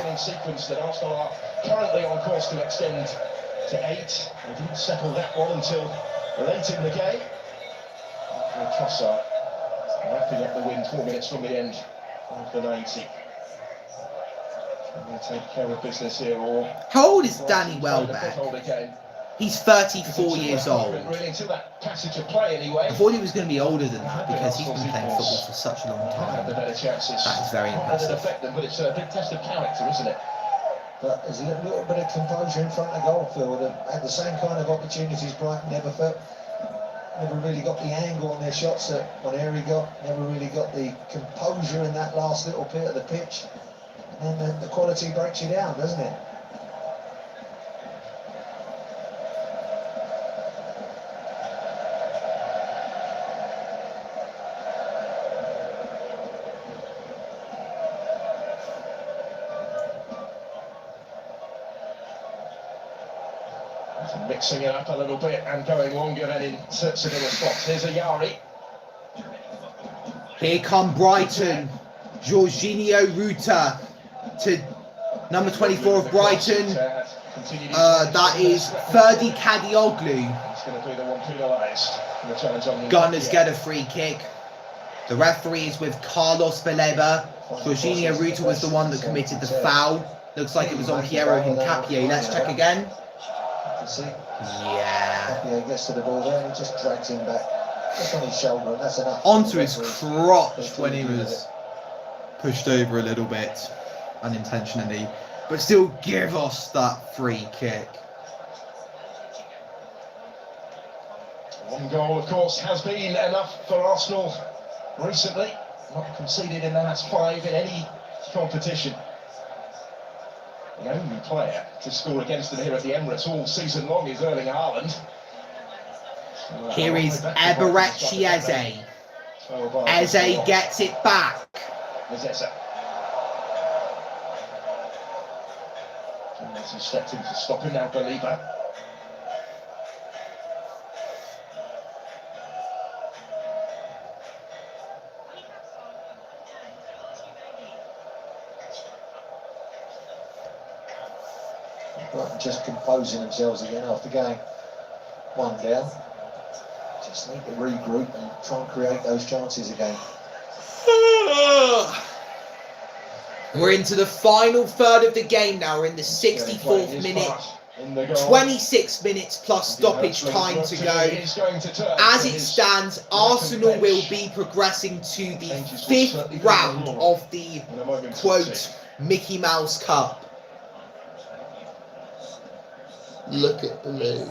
Speaker 3: Currently on course to extend to 8. They didn't settle that one until late in the game. Trossard wrapping up the win 4 minutes from the end of the 90. I'm going to take care of business here. Or
Speaker 1: how old is Danny Welbeck? He's 34 years old.
Speaker 3: Really until that passage of play anyway.
Speaker 1: I thought he was going to be older than that because he's been playing football for such a long time. That is very impressive.
Speaker 3: Affect them, but it's a big test of character, isn't it?
Speaker 4: But there's a little bit of composure in front of goal, Phil. They had the same kind of opportunities Brighton never really got the angle on their shots that Oneri got, never really got the composure in that last little bit of the pitch. And then the quality breaks you down, doesn't it?
Speaker 3: Mixing it up a little bit and going longer than in search of little spots. Here's a Yari.
Speaker 1: Here come Brighton. Jorginho Ruta to number 24 of Brighton. That is Ferdi Kadioglu.
Speaker 3: He's going to be the one penalised. The challenge on
Speaker 1: Gunners get a free kick. The referee is with Carlos Baleba. Jorginho Ruta was the one that committed the foul. Looks like it was on Piero Hincapié. Let's check again.
Speaker 4: See?
Speaker 1: Yeah.
Speaker 4: He gets to the ball there and he just drags him back. Just on his shoulder, and that's enough.
Speaker 1: Onto his crotch when he was pushed over a little bit, unintentionally. But still give us that free kick.
Speaker 3: One goal, of course, has been enough for Arsenal recently. Not conceded in the last 5 in any competition. The only player to score against them here at the Emirates all season long is Erling Haaland.
Speaker 1: Here is Eberechi Eze. Eze gets it back.
Speaker 3: Eze stepped in to stop him now, Belieber.
Speaker 4: Just composing themselves again after going 1 down. Just need to regroup and try and create those chances again.
Speaker 1: We're into the final third of the game now. We're in the 64th minute. 26 minutes plus stoppage time to go. As it stands, Arsenal will be progressing to the 5th round of the, quote, Mickey Mouse Cup. Look at Blue.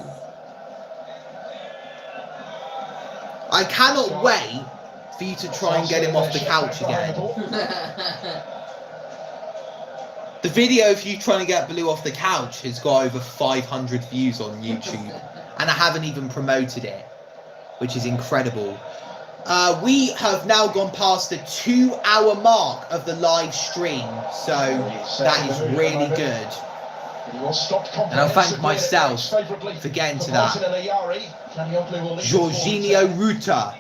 Speaker 1: I cannot wait for you to try and get him off the couch again. The video of you trying to get Blue off the couch has got over 500 views on YouTube, and I haven't even promoted it, which is incredible. We have now gone past the 2-hour mark of the live stream, so that is really good. And I'll thank myself for getting to that. Jorginho Ruta.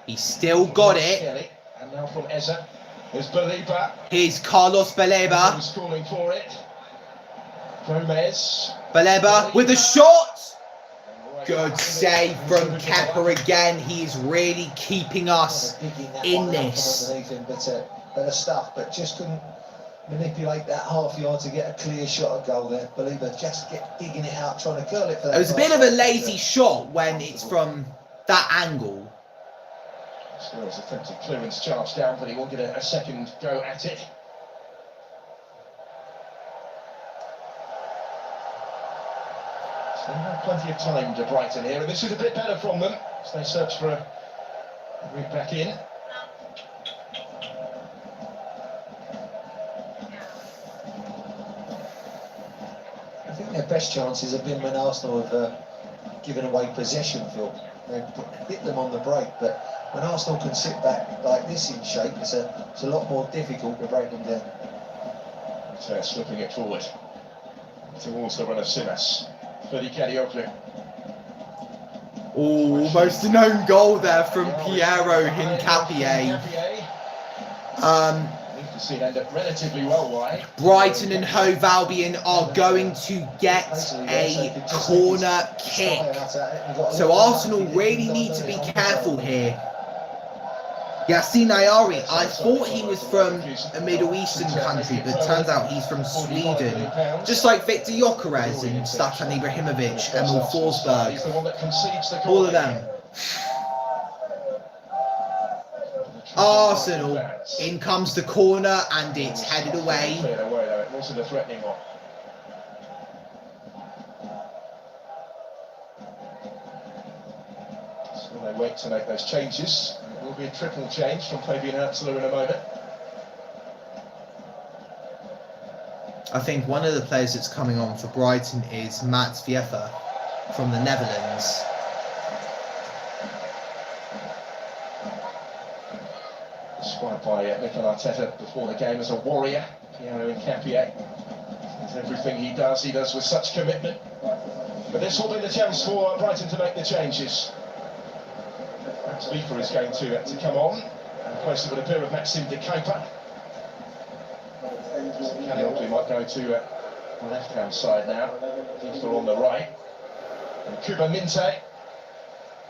Speaker 1: He's still got it.
Speaker 3: And now from Eze is Belieber.
Speaker 1: Here's Carlos Baleba.
Speaker 3: Who's calling for it. Gomez.
Speaker 1: Baleba with a shot. Good save from Kepa again. He's really keeping us in this.
Speaker 4: Better stuff, but just couldn't manipulate that half yard to get a clear shot at goal there. Belieber just digging it out, trying to curl it for that.
Speaker 1: It was a bit of a lazy shot when it's from that angle.
Speaker 3: Still has attempted clearance charged down, but he won't get a second go at it. So they have plenty of time to Brighton here, and this is a bit better from them as they search for a route back in.
Speaker 4: I think their best chances have been when Arsenal have given away possession, Phil. They've hit them on the break, but when Arsenal can sit back like this in shape, it's a lot more difficult to break them down.
Speaker 3: So slipping it forward towards the run of Simas. Ferdi Kadioglu.
Speaker 1: Almost an own goal there from Piero Hincapié.
Speaker 3: Seen end up relatively well wide.
Speaker 1: Brighton and Hove Albion are going to get a corner kick. So Arsenal really need to be careful here. Yassine Ayari, I thought he was from a Middle Eastern country, but it turns out he's from Sweden. Just like Victor Gyökeres and Zlatan Ibrahimovic, Emil Forsberg. All of them. Arsenal, in comes the corner and it's headed away.
Speaker 3: It wasn't a threatening one. Well, they wait to make those changes. It will be a triple change from Fabian Hertzler in a moment.
Speaker 1: I think one of the players that's coming on for Brighton is Mats Viefa from the Netherlands.
Speaker 3: Described by Mikel Arteta before the game as a warrior, Piero Hincapié. Everything he does with such commitment. But this will be the chance for Brighton to make the changes. Max Viefa is going to come on. In place, it would appear, of Maxime de Kuiper. Calliope might go to the left-hand side now. Viefa on the right. And Kuba Minte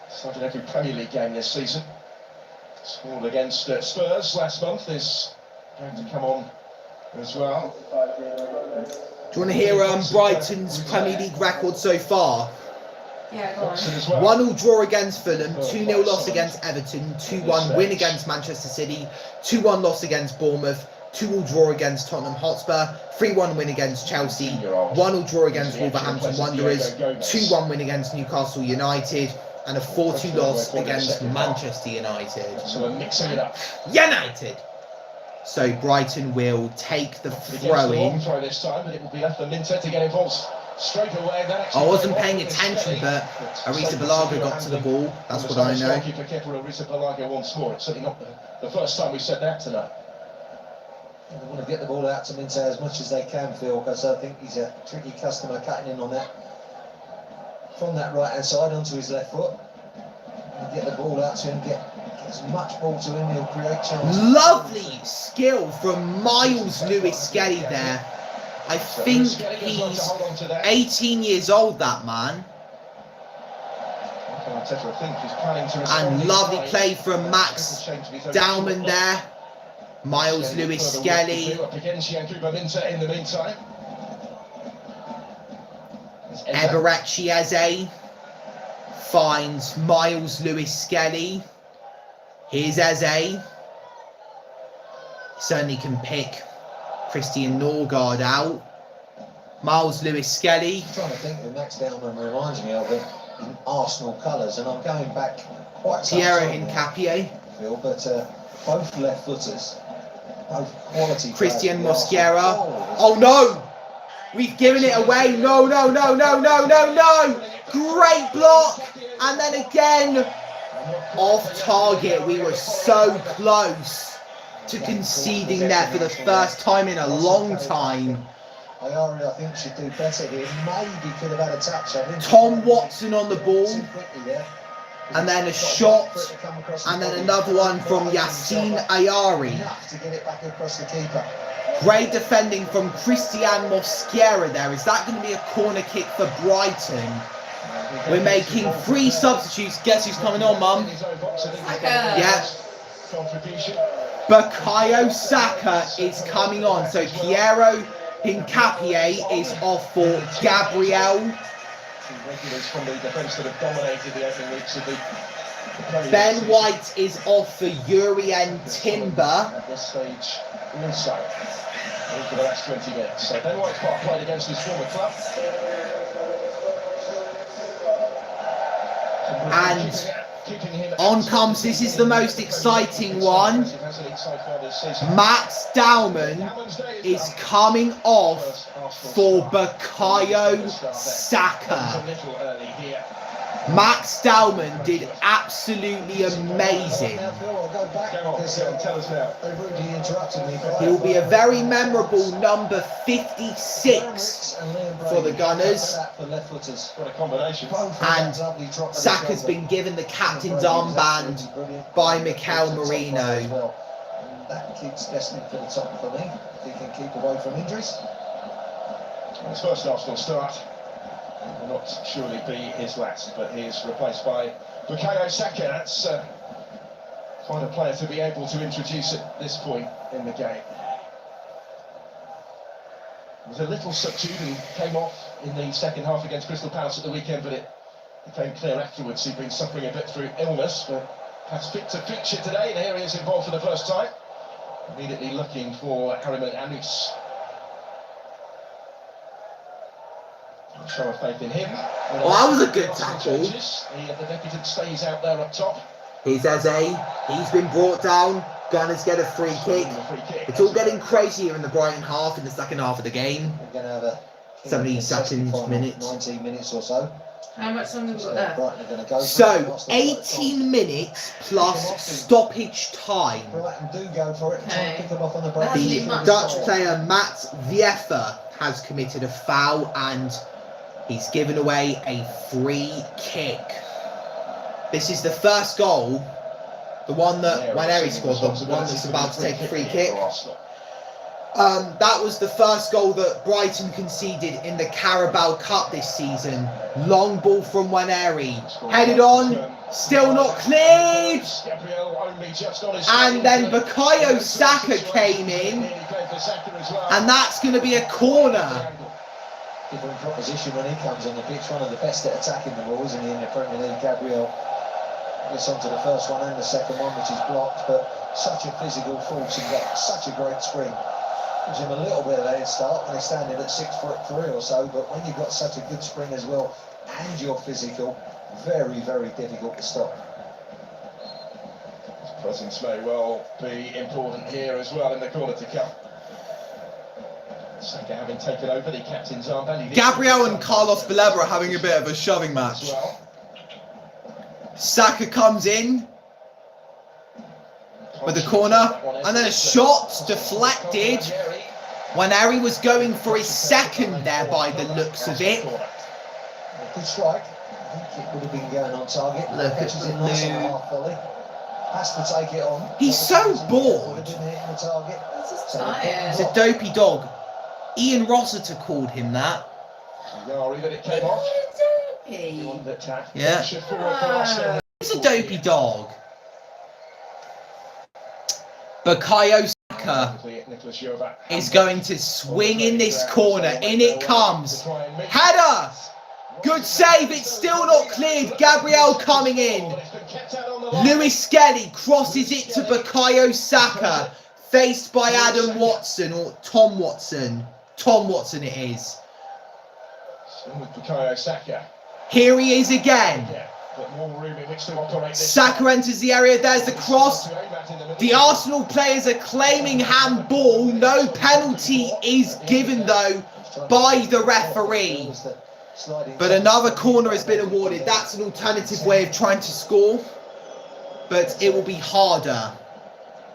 Speaker 3: started every Premier League game this season. Scored against Spurs last month, is going to come on as well.
Speaker 1: Do you want to hear Brighton's Premier League record so far?
Speaker 2: Yeah, go on.
Speaker 1: 1-1 draw against Fulham, 2-0 loss against Everton, 2-1 win against Manchester City, 2-1 loss against Bournemouth, 2-2 draw against Tottenham Hotspur, 3-1 win against Chelsea, 1-1 draw against Wolverhampton Wanderers, 2-1 win against Newcastle United, and a 4-2 loss against Manchester United.
Speaker 3: So we're mixing it up.
Speaker 1: United! So Brighton will take the throw-in.
Speaker 3: Throw this time, but it will be left for Minte to get involved straight away.
Speaker 1: I wasn't paying attention, but Arisa Balaga got to the ball. That's what I know.
Speaker 3: Arisa Balaga once more. It's certainly not the first time we've said that tonight.
Speaker 4: They want to get the ball out to Minte as much as they can, Phil, because I think he's a tricky customer cutting in on that. From that right-hand side onto his left foot. And get the ball out to him, get as much ball to him, he'll create chances.
Speaker 1: Lovely skill from Miles Lewis-Skelly there. I think he's 18 years old, that man. And lovely play from Max Dowman there. Miles Lewis-Skelly. Eberechi Eze finds Miles Lewis-Skelly. Here's Eze. Certainly can pick Christian Norgard out. Miles Lewis-Skelly.
Speaker 4: I'm trying to think that Max Dowman reminds me of it in Arsenal colours, and I'm going back quite some
Speaker 1: Piero
Speaker 4: time
Speaker 1: Hincapié.
Speaker 4: Phil, but both left footers, both quality.
Speaker 1: Christian
Speaker 4: players.
Speaker 1: Mosquera. Oh no! We've given it away. No, no, no, no, no, no, no! Great block! And then again, off target. We were so close to conceding there for the first time in a long time.
Speaker 4: Ayari, I think, should do better here. Maybe could have had a touch.
Speaker 1: Tom Watson on the ball. And then a shot. And then another one from Yassine Ayari.
Speaker 4: Enough to get it back across the keeper.
Speaker 1: Great defending from Christian Mosquera there. Is that going to be a corner kick for Brighton? We're making 3 substitutes. Guess who's coming on, Mum? Yeah. Bukayo Saka is coming on. So Piero Hincapié is off for Gabriel. Ben White is off for Urian Timber.
Speaker 3: At this stage, also, for the last 20 minutes. So Ben White's part played against his former club.
Speaker 1: And on comes, this is the most exciting one. Max Dowman is coming off for Bukayo Saka. Max Dowman did absolutely amazing. He will be a very memorable number 56 for the Gunners. And Saka's been given the captain's armband by Mikel Merino.
Speaker 4: That kid's destined for the top for me, if he can keep away from injuries.
Speaker 3: His first Arsenal start will not surely be his last, but he is replaced by Bukayo Saka. That's quite a player to be able to introduce at this point in the game. It was a little subdued and came off in the second half against Crystal Palace at the weekend, but it became clear afterwards he'd been suffering a bit through illness, but has fit to feature today, and here he is involved for the first time. Immediately looking for Harriman Anus. Show of faith in him.
Speaker 1: Well, that was a good tackle.
Speaker 3: The deputy stays out there up top.
Speaker 1: He's Eze. He's been brought down. Gunners get a free kick. It's all getting crazier in the Brighton half, in the second half of the game.
Speaker 4: We're going to have a
Speaker 1: 70 seconds, minutes.
Speaker 4: 19 minutes or so.
Speaker 2: How much longer have we got left?
Speaker 4: Brighton are going to go.
Speaker 1: So, 18 minutes plus stoppage time.
Speaker 4: Brighton do go for it. Try and pick them off on the break.
Speaker 2: That's
Speaker 1: The
Speaker 2: too much.
Speaker 1: Dutch player Matt Viefer has committed a foul and he's given away a free kick. This is the first goal, the one that Waneri scored, the one that's about to take a free kick. That was the first goal that Brighton conceded in the Carabao Cup this season. Long ball from Waneri, headed on, still not cleared. And then Bukayo Saka came in, and that's going to be a corner.
Speaker 4: Different proposition when he comes on the pitch. One of the best at attacking the ball, isn't he, in the Premier League? Gabriel gets onto the first one and the second one, which is blocked, but such a physical force and got such a great spring. Gives him a little bit of a head start when he's standing at 6'3" or so, but when you've got such a good spring as well and you're physical, very, very difficult to stop.
Speaker 3: His presence may well be important here as well in the corner to come. Saka having taken over the captain's armband.
Speaker 1: Gabriel and Carlos Baleba are having a bit of a shoving match. Saka comes in with the corner, and then a shot deflected. Waneri was going for his second there by the looks of it.
Speaker 4: Good strike. I think it would have been going on target.
Speaker 1: Look at
Speaker 4: Catches
Speaker 1: the
Speaker 4: it nice on the
Speaker 1: new-
Speaker 4: half volley. Has to take it on.
Speaker 1: He's so bored.
Speaker 2: This is tired.
Speaker 1: He's a dopey dog. Ian Rossiter called him that.
Speaker 3: Yari, but it came off.
Speaker 2: Dopey.
Speaker 3: On the attack.
Speaker 1: Yeah.
Speaker 3: Should forward for Arsenal.
Speaker 1: He's a dopey dog. Bukayo Saka
Speaker 3: Nicholas Jova.
Speaker 1: is going to swing in this corner. In it comes. Header! Good save. It's still not cleared. Gabriel coming in. Lewis Skelly crosses it to Bukayo Saka. Faced by Adam Watson, or Tom Watson. Tom Watson it is.
Speaker 3: Still with Bukayo Saka.
Speaker 1: Here he is again.
Speaker 3: Yeah, but more room in which to operate this.
Speaker 1: Saka enters the area. There's the cross. The Arsenal players are claiming handball. No penalty is given though by the referee. But another corner has been awarded. That's an alternative way of trying to score. But it will be harder.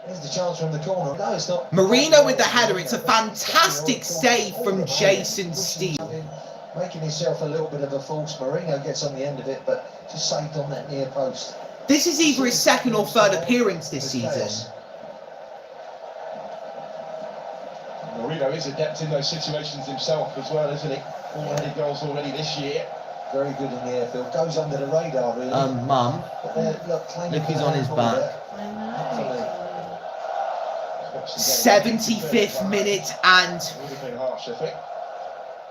Speaker 4: Here's the chance from the corner. No, it's not.
Speaker 1: Marino with the header. It's a fantastic save from Jason Steele.
Speaker 4: Making himself a little bit of a false. Marino gets on the end of it, but just saved on that near post.
Speaker 1: This is either his second or third appearance this season.
Speaker 3: Marino is adept in those situations himself as well, isn't he? 400 goals already this year.
Speaker 4: Very good in the airfield. Goes under the radar, really.
Speaker 1: Mum,
Speaker 4: But there, look
Speaker 1: he's on his back.
Speaker 2: I know.
Speaker 1: 75th minute, and
Speaker 3: Would have been harsh, I think.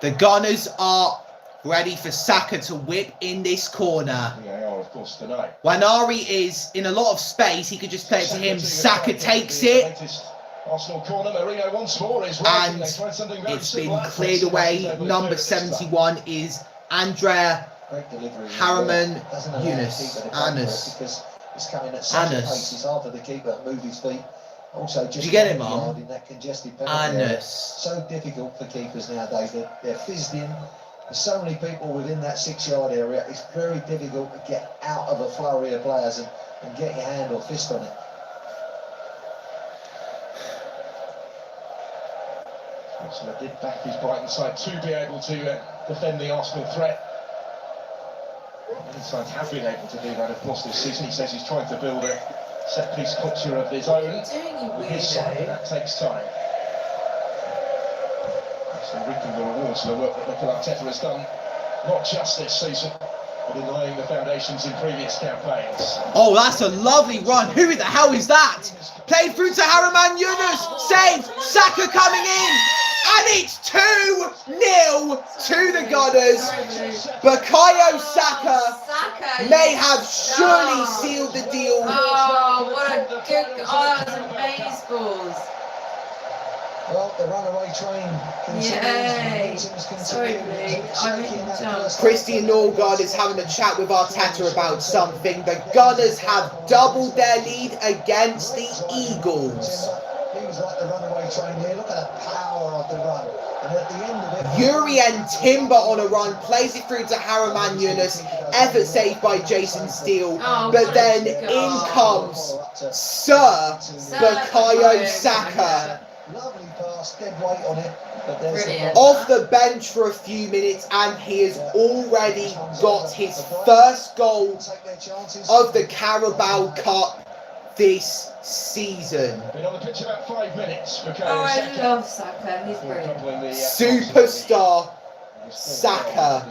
Speaker 1: the Gunners are ready for Saka to whip in this corner.
Speaker 3: VAR, of course, tonight.
Speaker 1: Wanari is in a lot of space. He could just play it to him. Saka takes it,
Speaker 3: Arsenal corner. Marino once more is right.
Speaker 1: and
Speaker 3: They tried something very
Speaker 1: it's
Speaker 3: simple
Speaker 1: been
Speaker 3: at
Speaker 1: cleared
Speaker 3: first.
Speaker 1: away.
Speaker 3: They
Speaker 1: Number
Speaker 3: this time.
Speaker 1: 71 is Andrea
Speaker 4: Great delivery.
Speaker 1: Harriman
Speaker 4: Doesn't allow the
Speaker 1: Yunus.
Speaker 4: keeper to come
Speaker 1: Anus.
Speaker 4: for it because it's coming at such a
Speaker 1: Anus.
Speaker 4: pace. It's hard for the keeper to move his feet. Also, just
Speaker 1: Did you get it,
Speaker 4: hard
Speaker 1: Mum?
Speaker 4: in that congested penalty area.
Speaker 1: Anus.
Speaker 4: So difficult for keepers nowadays. They're fizzed in. There's so many people within that 6-yard area. It's very difficult to get out of a flurry of players and get your hand or fist on it.
Speaker 3: So they did back his Brighton side to be able to defend the Arsenal threat. Many sides have been able to do that, of course, this season. He says he's trying to build a set-piece culture of his own.
Speaker 2: What are you doing, you
Speaker 3: With his side,
Speaker 2: weirdo?
Speaker 3: that takes time. So reaping the rewards for the work that Mikel Arteta has done, not just this season, but in laying the foundations in previous campaigns.
Speaker 1: Oh, that's a lovely run. Who the hell is that? Played through to Harriman Yunus. Saved. Saka coming in. And it's 2-0 to the Gunners. Bukayo Saka
Speaker 2: Saka,
Speaker 1: may
Speaker 2: you
Speaker 1: have surely
Speaker 2: star.
Speaker 1: sealed the deal.
Speaker 2: Oh, what a good. Oh, that was amazeballs.
Speaker 4: Well, the runaway train
Speaker 2: Yay!
Speaker 4: continues.
Speaker 2: Sorry, Blue. I'm in jump.
Speaker 1: Christian Norgard is having a chat with Arteta about something. The Gunners have doubled their lead against the Eagles.
Speaker 4: He was like the runaway train here. Look at the power of the run. And at the end of it,
Speaker 1: Urien Timber on a run, plays it through to Haraman Yunus. Effort saved by Jason Steele.
Speaker 2: Oh,
Speaker 1: But then
Speaker 2: my
Speaker 1: in
Speaker 2: God.
Speaker 1: comes Sir Bukayo Saka.
Speaker 4: lovely pass, dead weight on it. But there's
Speaker 2: Brilliant.
Speaker 1: Off the bench for a few minutes, and he has already got his first goal
Speaker 4: take their chances.
Speaker 1: of the Carabao Cup this season.
Speaker 3: Been on the pitch about 5 minutes.
Speaker 2: Oh, I love Saka. He's brilliant.
Speaker 1: Superstar Saka.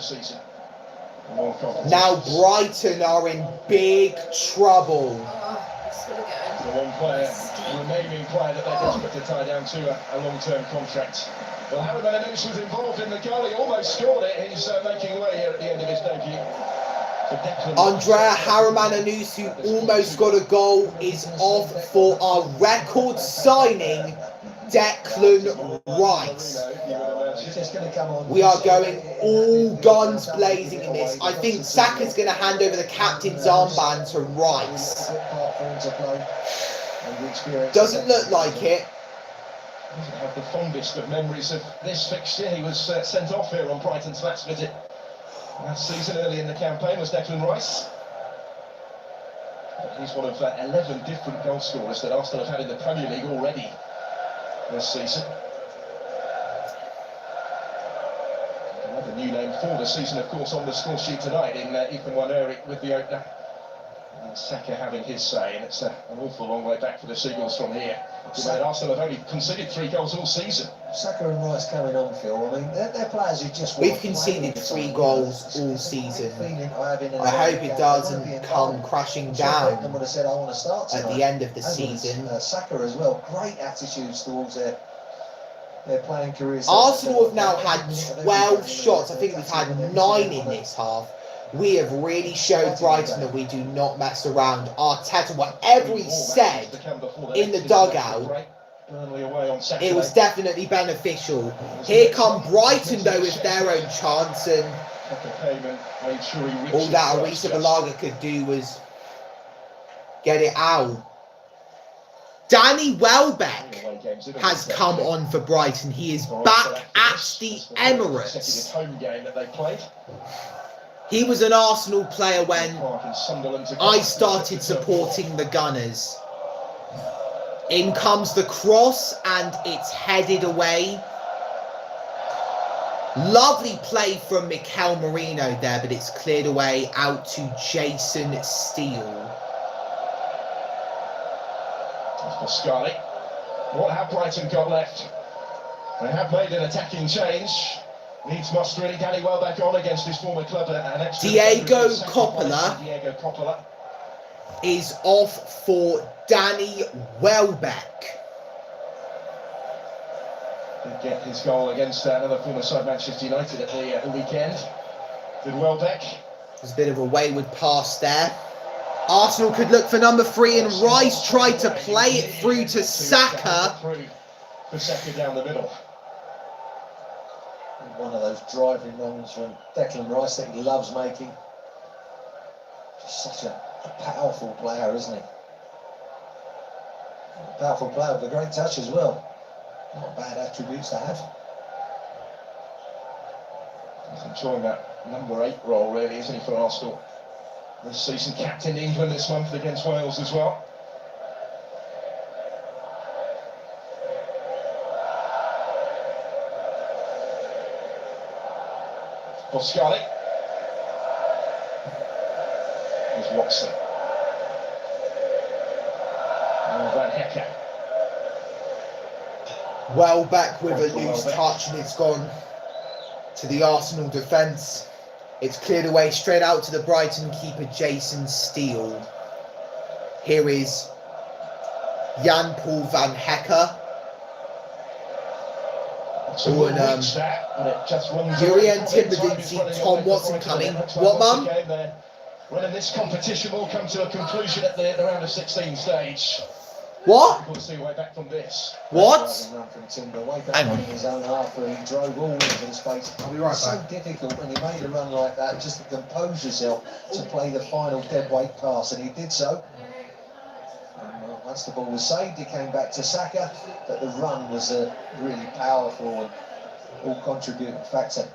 Speaker 1: Now Brighton are in big trouble.
Speaker 2: Oh, it's gonna go.
Speaker 3: The one player, remaining player that they're desperate to tie down to a long-term contract. Well, Haraman Yunus was involved in the goal. He almost scored it. He's making way here at the end of his debut.
Speaker 1: Andrea Haraman-Anus, who almost got a goal, is off for our record signing, Declan Rice. We are going all guns blazing in this. I think Saka's going to hand over the captain's armband to Rice. Doesn't look like it.
Speaker 3: Doesn't have the fondest of memories of this fixture. He was sent off here on Brighton's match visit last season, early in the campaign, was Declan Rice. But he's one of 11 different goal scorers that Arsenal have had in the Premier League already this season. Another new name for the season, of course, on the score sheet tonight in Ethan Wan-Erik with the opener. And Saka having his say, and it's an awful long way back for the Seagulls from here. Arsenal have only conceded 3 goals all season.
Speaker 4: Saka and Rice coming on, Phil. I mean, they're players who just.
Speaker 1: We've conceded 3 goals all season. I hope it doesn't come crashing down at the end of the season.
Speaker 4: Saka as well. Great attitudes towards their playing careers.
Speaker 1: Arsenal have now had 12 shots. I think we've had 9 in this half. We have really showed Brighton that we do not mess around. Arteta, whatever he said in the dugout, it was definitely beneficial. Here come Brighton though with their own chance, and all that Arisa Balaga could do was get it out. Danny Welbeck has come on for Brighton. He is back at the Emirates.
Speaker 3: Home game that they played.
Speaker 1: He was an Arsenal player when I started supporting the Gunners. In comes the cross and it's headed away. Lovely play from Mikel Merino there, but it's cleared away out to Jason Steele.
Speaker 3: Scully. What have Brighton got left? They have made an attacking change. Needs must really. Danny Welbeck on against his former club.
Speaker 1: Diego Coppola is off for Danny Welbeck.
Speaker 3: Did get his goal against another former side, Manchester United, at the weekend. Did Welbeck.
Speaker 1: There's a bit of a wayward pass there. Arsenal could look for number 3, and Rice tried to play it through to Saka.
Speaker 3: For Saka down the middle.
Speaker 4: One of those driving runs from Declan Rice that he loves making. Such a powerful player, isn't he? A powerful player with a great touch as well. Not bad attributes to have.
Speaker 3: He's enjoying that number 8 role, really, isn't he, for Arsenal? This season, captain England this month against Wales as well. Boscali. There's Watson. And Van Hecker.
Speaker 1: Welbeck with a loose touch, and it's gone to the Arsenal defence. It's cleared away straight out to the Brighton keeper, Jason Steele. Here is Jan-Paul Van Hecker. Urien Timber didn't see Tom Watson coming. What, Mum?
Speaker 3: Running this competition will come to a conclusion at the round of 16 stage.
Speaker 1: What?
Speaker 3: Got to see a way back from this.
Speaker 1: What?
Speaker 4: Hang
Speaker 1: on.
Speaker 4: His own half, where he drove all into the space.
Speaker 1: I'll be right
Speaker 4: It's so
Speaker 1: back.
Speaker 4: difficult when you made a run like that, just to compose yourself to play the final dead weight pass, and he did so. And, once the ball was saved, he came back to Saka, but the run was a really powerful and all contributing factor.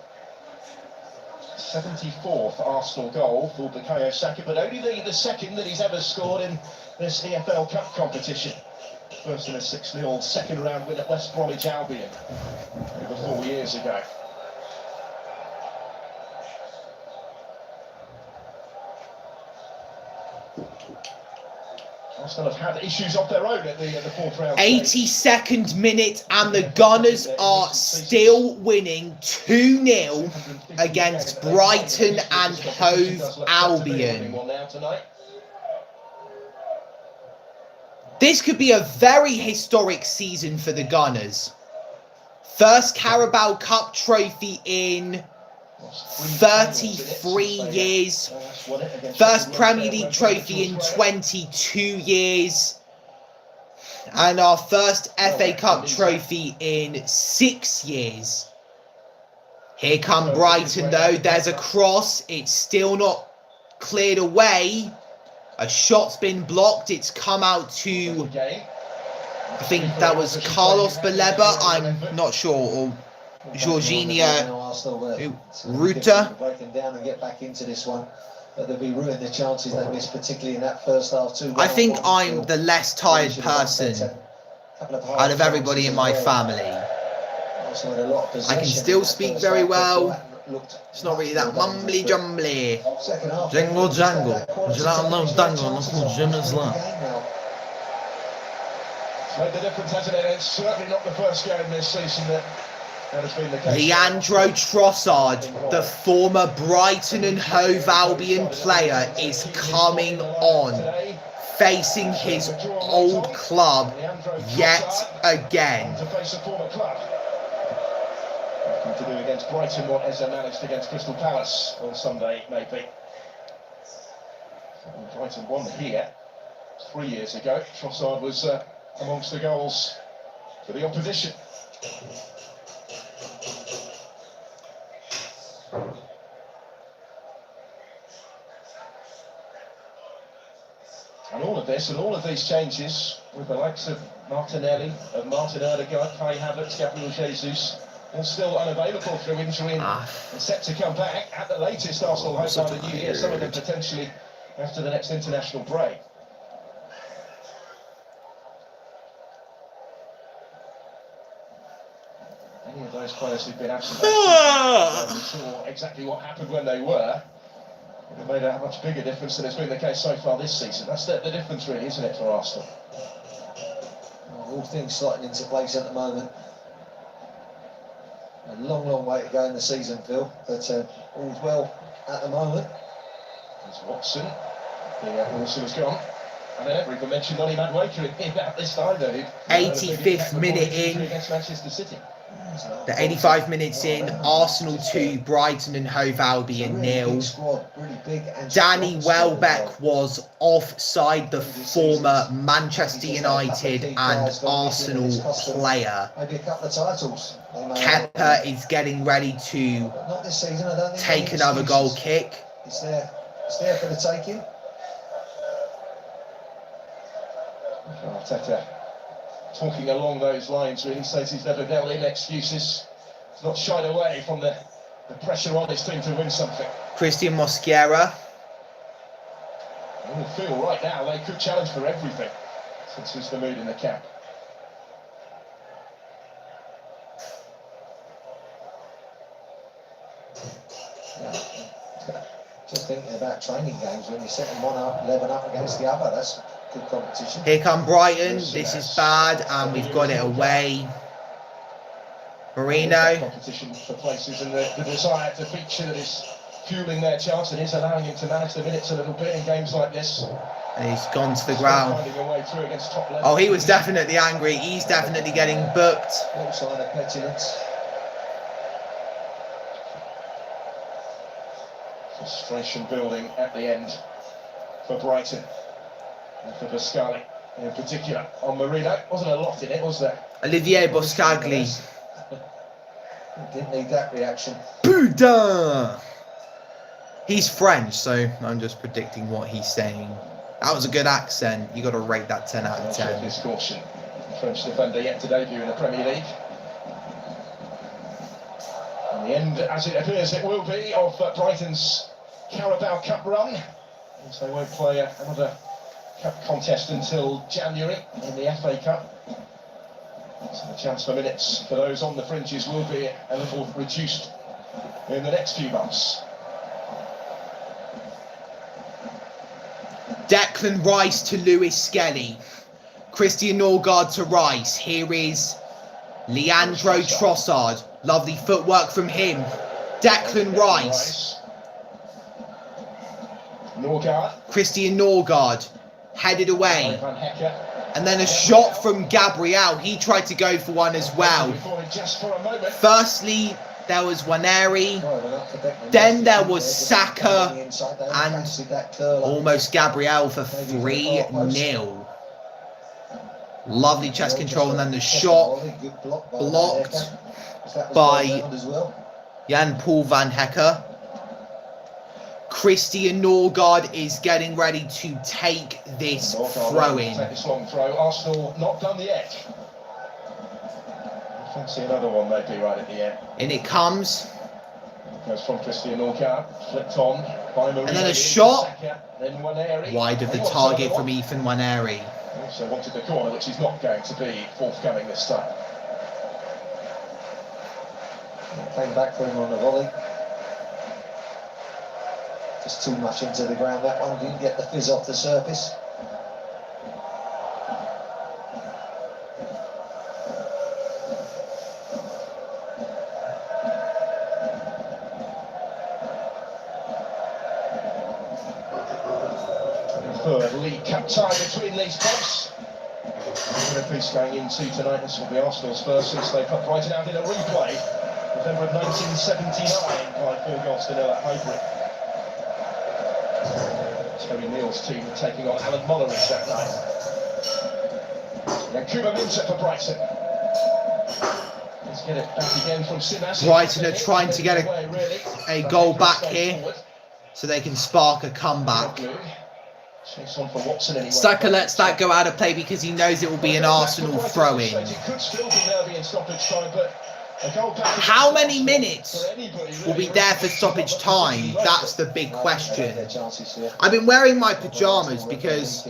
Speaker 3: 74th Arsenal goal for Bukayo Saka, but only the second that he's ever scored in this EFL Cup competition. First in a 6-0 second round win at West Bromwich Albion over 4 years ago. Arsenal have had issues of their own at the fourth round.
Speaker 1: 82nd minute and the Gunners are still winning 2-0 against Brighton and Hove Albion. This could be a very historic season for the Gunners. First Carabao Cup trophy in 33 years. First Premier League trophy in 22 years. And our first FA Cup trophy in 6 years. Here come Brighton though. There's a cross. It's still not cleared away. A shot's been blocked. It's come out to, I think that was Carlos Baleba. I'm not sure. Or Jorginho Ruta.
Speaker 4: Breaking down and get back into this one. But they'll be ruining the chances they missed, particularly in that first half.
Speaker 1: I think I'm the less tired person out of everybody in my family. I can still speak very well. It's not really that mumbly jumbly.
Speaker 6: Jingle jangle. Jangle dangle.
Speaker 3: Made the difference, hasn't it? It's certainly not the first game this season that has been the case.
Speaker 1: Leandro Trossard, the former Brighton and Hove Albion player, is coming on, facing his old club yet again.
Speaker 3: To face a former club. Nothing to do against Brighton, what Eze managed against Crystal Palace on Sunday, maybe. Brighton won here 3 years ago. Trossard was amongst the goals for the opposition. And all of this and all of these changes with the likes of Martinelli, of Martin Odegaard, Kai Havertz, Gabriel Jesus, all still unavailable through injury and set to come back at the latest. Arsenal hope by the new year, some of them potentially after the next international break. Any of those players who've been absent, saw exactly what happened when they were. It would have made a much bigger difference than it's been the case so far this season. That's the difference, really, isn't it, for Arsenal?
Speaker 4: All things slotting into place at the moment. A long way to go in the season, Phil, but all's well at the moment.
Speaker 3: There's Watson. Wilson has gone. And then never even mentioned Ollie Madueke at this time, though.
Speaker 1: 85th minute in.
Speaker 3: Against Manchester City.
Speaker 1: The 85 minutes in, Arsenal 2, Brighton and Hove Albion 0. Danny Welbeck was offside, the former Manchester United and Arsenal player.
Speaker 4: Maybe a couple of titles.
Speaker 1: Kepa is getting ready to
Speaker 4: Not this season, I don't think
Speaker 1: take another goal kick.
Speaker 4: It's there for the taking.
Speaker 3: Arteta talking along those lines, really says he's never dealt in excuses. He's not shied away from the pressure on his team to win something.
Speaker 1: Christian Mosquera.
Speaker 3: All feel right now they could challenge for everything, since it's the mood in the camp.
Speaker 4: Just thinking about training games when you're setting one up, 11 up against the other. That's good competition.
Speaker 1: Here come Brighton. This is bad, and we've got it away. Marino.
Speaker 3: Competition for places and the desire to feature that is fueling their chance and is allowing him to manage the minutes a little bit in games like this.
Speaker 1: And he's gone to the ground.
Speaker 3: Finding a way through against top level.
Speaker 1: Oh, he was definitely angry. He's definitely getting booked.
Speaker 4: No sign of petulance.
Speaker 3: Frustration building at the end for Brighton and for Pascali. in particular on Marino. Wasn't a lot in it, was there?
Speaker 6: Olivier Boscagli.
Speaker 4: Didn't need that reaction.
Speaker 6: Putain! He's French, so I'm just predicting what he's saying. That was a good accent. You got to rate that 10 out of 10.
Speaker 3: His caution. French defender yet to debut in the Premier League. And the end, as it appears it will be, of Brighton's Carabao Cup run. As they won't play another cup contest until January in the FA Cup. So the chance for minutes for those on the fringes will be a little reduced in the next few months.
Speaker 1: Declan Rice to Lewis Skelly. Christian Norgard to Rice. Here is Leandro Trossard. Lovely footwork from him. Declan Rice.
Speaker 3: Norgard.
Speaker 1: Christian Norgard. Headed away. And then a shot from Gabriel. He tried to go for one as well. Firstly, there was Waneri. Then there was Saka. And almost Gabriel for 3-0. Lovely chest control. And then the shot blocked by Jan-Paul van Hecke. Christian Norgard is getting ready to take this throw-in.
Speaker 3: This long throw. Arsenal not done yet. Fancy another one maybe right at the end.
Speaker 1: In it comes.
Speaker 3: Goes from Christian Norgard, flipped on by Marino.
Speaker 1: And then a shot.
Speaker 3: Then Waneri.
Speaker 1: Wide of the target from Ethan Waneri.
Speaker 3: Also wanted the corner, which is not going to be forthcoming this time.
Speaker 4: Came back for him on the volley. Just too much into the ground, that one. Didn't get the fizz off the surface.
Speaker 3: Third League Cup tie between these clubs. The piece going into tonight. This will be Arsenal's first since they put Brighton out in a replay. November of 1979 by 4-0 at Hove. Terry Neal's team taking on Alan Mulleridge that night. And Kuba Minter for Brighton. Let's get it back again from Simas.
Speaker 1: Brighton are trying to get a goal back here so they can spark a comeback.
Speaker 3: Chase on for Watson anyway.
Speaker 1: Saka lets that go out of play because he knows it will be an Arsenal throw-in.
Speaker 3: It could still be nervy in stoppage time, but a goal back.
Speaker 1: How many minutes will be there for stoppage time? That's the big question. I've been wearing my pyjamas because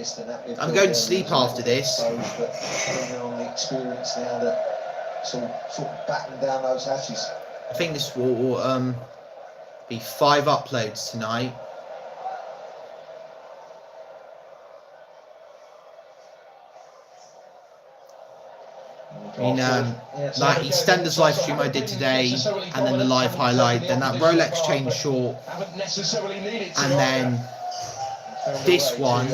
Speaker 1: I'm going to sleep after this.
Speaker 4: On the experience now that sort of batten down those hatches.
Speaker 1: I think this will be 5 uploads tonight. In that EastEnders live stream I did today, and then the live highlight, then that Rolex chain short, and then this one,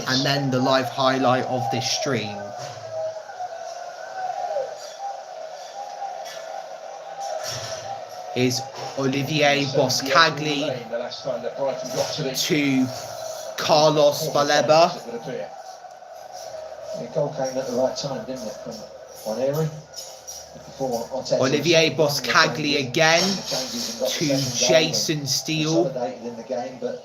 Speaker 1: and then the live highlight of this stream. Is Olivier Boscagli to Carlos Baleba.
Speaker 4: The goal came at the right time, didn't it, from Waneri?
Speaker 1: Olivier Boscagli again to Jason Steele.
Speaker 4: In the game, but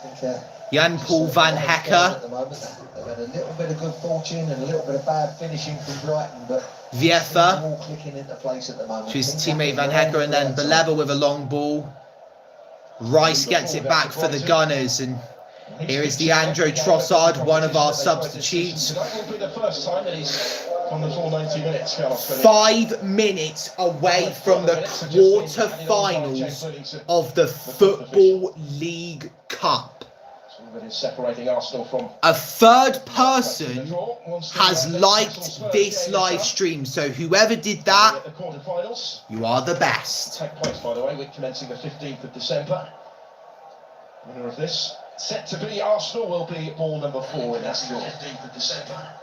Speaker 4: I think,
Speaker 1: Jan-Paul van Hecke.
Speaker 4: They've had a little bit of good fortune and a little bit of bad finishing from Brighton, but
Speaker 1: Viefa
Speaker 4: all clicking into place at the moment.
Speaker 1: to his teammate Van Hecke, and then Baleba with a long ball. Rice gets it back for the Gunners, and here is Leandro Trossard, one of our substitutes. 5 minutes away from the quarter-finals of the Football League Cup. A third person has liked this live stream, so whoever did that, you are the best.
Speaker 3: Take place, by the way, week commencing the 15th of December. Winner of this, set to be Arsenal, will be ball number 4 in that score. 15th of December.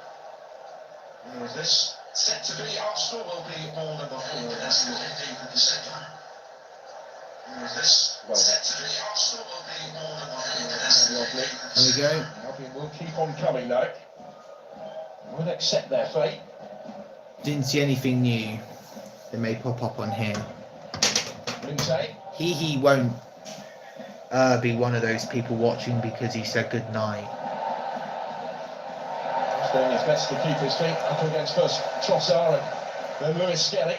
Speaker 3: Winner of this, set to be Arsenal, will be ball number 4 in that score. 15th of December. Well, lovely.
Speaker 6: There we go.
Speaker 3: Albion will keep on coming though. Won't accept their fate.
Speaker 6: Didn't see anything new. They may pop up on him.
Speaker 3: Minte.
Speaker 6: He won't be one of those people watching because he said good night.
Speaker 3: He's doing his best to keep his feet up against first Trossard and then Lewis Skelly.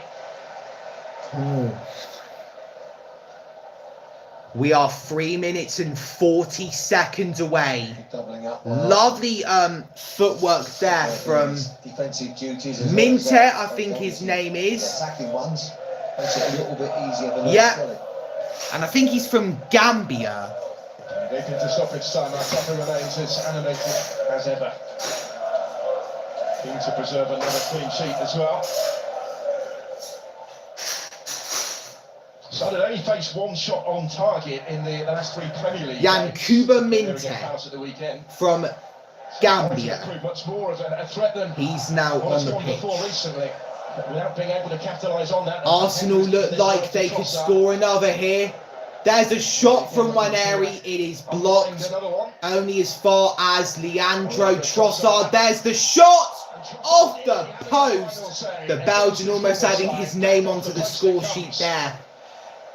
Speaker 6: Oh. We are 3 minutes and 40 seconds away.
Speaker 4: Doubling up.
Speaker 6: Lovely footwork there from
Speaker 4: defensive duties.
Speaker 6: Minte, I think his name is.
Speaker 4: Attacking ones makes it a little bit easier than
Speaker 6: Yeah. And I think he's from Gambia.
Speaker 3: Deep into stoppage time, our attacker remains as animated as ever. Keen to preserve another clean sheet as well. So they'd only faced one shot on target in the last 3 Premier League
Speaker 6: Yankuba
Speaker 3: games.
Speaker 6: Minte from Gambia.
Speaker 3: Much more of a threat than
Speaker 6: He's now on the pitch.
Speaker 3: recently, without being able to capitalise on that.
Speaker 6: Arsenal look like they could score another here. There's a shot from Waneri. It is blocked only as far as Leandro Trossard. There's the shot off the post. The Belgian almost adding his name onto the score sheet there.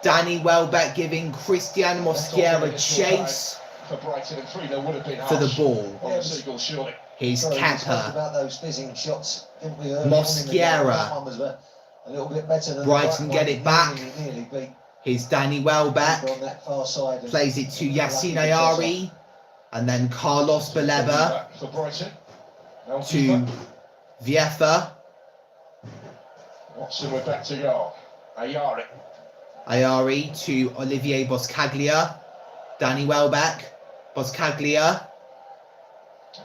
Speaker 6: Danny Welbeck giving Christian Mosquera chase
Speaker 3: for Brighton, and 3-0 would have been
Speaker 6: for the ball.
Speaker 3: on the Seagulls, surely.
Speaker 6: Here's Kepa.
Speaker 4: About those fizzing shots, didn't we, early
Speaker 6: Mosquera.
Speaker 4: on in the game? That one was a little bit better than
Speaker 6: Brighton
Speaker 4: the
Speaker 6: get
Speaker 4: right
Speaker 6: it
Speaker 4: one.
Speaker 6: back.
Speaker 4: Nearly beat
Speaker 6: Here's Danny Welbeck.
Speaker 4: on that far side and
Speaker 6: Plays it to Yassine Ayari. And then Carlos Baleba
Speaker 3: For Brighton.
Speaker 6: to Viefa.
Speaker 3: Watson, we're back to goal. Ayari.
Speaker 6: Ayari to Olivier Boscaglia. Danny Welbeck. Boscaglia.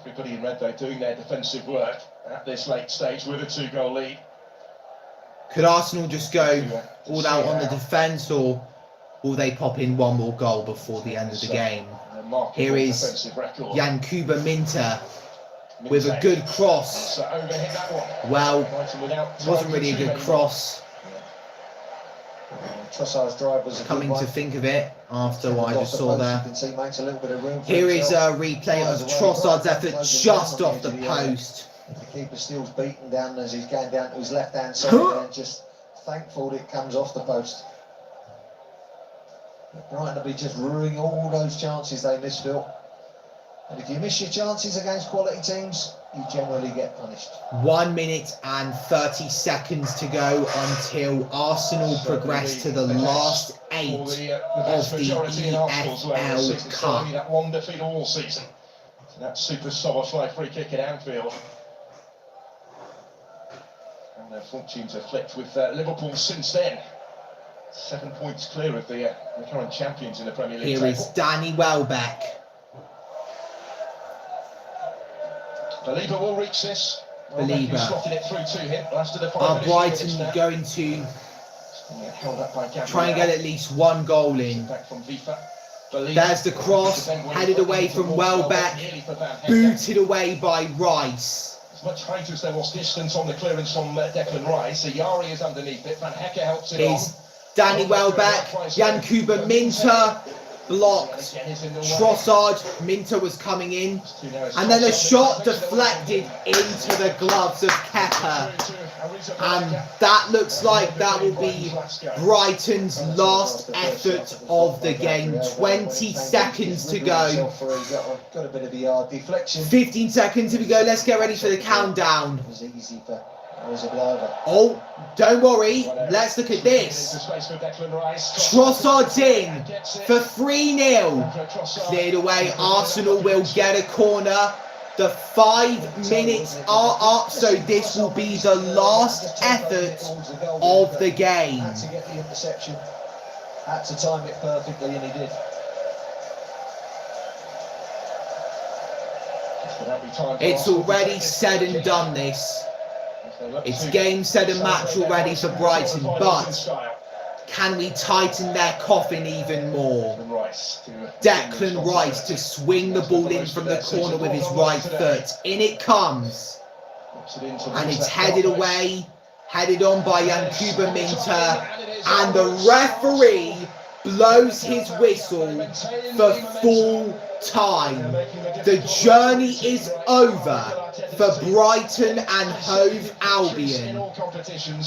Speaker 3: Everybody in red, though, doing their defensive work at this late stage with a 2-goal lead.
Speaker 6: Could Arsenal just go all out on the defence, or will they pop in one more goal before the end of the game? Here is Yankuba Minte with a good cross. Well, wasn't really a good cross.
Speaker 4: Trossard's drive was a
Speaker 6: Coming
Speaker 4: good
Speaker 6: to
Speaker 4: one.
Speaker 6: think of it, after what I just saw there.
Speaker 4: You can see makes a little bit of room for
Speaker 6: Here is
Speaker 4: himself.
Speaker 6: a replay of Trossard's effort just off the post.
Speaker 4: The keeper still's beaten down as he's going down to his left hand side and just thankful that it comes off the post. Brighton will be just ruining all those chances they miss, Phil. And if you miss your chances against quality teams, you generally get punished.
Speaker 6: 1 minute and 30 seconds to go until Arsenal progress to the last 8 of the EFL Cup.
Speaker 3: That one defeat all season. So that super Soboslai free kick at Anfield. And their fortunes have flipped with Liverpool since then. 7 points clear of the current champions in the Premier League.
Speaker 6: Here is Danny Welbeck.
Speaker 3: Baleba will reach this.
Speaker 6: Baleba.
Speaker 3: Slotted it through to him. After the
Speaker 6: Are Brighton going to try and get at least one goal in? There's the cross, headed away from Welbeck, booted away by Rice.
Speaker 3: As much height as there was distance on the clearance from Declan Rice. Ayari is underneath it. Van Hecke helps it on.
Speaker 6: Danny Welbeck, Yankuba Minte, blocked. Trossard, Minte was coming in. And then a shot deflected into the gloves of Kepa. And that looks like that will be Brighton's last effort of the game. 20 seconds to go.
Speaker 4: Got a bit of a yard deflection.
Speaker 6: 15 seconds to go. Let's get ready for the countdown.
Speaker 4: It was easy for Arrizabalaga.
Speaker 6: Oh, don't worry. Let's look at this. Trossard's in for 3-0. Cleared away. Arsenal will get a corner. The 5 minutes are up, so this will be the last effort of the game.
Speaker 4: Had to get the interception. Had to time it perfectly, and he did.
Speaker 6: It's already said and done, this. It's game, set and match already for Brighton, but can we tighten their coffin even more? Declan Rice to swing the ball in from the corner with his right foot. In it comes. And it's headed away, headed on by Yankuba Minte. And the referee blows his whistle for full time. The journey is over for Brighton and Hove Albion.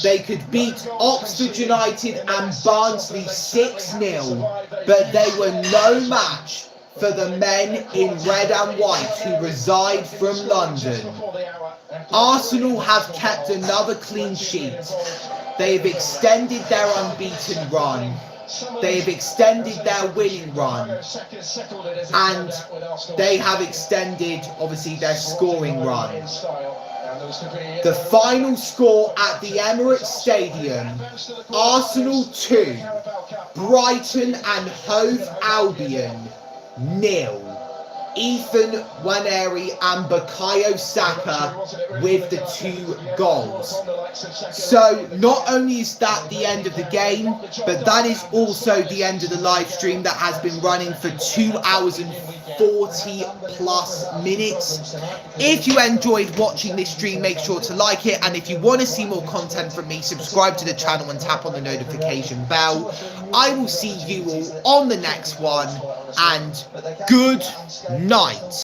Speaker 6: They could beat Oxford United and Barnsley 6-0, but they were no match for the men in red and white who reside from London. Arsenal have kept another clean sheet. They have extended their unbeaten run. They have extended their winning run. And they have extended, obviously, their scoring run. The final score at the Emirates Stadium, Arsenal 2, Brighton and Hove Albion 0. Ethan Nwaneri and Bukayo Saka with the 2 goals. So not only is that the end of the game, but that is also the end of the live stream that has been running for 2 hours and 40 plus minutes. If you enjoyed watching this stream, make sure to like it, and if you want to see more content from me, subscribe to the channel and tap on the notification bell. I will see you all on the next one, and good night.